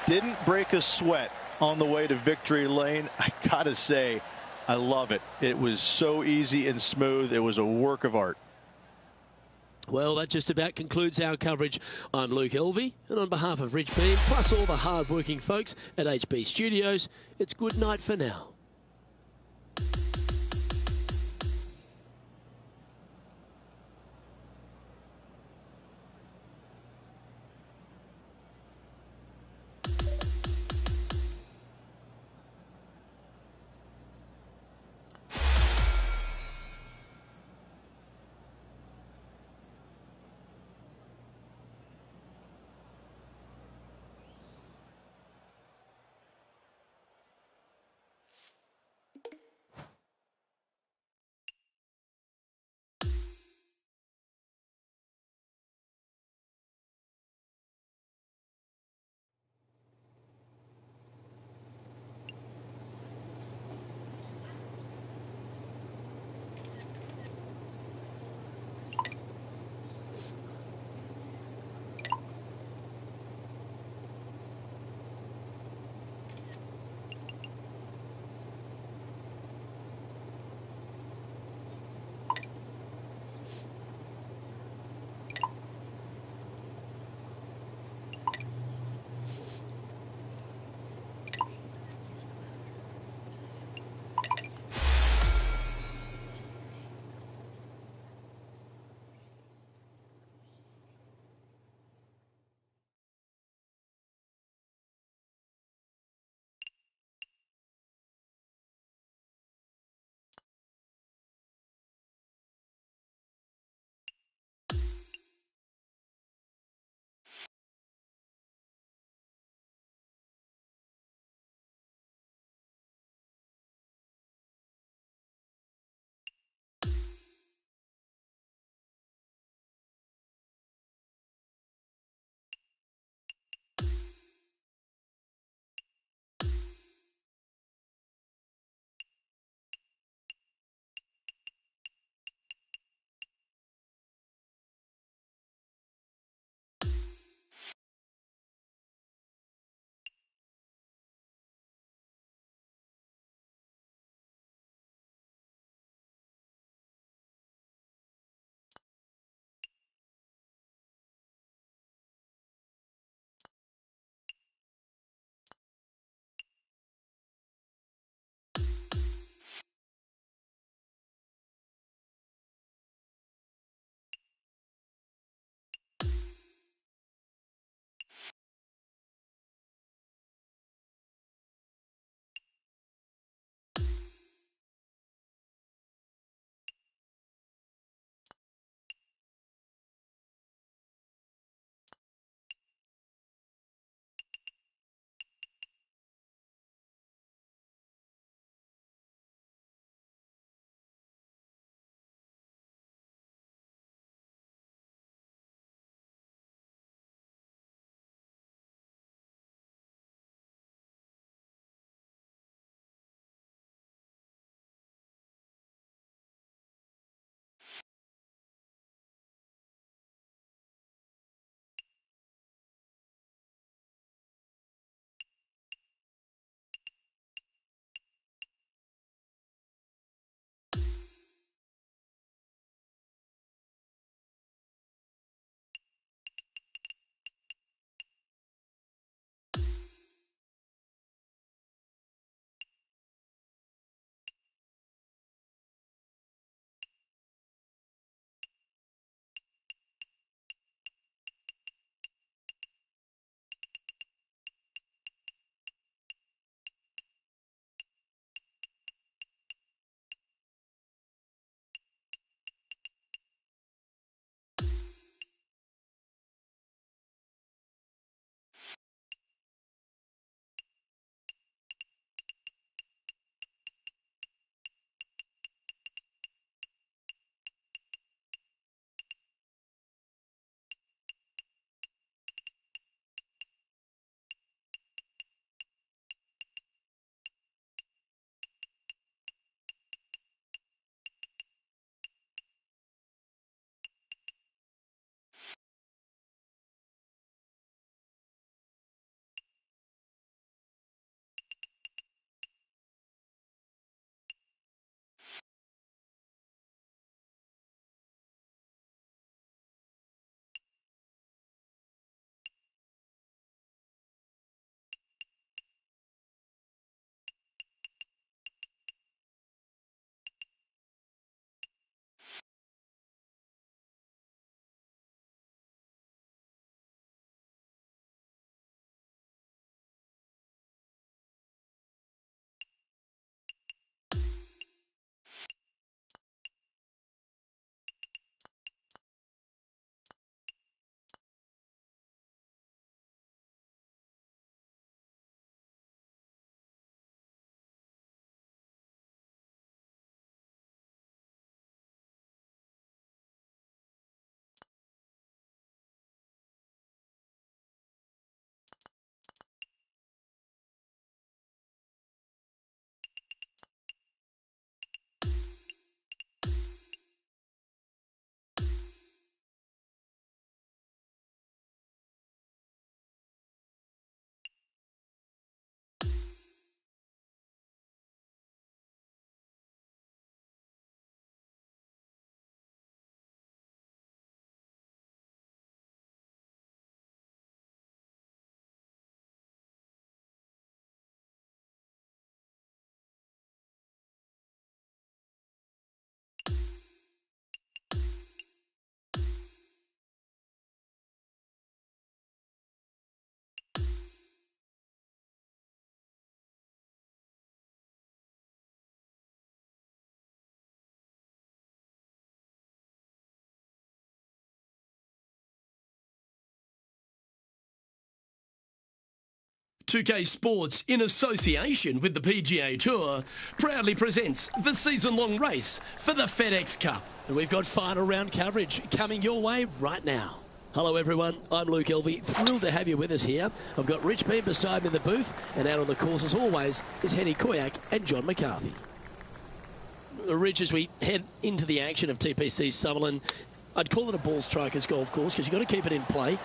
Didn't break a sweat on the way to victory lane. I gotta say, I love it. It was so easy and smooth. It was a work of art. Well, that just about concludes our coverage. I'm Luke Elvey, and on behalf of Rich Beam, plus all the hard-working folks at HB Studios, it's good night for now. 2K Sports, in association with the PGA Tour, proudly presents the season-long race for the FedEx Cup. And we've got final round coverage coming your way right now. Hello everyone, I'm Luke Elvey, thrilled to have you with us here. I've got Rich Beam beside me in the booth, and out on the course as always is Henny Koyak and John McCarthy. Rich, as we head into the action of TPC Sutherland, I'd call it a ball striker's golf course because you've got to keep it in play.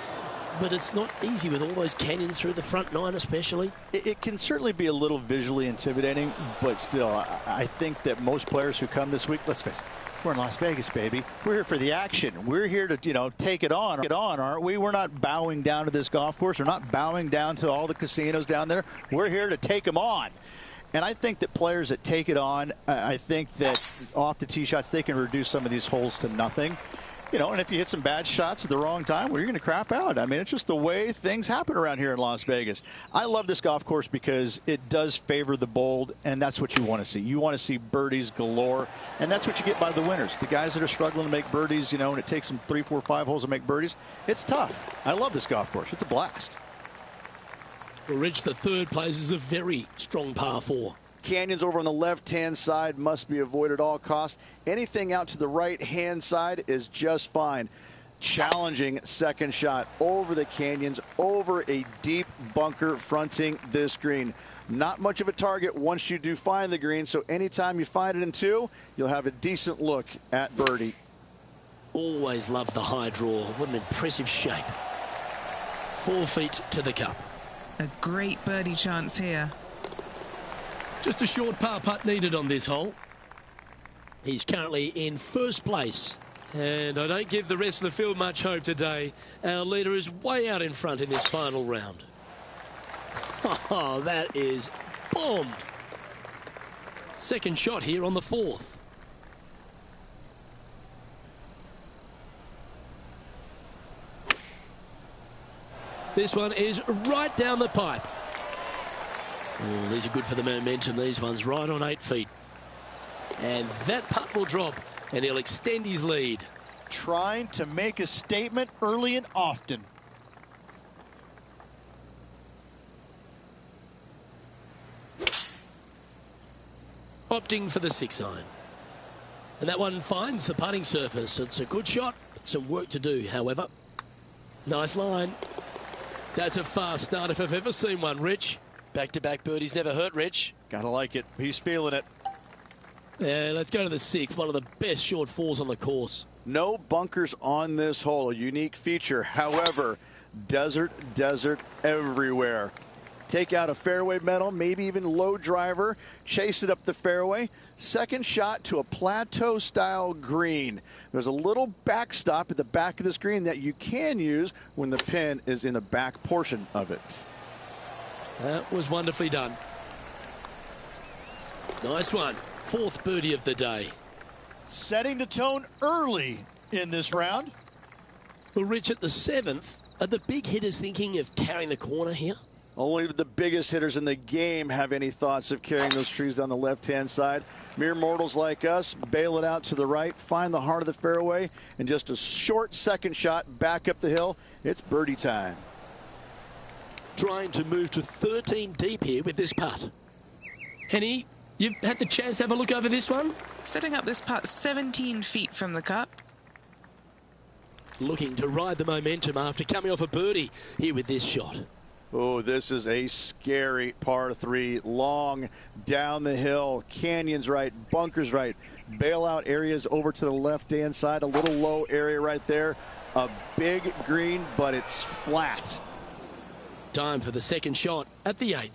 But it's not easy with all those canyons through the front nine especially. It can certainly be a little visually intimidating, but still, I think that most players who come this week, let's face it, we're in Las Vegas, baby. We're here for the action. We're here to, take it on, aren't we? We're not bowing down to this golf course. We're not bowing down to all the casinos down there. We're here to take them on. And I think that players that take it on, I think that off the tee shots, they can reduce some of these holes to nothing. And if you hit some bad shots at the wrong time, well, you're going to crap out. I mean, it's just the way things happen around here in Las Vegas. I love this golf course because it does favor the bold, and that's what you want to see. You want to see birdies galore, and that's what you get by the winners. The guys that are struggling to make birdies, and it takes them 3, 4, 5 holes to make birdies, it's tough. I love this golf course. It's a blast. Well, Rich, the third place is a very strong par 4. Canyons over on the left-hand side must be avoided at all costs. Anything out to the right-hand side is just fine. Challenging second shot over the canyons, over a deep bunker fronting this green. Not much of a target once you do find the green, so anytime you find it in 2, you'll have a decent look at birdie. Always loved the high draw. What an impressive shape. 4 feet to the cup. A great birdie chance here. Just a short par putt needed on this hole. He's currently in first place. And I don't give the rest of the field much hope today. Our leader is way out in front in this final round. Oh, that is bombed. Second shot here on the 4th. This one is right down the pipe. Oh, these are good for the momentum, these ones, right on 8 feet. And that putt will drop, and he'll extend his lead. Trying to make a statement early and often. Opting for the 6-iron. And that one finds the putting surface. It's a good shot, but some work to do, however. Nice line. That's a fast start if I've ever seen one, Rich. Back-to-back birdies never hurt, Rich. Gotta like it. He's feeling it. Yeah, let's go to the 6th. One of the best short falls on the course. No bunkers on this hole, a unique feature. However, desert everywhere. Take out a fairway metal, maybe even low driver, chase it up the fairway. Second shot to a plateau-style green. There's a little backstop at the back of this green that you can use when the pin is in the back portion of it. That was wonderfully done. Nice one. 4th birdie of the day. Setting the tone early in this round. Well, Rich, at the 7th, are the big hitters thinking of carrying the corner here? Only the biggest hitters in the game have any thoughts of carrying those trees down the left-hand side. Mere mortals like us bail it out to the right, find the heart of the fairway, and just a short second shot back up the hill. It's birdie time. Trying to move to 13 deep here with this putt. Henny, you've had the chance to have a look over this one? Setting up this putt 17 feet from the cup. Looking to ride the momentum after coming off a birdie here with this shot. Oh, this is a scary par 3. Long down the hill. Canyons right, bunkers right. Bailout areas over to the left-hand side. A little low area right there. A big green, but it's flat. Time for the second shot at the 8th.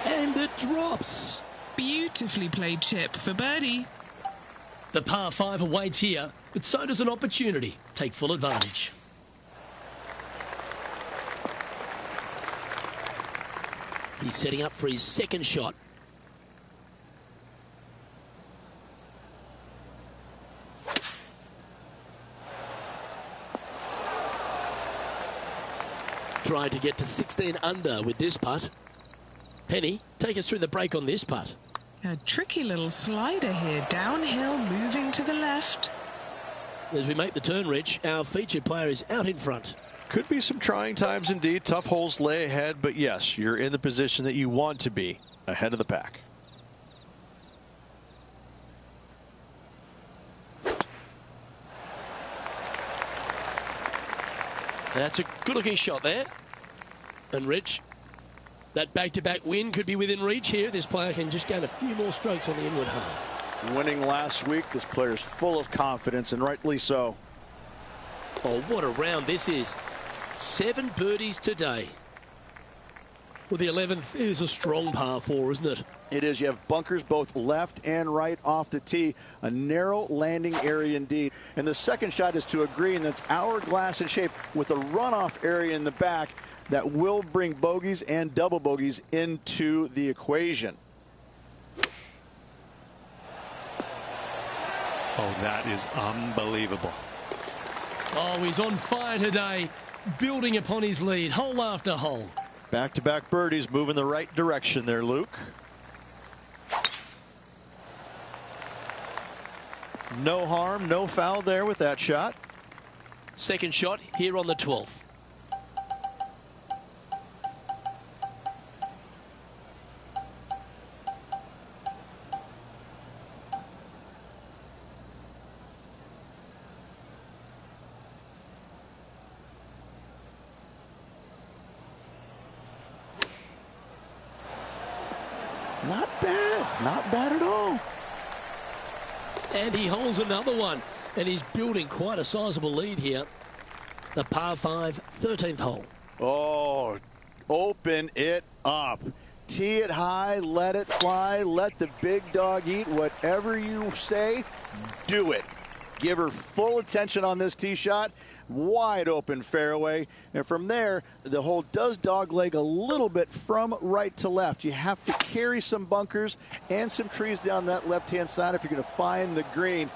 And it drops. Beautifully played chip for birdie. The par 5 awaits here, but so does an opportunity. Take full advantage. He's setting up for his second shot. Trying to get to 16 under with this putt. Henny, take us through the break on this putt. A tricky little slider here. Downhill, moving to the left. As we make the turn, Rich, our featured player is out in front. Could be some trying times indeed. Tough holes lay ahead, but yes, you're in the position that you want to be, ahead of the pack. That's a good-looking shot there. And Rich, that back-to-back win could be within reach here. This player can just gain a few more strokes on the inward half. Winning last week, this player's full of confidence, and rightly so. Oh, what a round this is. 7 birdies today. Well, the 11th is a strong par 4, isn't it? It is. You have bunkers both left and right off the tee. A narrow landing area indeed. And the second shot is to a green that's hourglass in shape with a runoff area in the back that will bring bogeys and double bogeys into the equation. Oh, that is unbelievable. Oh, he's on fire today, building upon his lead, hole after hole. Back-to-back birdies, moving the right direction there, Luke. No harm, no foul there with that shot. Second shot here on the 12th. Not bad. Not bad at all. And he holds another one. And he's building quite a sizable lead here. The par 5, 13th hole. Oh, open it up. Tee it high, let it fly, let the big dog eat. Whatever you say, do it. Give her full attention on this tee shot. Wide open fairway, and from there the hole does dogleg a little bit from right to left. You have to carry some bunkers and some trees down that left hand side if you're going to find the green.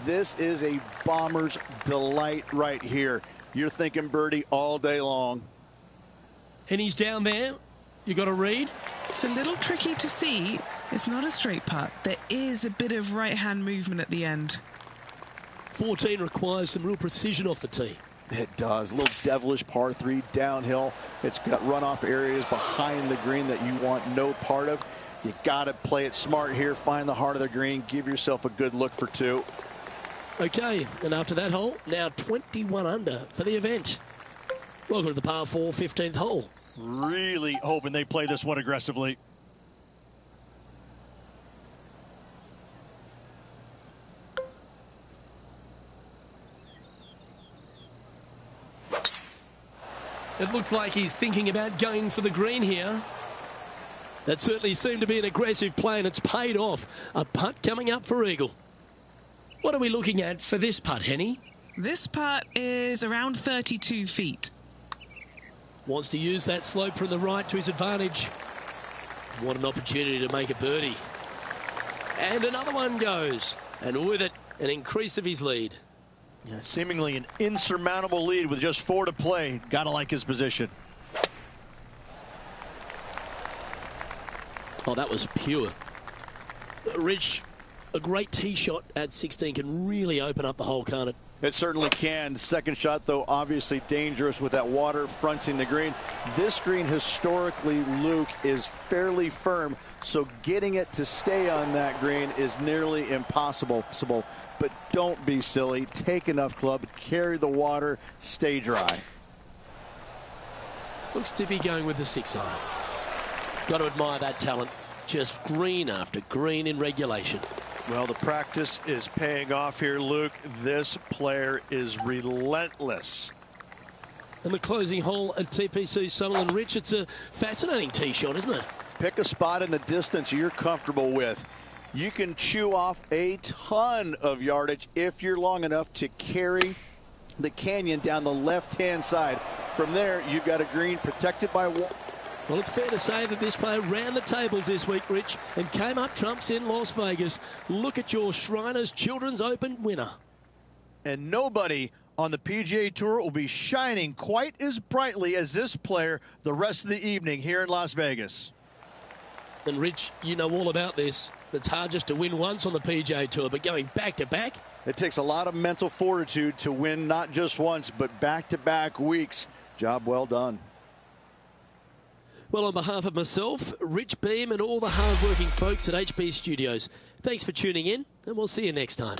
This is a bomber's delight right here. You're thinking birdie all day long. And he's down there. You got to read. It's a little tricky to see. It's not a straight putt. There is a bit of right hand movement at the end. 14 requires some real precision off the tee. It does. A little devilish par 3 downhill. It's got runoff areas behind the green that you want no part of. You got to play it smart here. Find the heart of the green. Give yourself a good look for 2. Okay, and after that hole, now 21 under for the event. Welcome to the par 4, 15th hole. Really hoping they play this one aggressively. It looks like he's thinking about going for the green here. That certainly seemed to be an aggressive play, and it's paid off. A putt coming up for eagle. What are we looking at for this putt, Henny? This putt is around 32 feet. Wants to use that slope from the right to his advantage. What an opportunity to make a birdie. And another one goes. And with it, an increase of his lead. Yeah, seemingly an insurmountable lead with just 4 to play. Gotta like his position. Oh, that was pure. Rich, a great tee shot at 16 can really open up the hole, can't it? It certainly can. Second shot, though, obviously dangerous with that water fronting the green. This green historically, Luke, is fairly firm, so getting it to stay on that green is nearly impossible. But don't be silly. Take enough club, carry the water, stay dry. Looks to be going with the 6-iron. Got to admire that talent. Just green after green in regulation. Well, the practice is paying off here, Luke. This player is relentless. And the closing hole at TPC Sutherland. Rich, it's a fascinating tee shot, isn't it? Pick a spot in the distance you're comfortable with. You can chew off a ton of yardage if you're long enough to carry the canyon down the left-hand side. From there, you've got a green protected by wall. Well, it's fair to say that this player ran the tables this week, Rich, and came up trumps in Las Vegas. Look at your Shriners Children's Open winner. And nobody on the PGA Tour will be shining quite as brightly as this player the rest of the evening here in Las Vegas. And Rich, you know all about this. It's hard just to win once on the PGA Tour, but going back to back, It takes a lot of mental fortitude to win not just once, but back-to-back weeks. Job well done. Well, on behalf of myself, Rich Beam, and all the hard-working folks at HB Studios, thanks for tuning in, and we'll see you next time.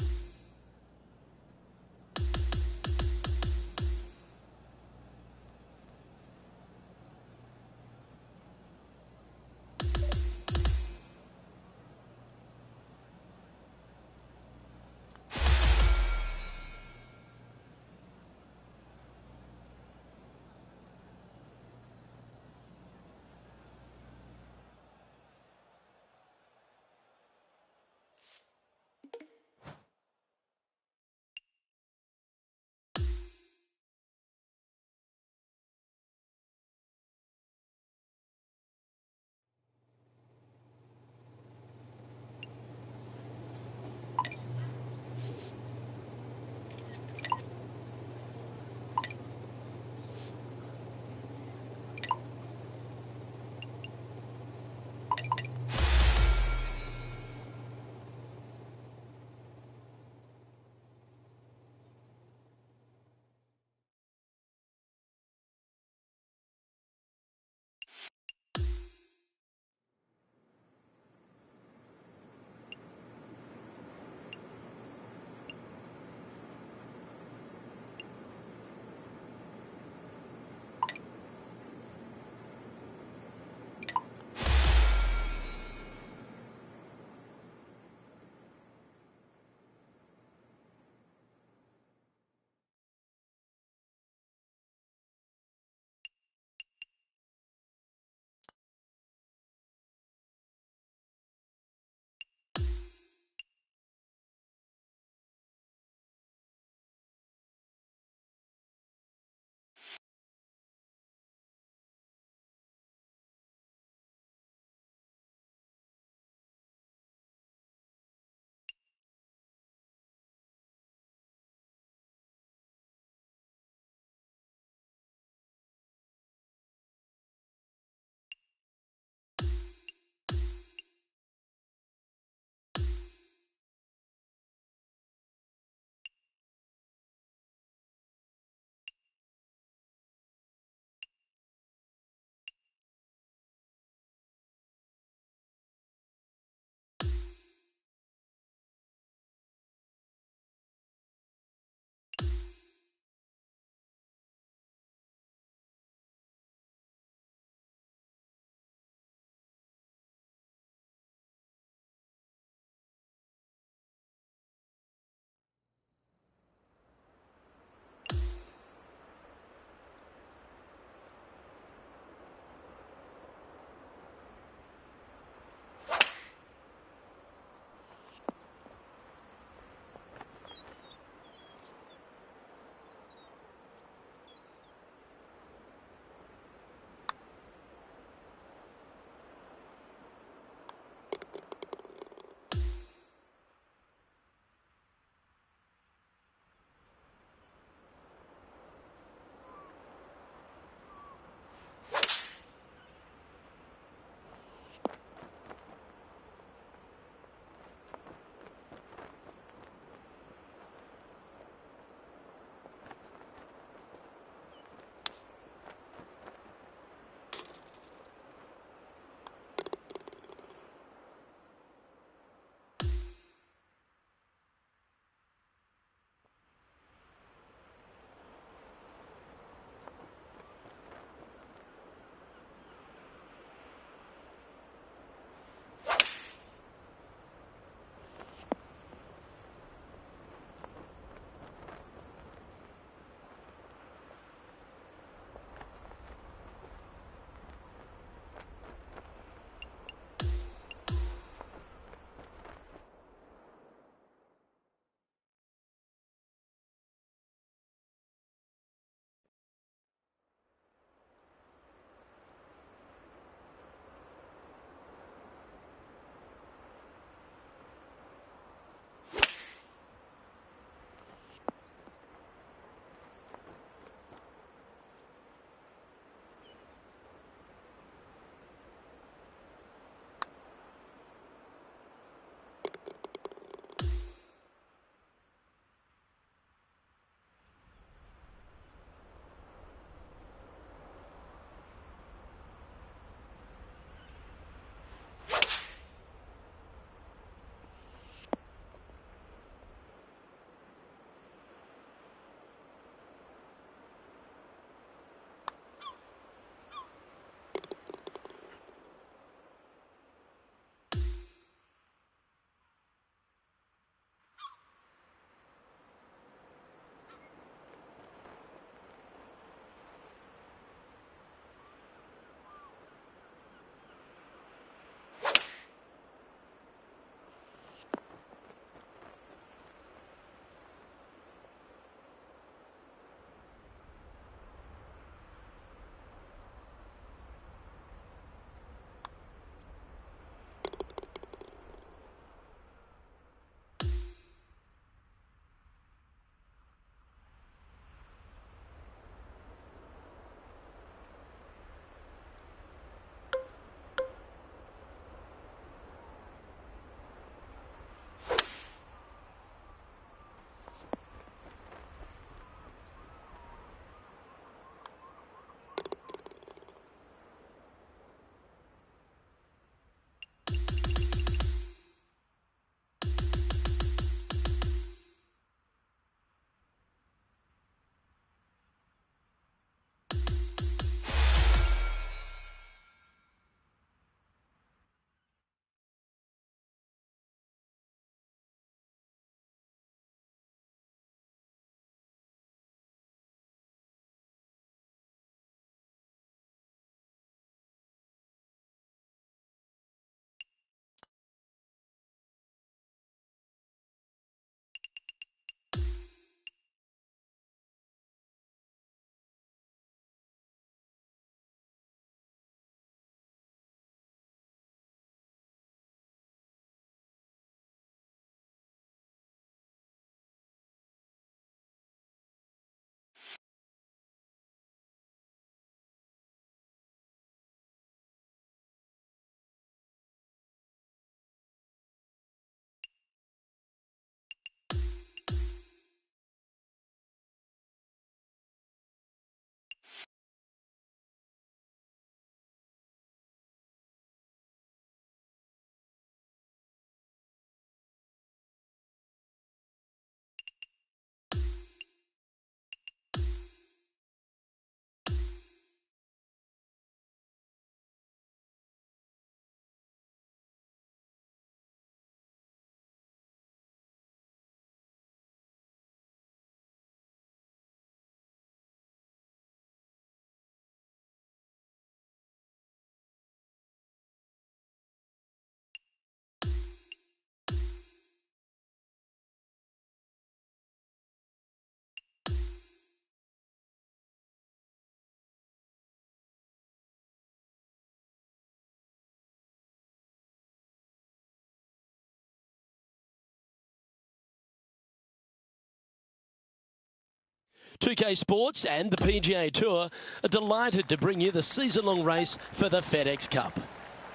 2K Sports and the PGA Tour are delighted to bring you the season-long race for the FedEx Cup.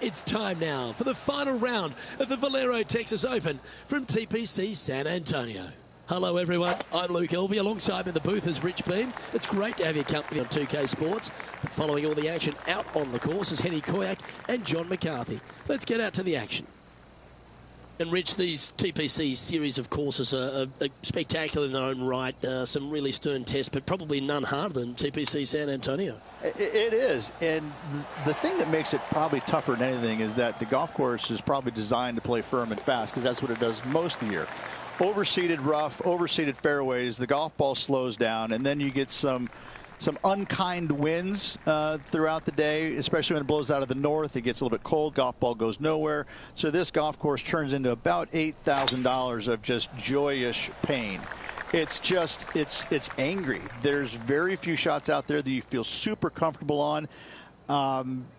It's time now for the final round of the Valero Texas Open from TPC San Antonio. Hello everyone, I'm Luke Elvey. Alongside me in the booth is Rich Beam. It's great to have your company on 2K Sports. But following all the action out on the course is Henny Koyak and John McCarthy. Let's get out to the action. And Rich, these TPC series of courses are spectacular in their own right. Some really stern tests, but probably none harder than TPC San Antonio. It is, and the thing that makes it probably tougher than anything is that the golf course is probably designed to play firm and fast, because that's what it does most of the year. Overseeded rough, overseeded fairways, the golf ball slows down, and then you get some unkind winds throughout the day, especially when it blows out of the north. It gets a little bit cold. Golf ball goes nowhere. So this golf course turns into about $8,000 of just joyous pain. It's just, it's angry. There's very few shots out there that you feel super comfortable on.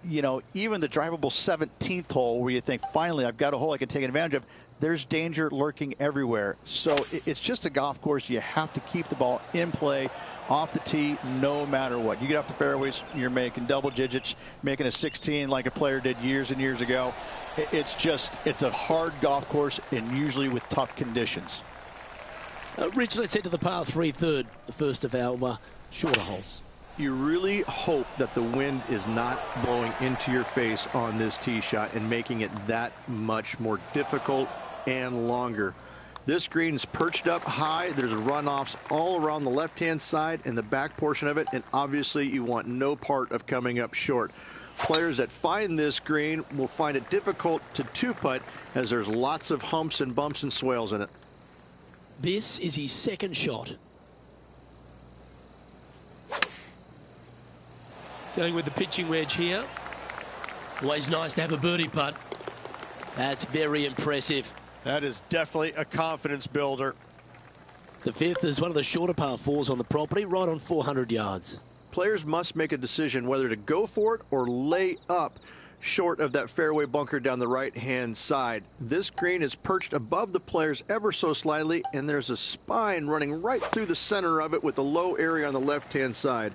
You know, even the drivable 17th hole where you think, finally, I've got a hole I can take advantage of, there's danger lurking everywhere. So it's just a golf course. You have to keep the ball in play off the tee no matter what. You get off the fairways, you're making double digits, making a 16 like a player did years and years ago. It's a hard golf course, and usually with tough conditions. Rich, let's head to the par 3 third, the first of our shorter holes. You really hope that the wind is not blowing into your face on this tee shot and making it that much more difficult and longer. This green's perched up high. There's runoffs all around the left-hand side and the back portion of it, and obviously you want no part of coming up short. Players that find this green will find it difficult to two-putt, as there's lots of humps and bumps and swales in it. This is his second shot. Going with the pitching wedge here. Always nice to have a birdie putt. That's very impressive. That is definitely a confidence builder. The fifth is one of the shorter par 4s on the property, right on 400 yards. Players must make a decision whether to go for it or lay up short of that fairway bunker down the right-hand side. This green is perched above the players ever so slightly, and there's a spine running right through the center of it with a low area on the left-hand side.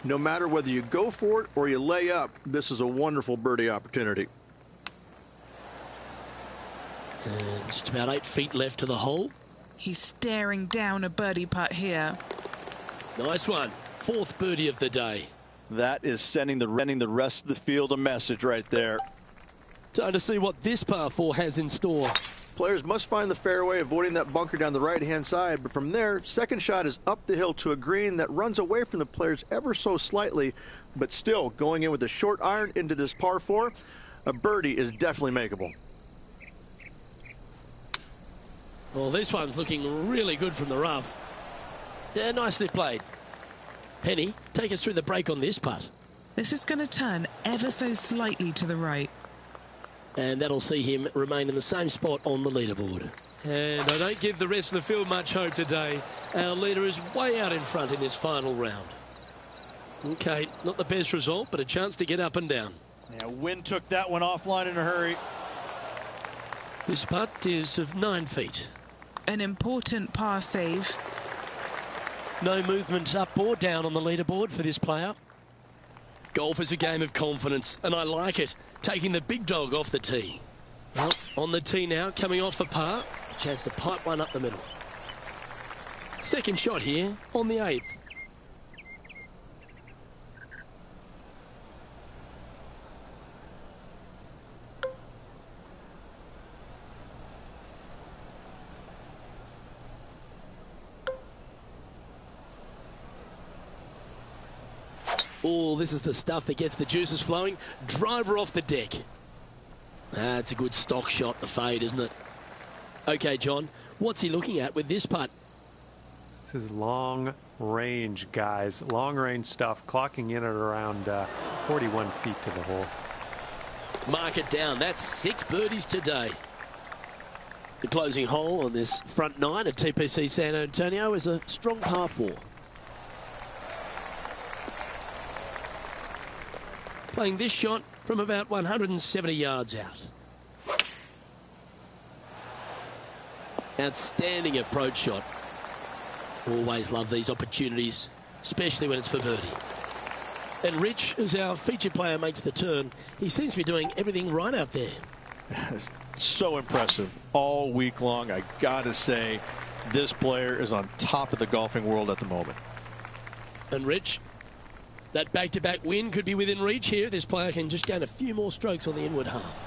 No matter whether you go for it or you lay up, this is a wonderful birdie opportunity. And just about 8 feet left to the hole. He's staring down a birdie putt here. Nice one. Fourth birdie of the day. That is sending the rest of the field a message right there. Time to see what this par 4 has in store. Players must find the fairway, avoiding that bunker down the right-hand side. But from there, second shot is up the hill to a green that runs away from the players ever so slightly, but still going in with a short iron into this par 4. A birdie is definitely makeable. Well, this one's looking really good from the rough. Yeah, nicely played. Henny, take us through the break on this putt. This is going to turn ever so slightly to the right. And that'll see him remain in the same spot on the leaderboard. And I don't give the rest of the field much hope today. Our leader is way out in front in this final round. Okay, not the best result, but a chance to get up and down. Yeah, wind took that one offline in a hurry. This putt is of 9 feet. An important par save. No movement up or down on the leaderboard for this player. Golf is a game of confidence, and I like it. Taking the big dog off the tee. Well, on the tee now, coming off for par. A chance to pipe one up the middle. Second shot here on the 8th. Oh, this is the stuff that gets the juices flowing. Driver off the deck. That's a good stock shot, the fade, isn't it? Okay, John, what's he looking at with this putt? This is long range, guys. Long range stuff, clocking in at around 41 feet to the hole. Mark it down. That's 6 birdies today. The closing hole on this front 9 at TPC San Antonio is a strong par 4. Playing this shot from about 170 yards out. Outstanding approach shot. Always love these opportunities especially when it's for birdie. And Rich, as our featured player makes the turn, he seems to be doing everything right out there. So impressive all week long. I gotta say, this player is on top of the golfing world at the moment. And Rich, that back-to-back win could be within reach here. This player can just gain a few more strokes on the inward half.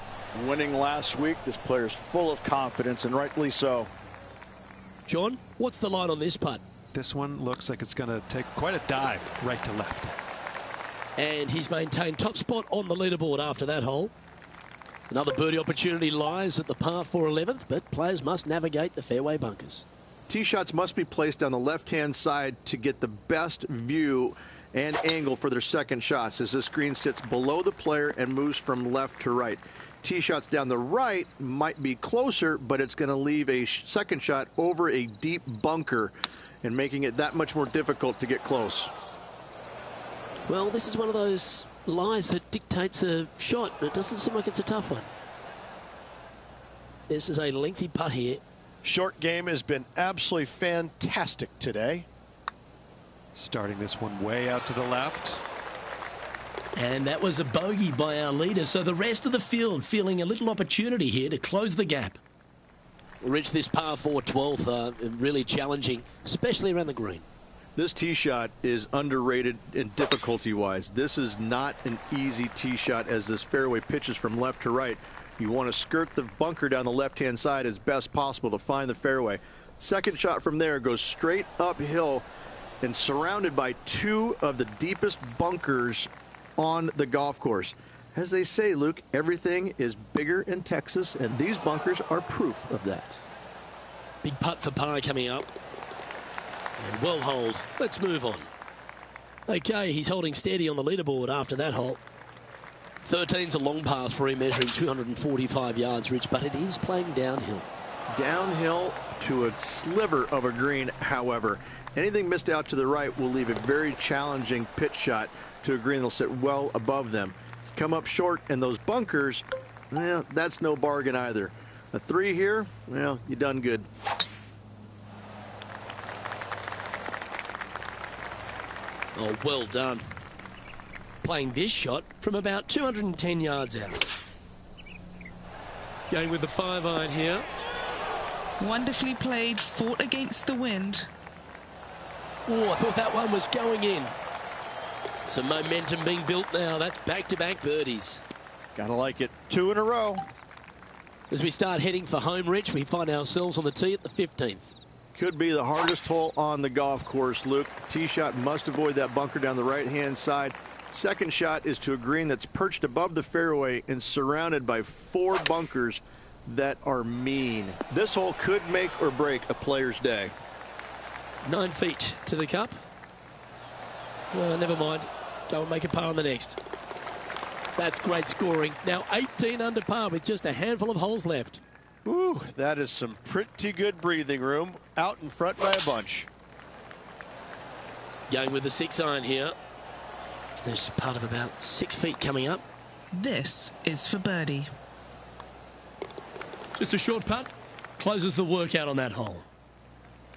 Winning last week, this player's full of confidence, and rightly so. John, what's the line on this putt? This one looks like it's going to take quite a dive right to left. And he's maintained top spot on the leaderboard after that hole. Another birdie opportunity lies at the par 4 11th, but players must navigate the fairway bunkers. Tee shots must be placed on the left-hand side to get the best view and angle for their second shots, as this green sits below the player and moves from left to right. Tee shots down the right might be closer, but it's going to leave a second shot over a deep bunker and making it that much more difficult to get close. Well, this is one of those lies that dictates a shot, but it doesn't seem like it's a tough one. This is a lengthy putt here. Short game has been absolutely fantastic today. Starting this one way out to the left. And that was a bogey by our leader, so the rest of the field feeling a little opportunity here to close the gap. Rich, this par 4 12th, really challenging, especially around the green. This tee shot is underrated in difficulty-wise. This is not an easy tee shot as this fairway pitches from left to right. You want to skirt the bunker down the left-hand side as best possible to find the fairway. Second shot from there goes straight uphill and surrounded by two of the deepest bunkers on the golf course. As they say, Luke, everything is bigger in Texas, and these bunkers are proof of that. Big putt for par coming up. And well holed. Let's move on. Okay, he's holding steady on the leaderboard after that hole. 13's a long path for him, measuring 245 yards, Rich, but it is playing downhill. Downhill to a sliver of a green, however. Anything missed out to the right will leave a very challenging pitch shot to a green that'll sit well above them. Come up short, and those bunkers, well, that's no bargain either. A 3 here, well, you done good. Oh, well done. Playing this shot from about 210 yards out. Going with the 5-iron here. Wonderfully played, fought against the wind. Oh, I thought that one was going in. Some momentum being built now. That's back-to-back birdies. Gotta like it. 2 in a row. As we start heading for home, Rich, we find ourselves on the tee at the 15th. Could be the hardest hole on the golf course, Luke. Tee shot must avoid that bunker down the right-hand side. Second shot is to a green that's perched above the fairway and surrounded by 4 bunkers that are mean. This hole could make or break a player's day. 9 feet to the cup. Well, never mind. Go and make a par on the next. That's great scoring. Now 18 under par with just a handful of holes left. Ooh, that is some pretty good breathing room out in front by a bunch. Going with the 6-iron here. There's part of about 6 feet coming up. This is for birdie. Just a short putt. Closes the workout on that hole.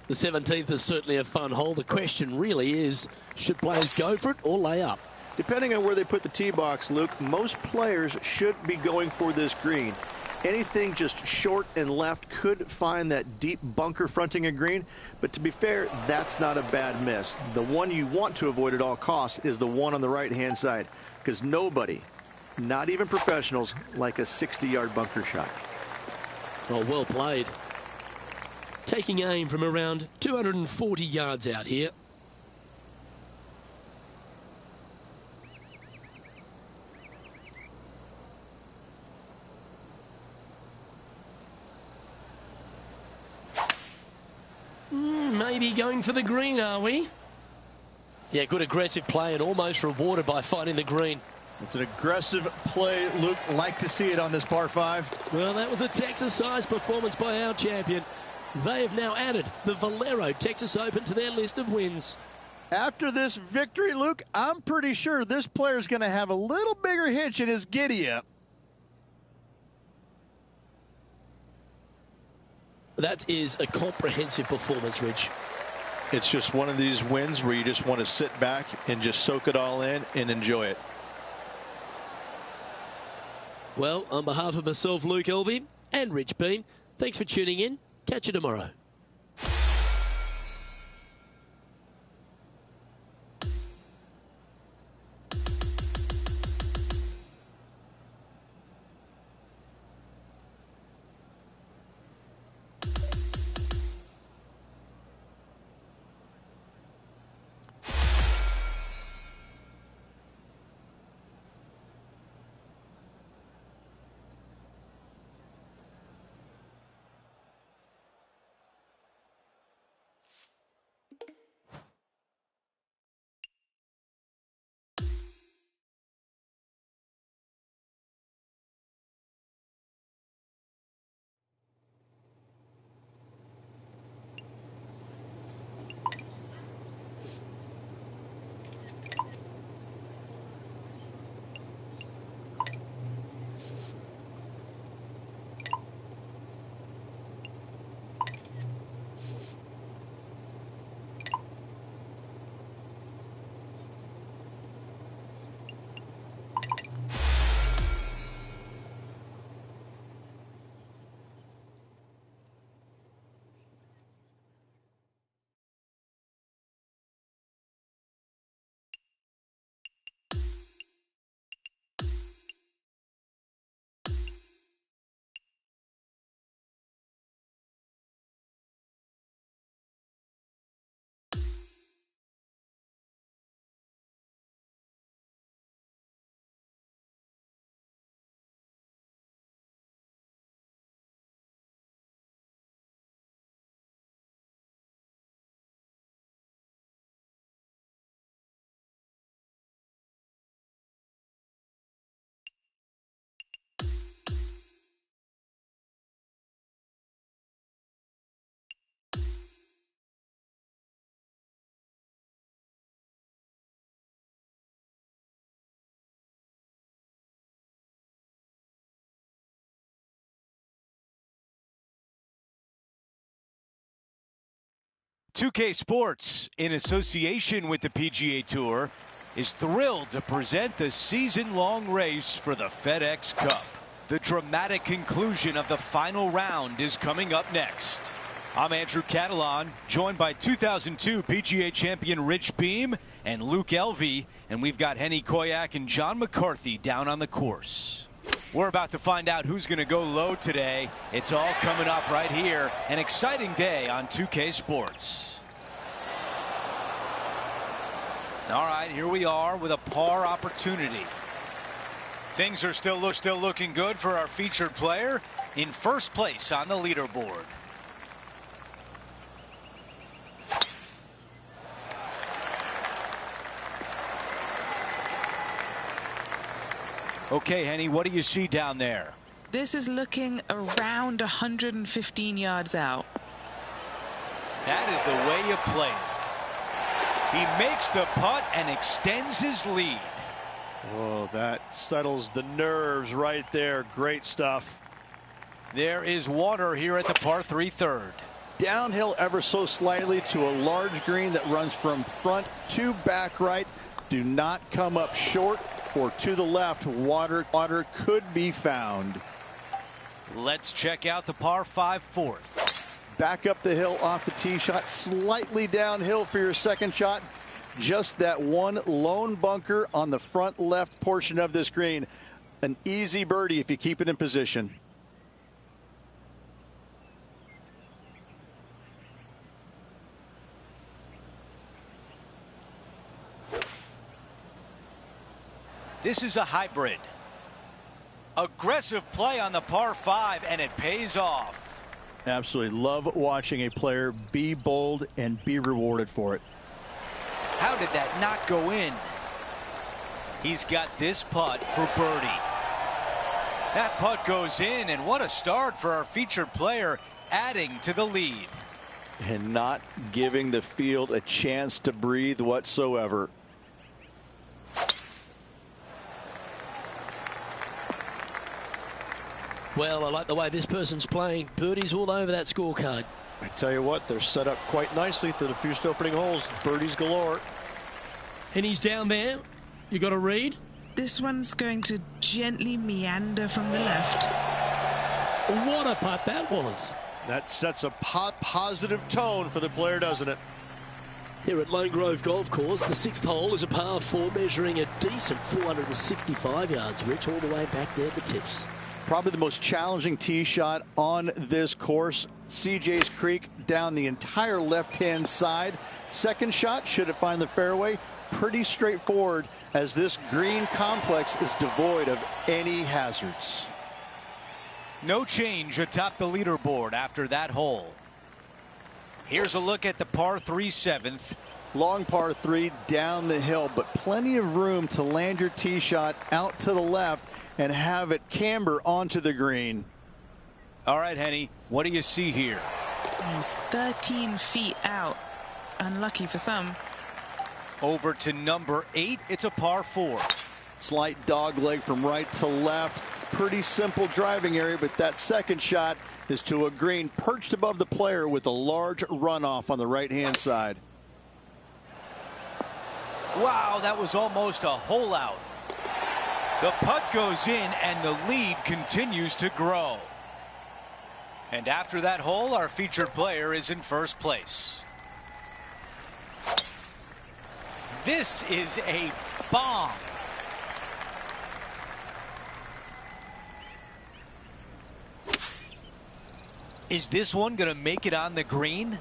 The 17th is certainly a fun hole. The question really is, should players go for it or lay up? Depending on where they put the tee box, Luke, most players should be going for this green. Anything just short and left could find that deep bunker fronting a green, but to be fair, that's not a bad miss. The one you want to avoid at all costs is the one on the right-hand side, because nobody, not even professionals, like a 60-yard bunker shot. Oh, well played. Taking aim from around 240 yards out here. Maybe going for the green, are we? Yeah, good aggressive play and almost rewarded by finding the green. It's an aggressive play, Luke. Like to see it on this par 5. Well, that was a Texas-sized performance by our champion. They have now added the Valero Texas Open to their list of wins. After this victory, Luke, I'm pretty sure this player's going to have a little bigger hitch in his giddy-up. That is a comprehensive performance, Rich. It's just one of these wins where you just want to sit back and just soak it all in and enjoy it. Well, on behalf of myself, Luke Elvey, and Rich Beam, thanks for tuning in. Catch you tomorrow. .2K Sports, in association with the PGA Tour, is thrilled to present the season-long race for the FedEx Cup. The dramatic conclusion of the final round is coming up next. I'm Andrew Catalan, joined by 2002 PGA champion Rich Beam and Luke Elvey, and we've got Henny Koyak and John McCarthy down on the course. We're about to find out who's going to go low today. It's all coming up right here. An exciting day on 2K Sports. All right, here we are with a par opportunity. Things are still looking good for our featured player in first place on the leaderboard. Okay, Henny, what do you see down there? This is looking around 115 yards out. That is the way you play it. He makes the putt and extends his lead. Oh, that settles the nerves right there. Great stuff. There is water here at the par 3 third. Downhill ever so slightly to a large green that runs from front to back right. Do not come up short or to the left. Water could be found. Let's check out the par 5 fourth. Back up the hill off the tee shot, slightly downhill for your second shot. Just that one lone bunker on the front left portion of this green. An easy birdie if you keep it in position. This is a hybrid. Aggressive play on the par 5, and it pays off. Absolutely love watching a player be bold and be rewarded for it. How did that not go in? He's got this putt for birdie. That putt goes in, and what a start for our featured player, adding to the lead. And not giving the field a chance to breathe whatsoever. Well, I like the way this person's playing. Birdies all over that scorecard. I tell you what, they're set up quite nicely through the first opening holes. Birdies galore. And he's down there. You got a read? This one's going to gently meander from the left. What a putt that was. That sets a positive tone for the player, doesn't it? Here at Lone Grove Golf Course, the 6th hole is a par 4 measuring a decent 465 yards, Rich, all the way back there at the tips. Probably the most challenging tee shot on this course. CJ's Creek down the entire left-hand side. Second shot, should it find the fairway? Pretty straightforward, as this green complex is devoid of any hazards. No change atop the leaderboard after that hole. Here's a look at the par 3 7th. Long par 3 down the hill, but plenty of room to land your tee shot out to the left and have it camber onto the green. All right, Henny, what do you see here? He's 13 feet out. Unlucky for some. Over to number 8. It's a par 4. Slight dog leg from right to left. Pretty simple driving area, but that second shot is to a green perched above the player with a large runoff on the right-hand side. Wow, that was almost a hole out. The putt goes in and the lead continues to grow. And after that hole, our featured player is in first place. This is a bomb. Is this one going to make it on the green?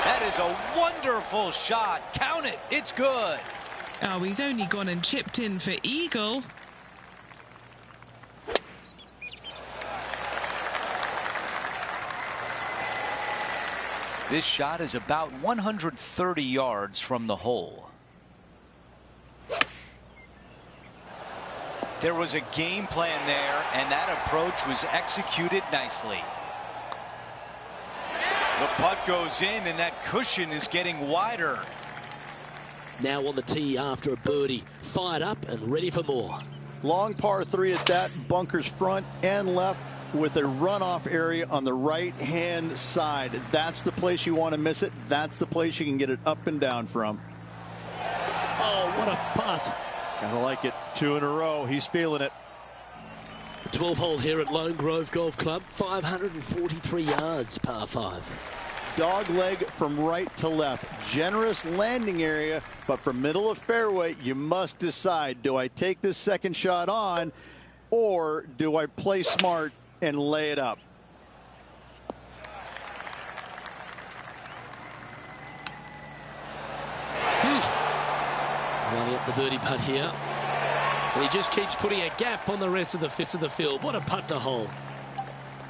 That is a wonderful shot. Count it. It's good. Oh, he's only gone and chipped in for eagle. This shot is about 130 yards from the hole. There was a game plan there, and that approach was executed nicely. The putt goes in, and that cushion is getting wider. Now on the tee after a birdie, fired up and ready for more. Long par 3 at that, bunkers front and left with a runoff area on the right-hand side. That's the place you want to miss it. That's the place you can get it up and down from. Oh, what a putt. Gotta like it. 2 in a row. He's feeling it. The 12th hole here at Lone Grove Golf Club, 543 yards, par 5. Dog leg from right to left. Generous landing area, but from middle of fairway, you must decide, do I take this second shot on, or do I play smart and lay it up? Lining up the birdie putt here. And he just keeps putting a gap on the rest of the fits of the field. What a putt to hole.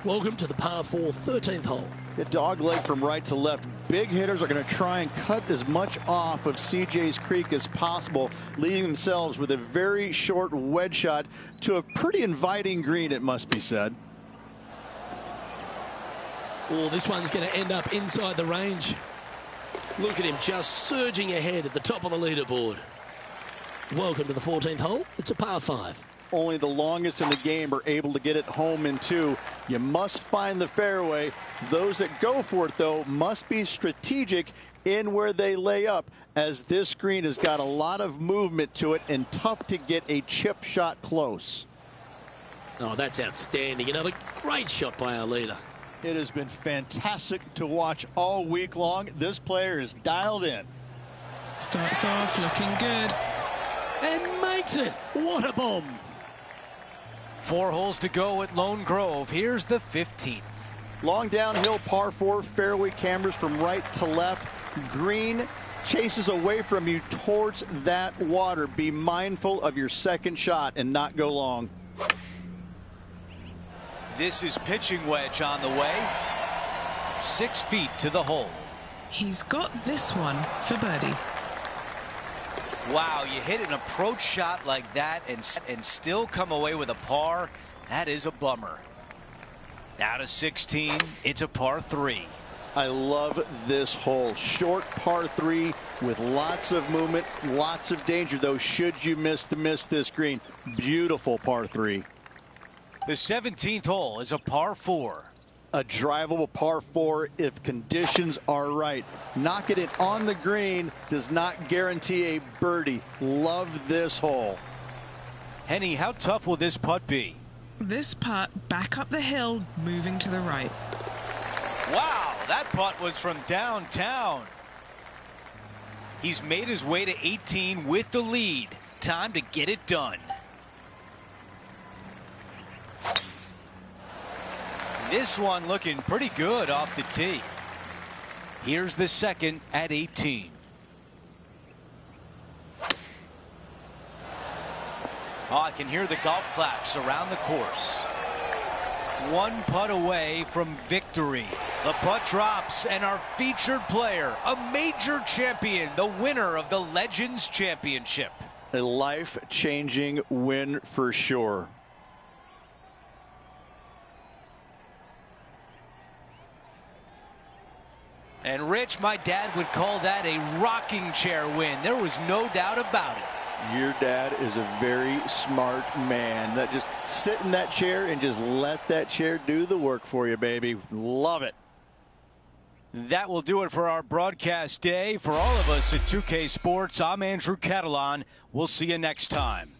Welcome to the par 4 13th hole. The dog leg from right to left. Big hitters are going to try and cut as much off of CJ's Creek as possible, leaving themselves with a very short wedge shot to a pretty inviting green, it must be said. Oh, this one's going to end up inside the range. Look at him just surging ahead at the top of the leaderboard. Welcome to the 14th hole. It's a par 5. Only the longest in the game are able to get it home in 2. You must find the fairway. Those that go for it, though, must be strategic in where they lay up, as this green has got a lot of movement to it and tough to get a chip shot close. Oh, that's outstanding. Another great shot by our leader. It has been fantastic to watch all week long. This player is dialed in. Starts off looking good. And makes it. What a bomb. 4 holes to go at Lone Grove. Here's the 15th. Long downhill par 4, fairway cambers from right to left. Green chases away from you towards that water. Be mindful of your second shot and not go long. This is pitching wedge on the way. 6 feet to the hole. He's got this one for birdie. Wow, you hit an approach shot like that and still come away with a par. That is a bummer. Now to 16. It's a par 3. I love this hole. Short par 3 with lots of movement, lots of danger, though, should you miss this green. Beautiful par 3. The 17th hole is a par 4. A drivable par 4 if conditions are right. Knocking it on the green does not guarantee a birdie. Love this hole. Henny, how tough will this putt be? This putt back up the hill, moving to the right. Wow, that putt was from downtown. He's made his way to 18 with the lead. Time to get it done. This one looking pretty good off the tee. Here's the second at 18. Oh, I can hear the golf claps around the course. One putt away from victory. The putt drops, and our featured player, a major champion, the winner of the Legends Championship. A life-changing win for sure. And Rich, my dad would call that a rocking chair win. There was no doubt about it. Your dad is a very smart man. That just sit in that chair and just let that chair do the work for you, baby. Love it. That will do it for our broadcast day. For all of us at 2K Sports, I'm Andrew Catalan. We'll see you next time.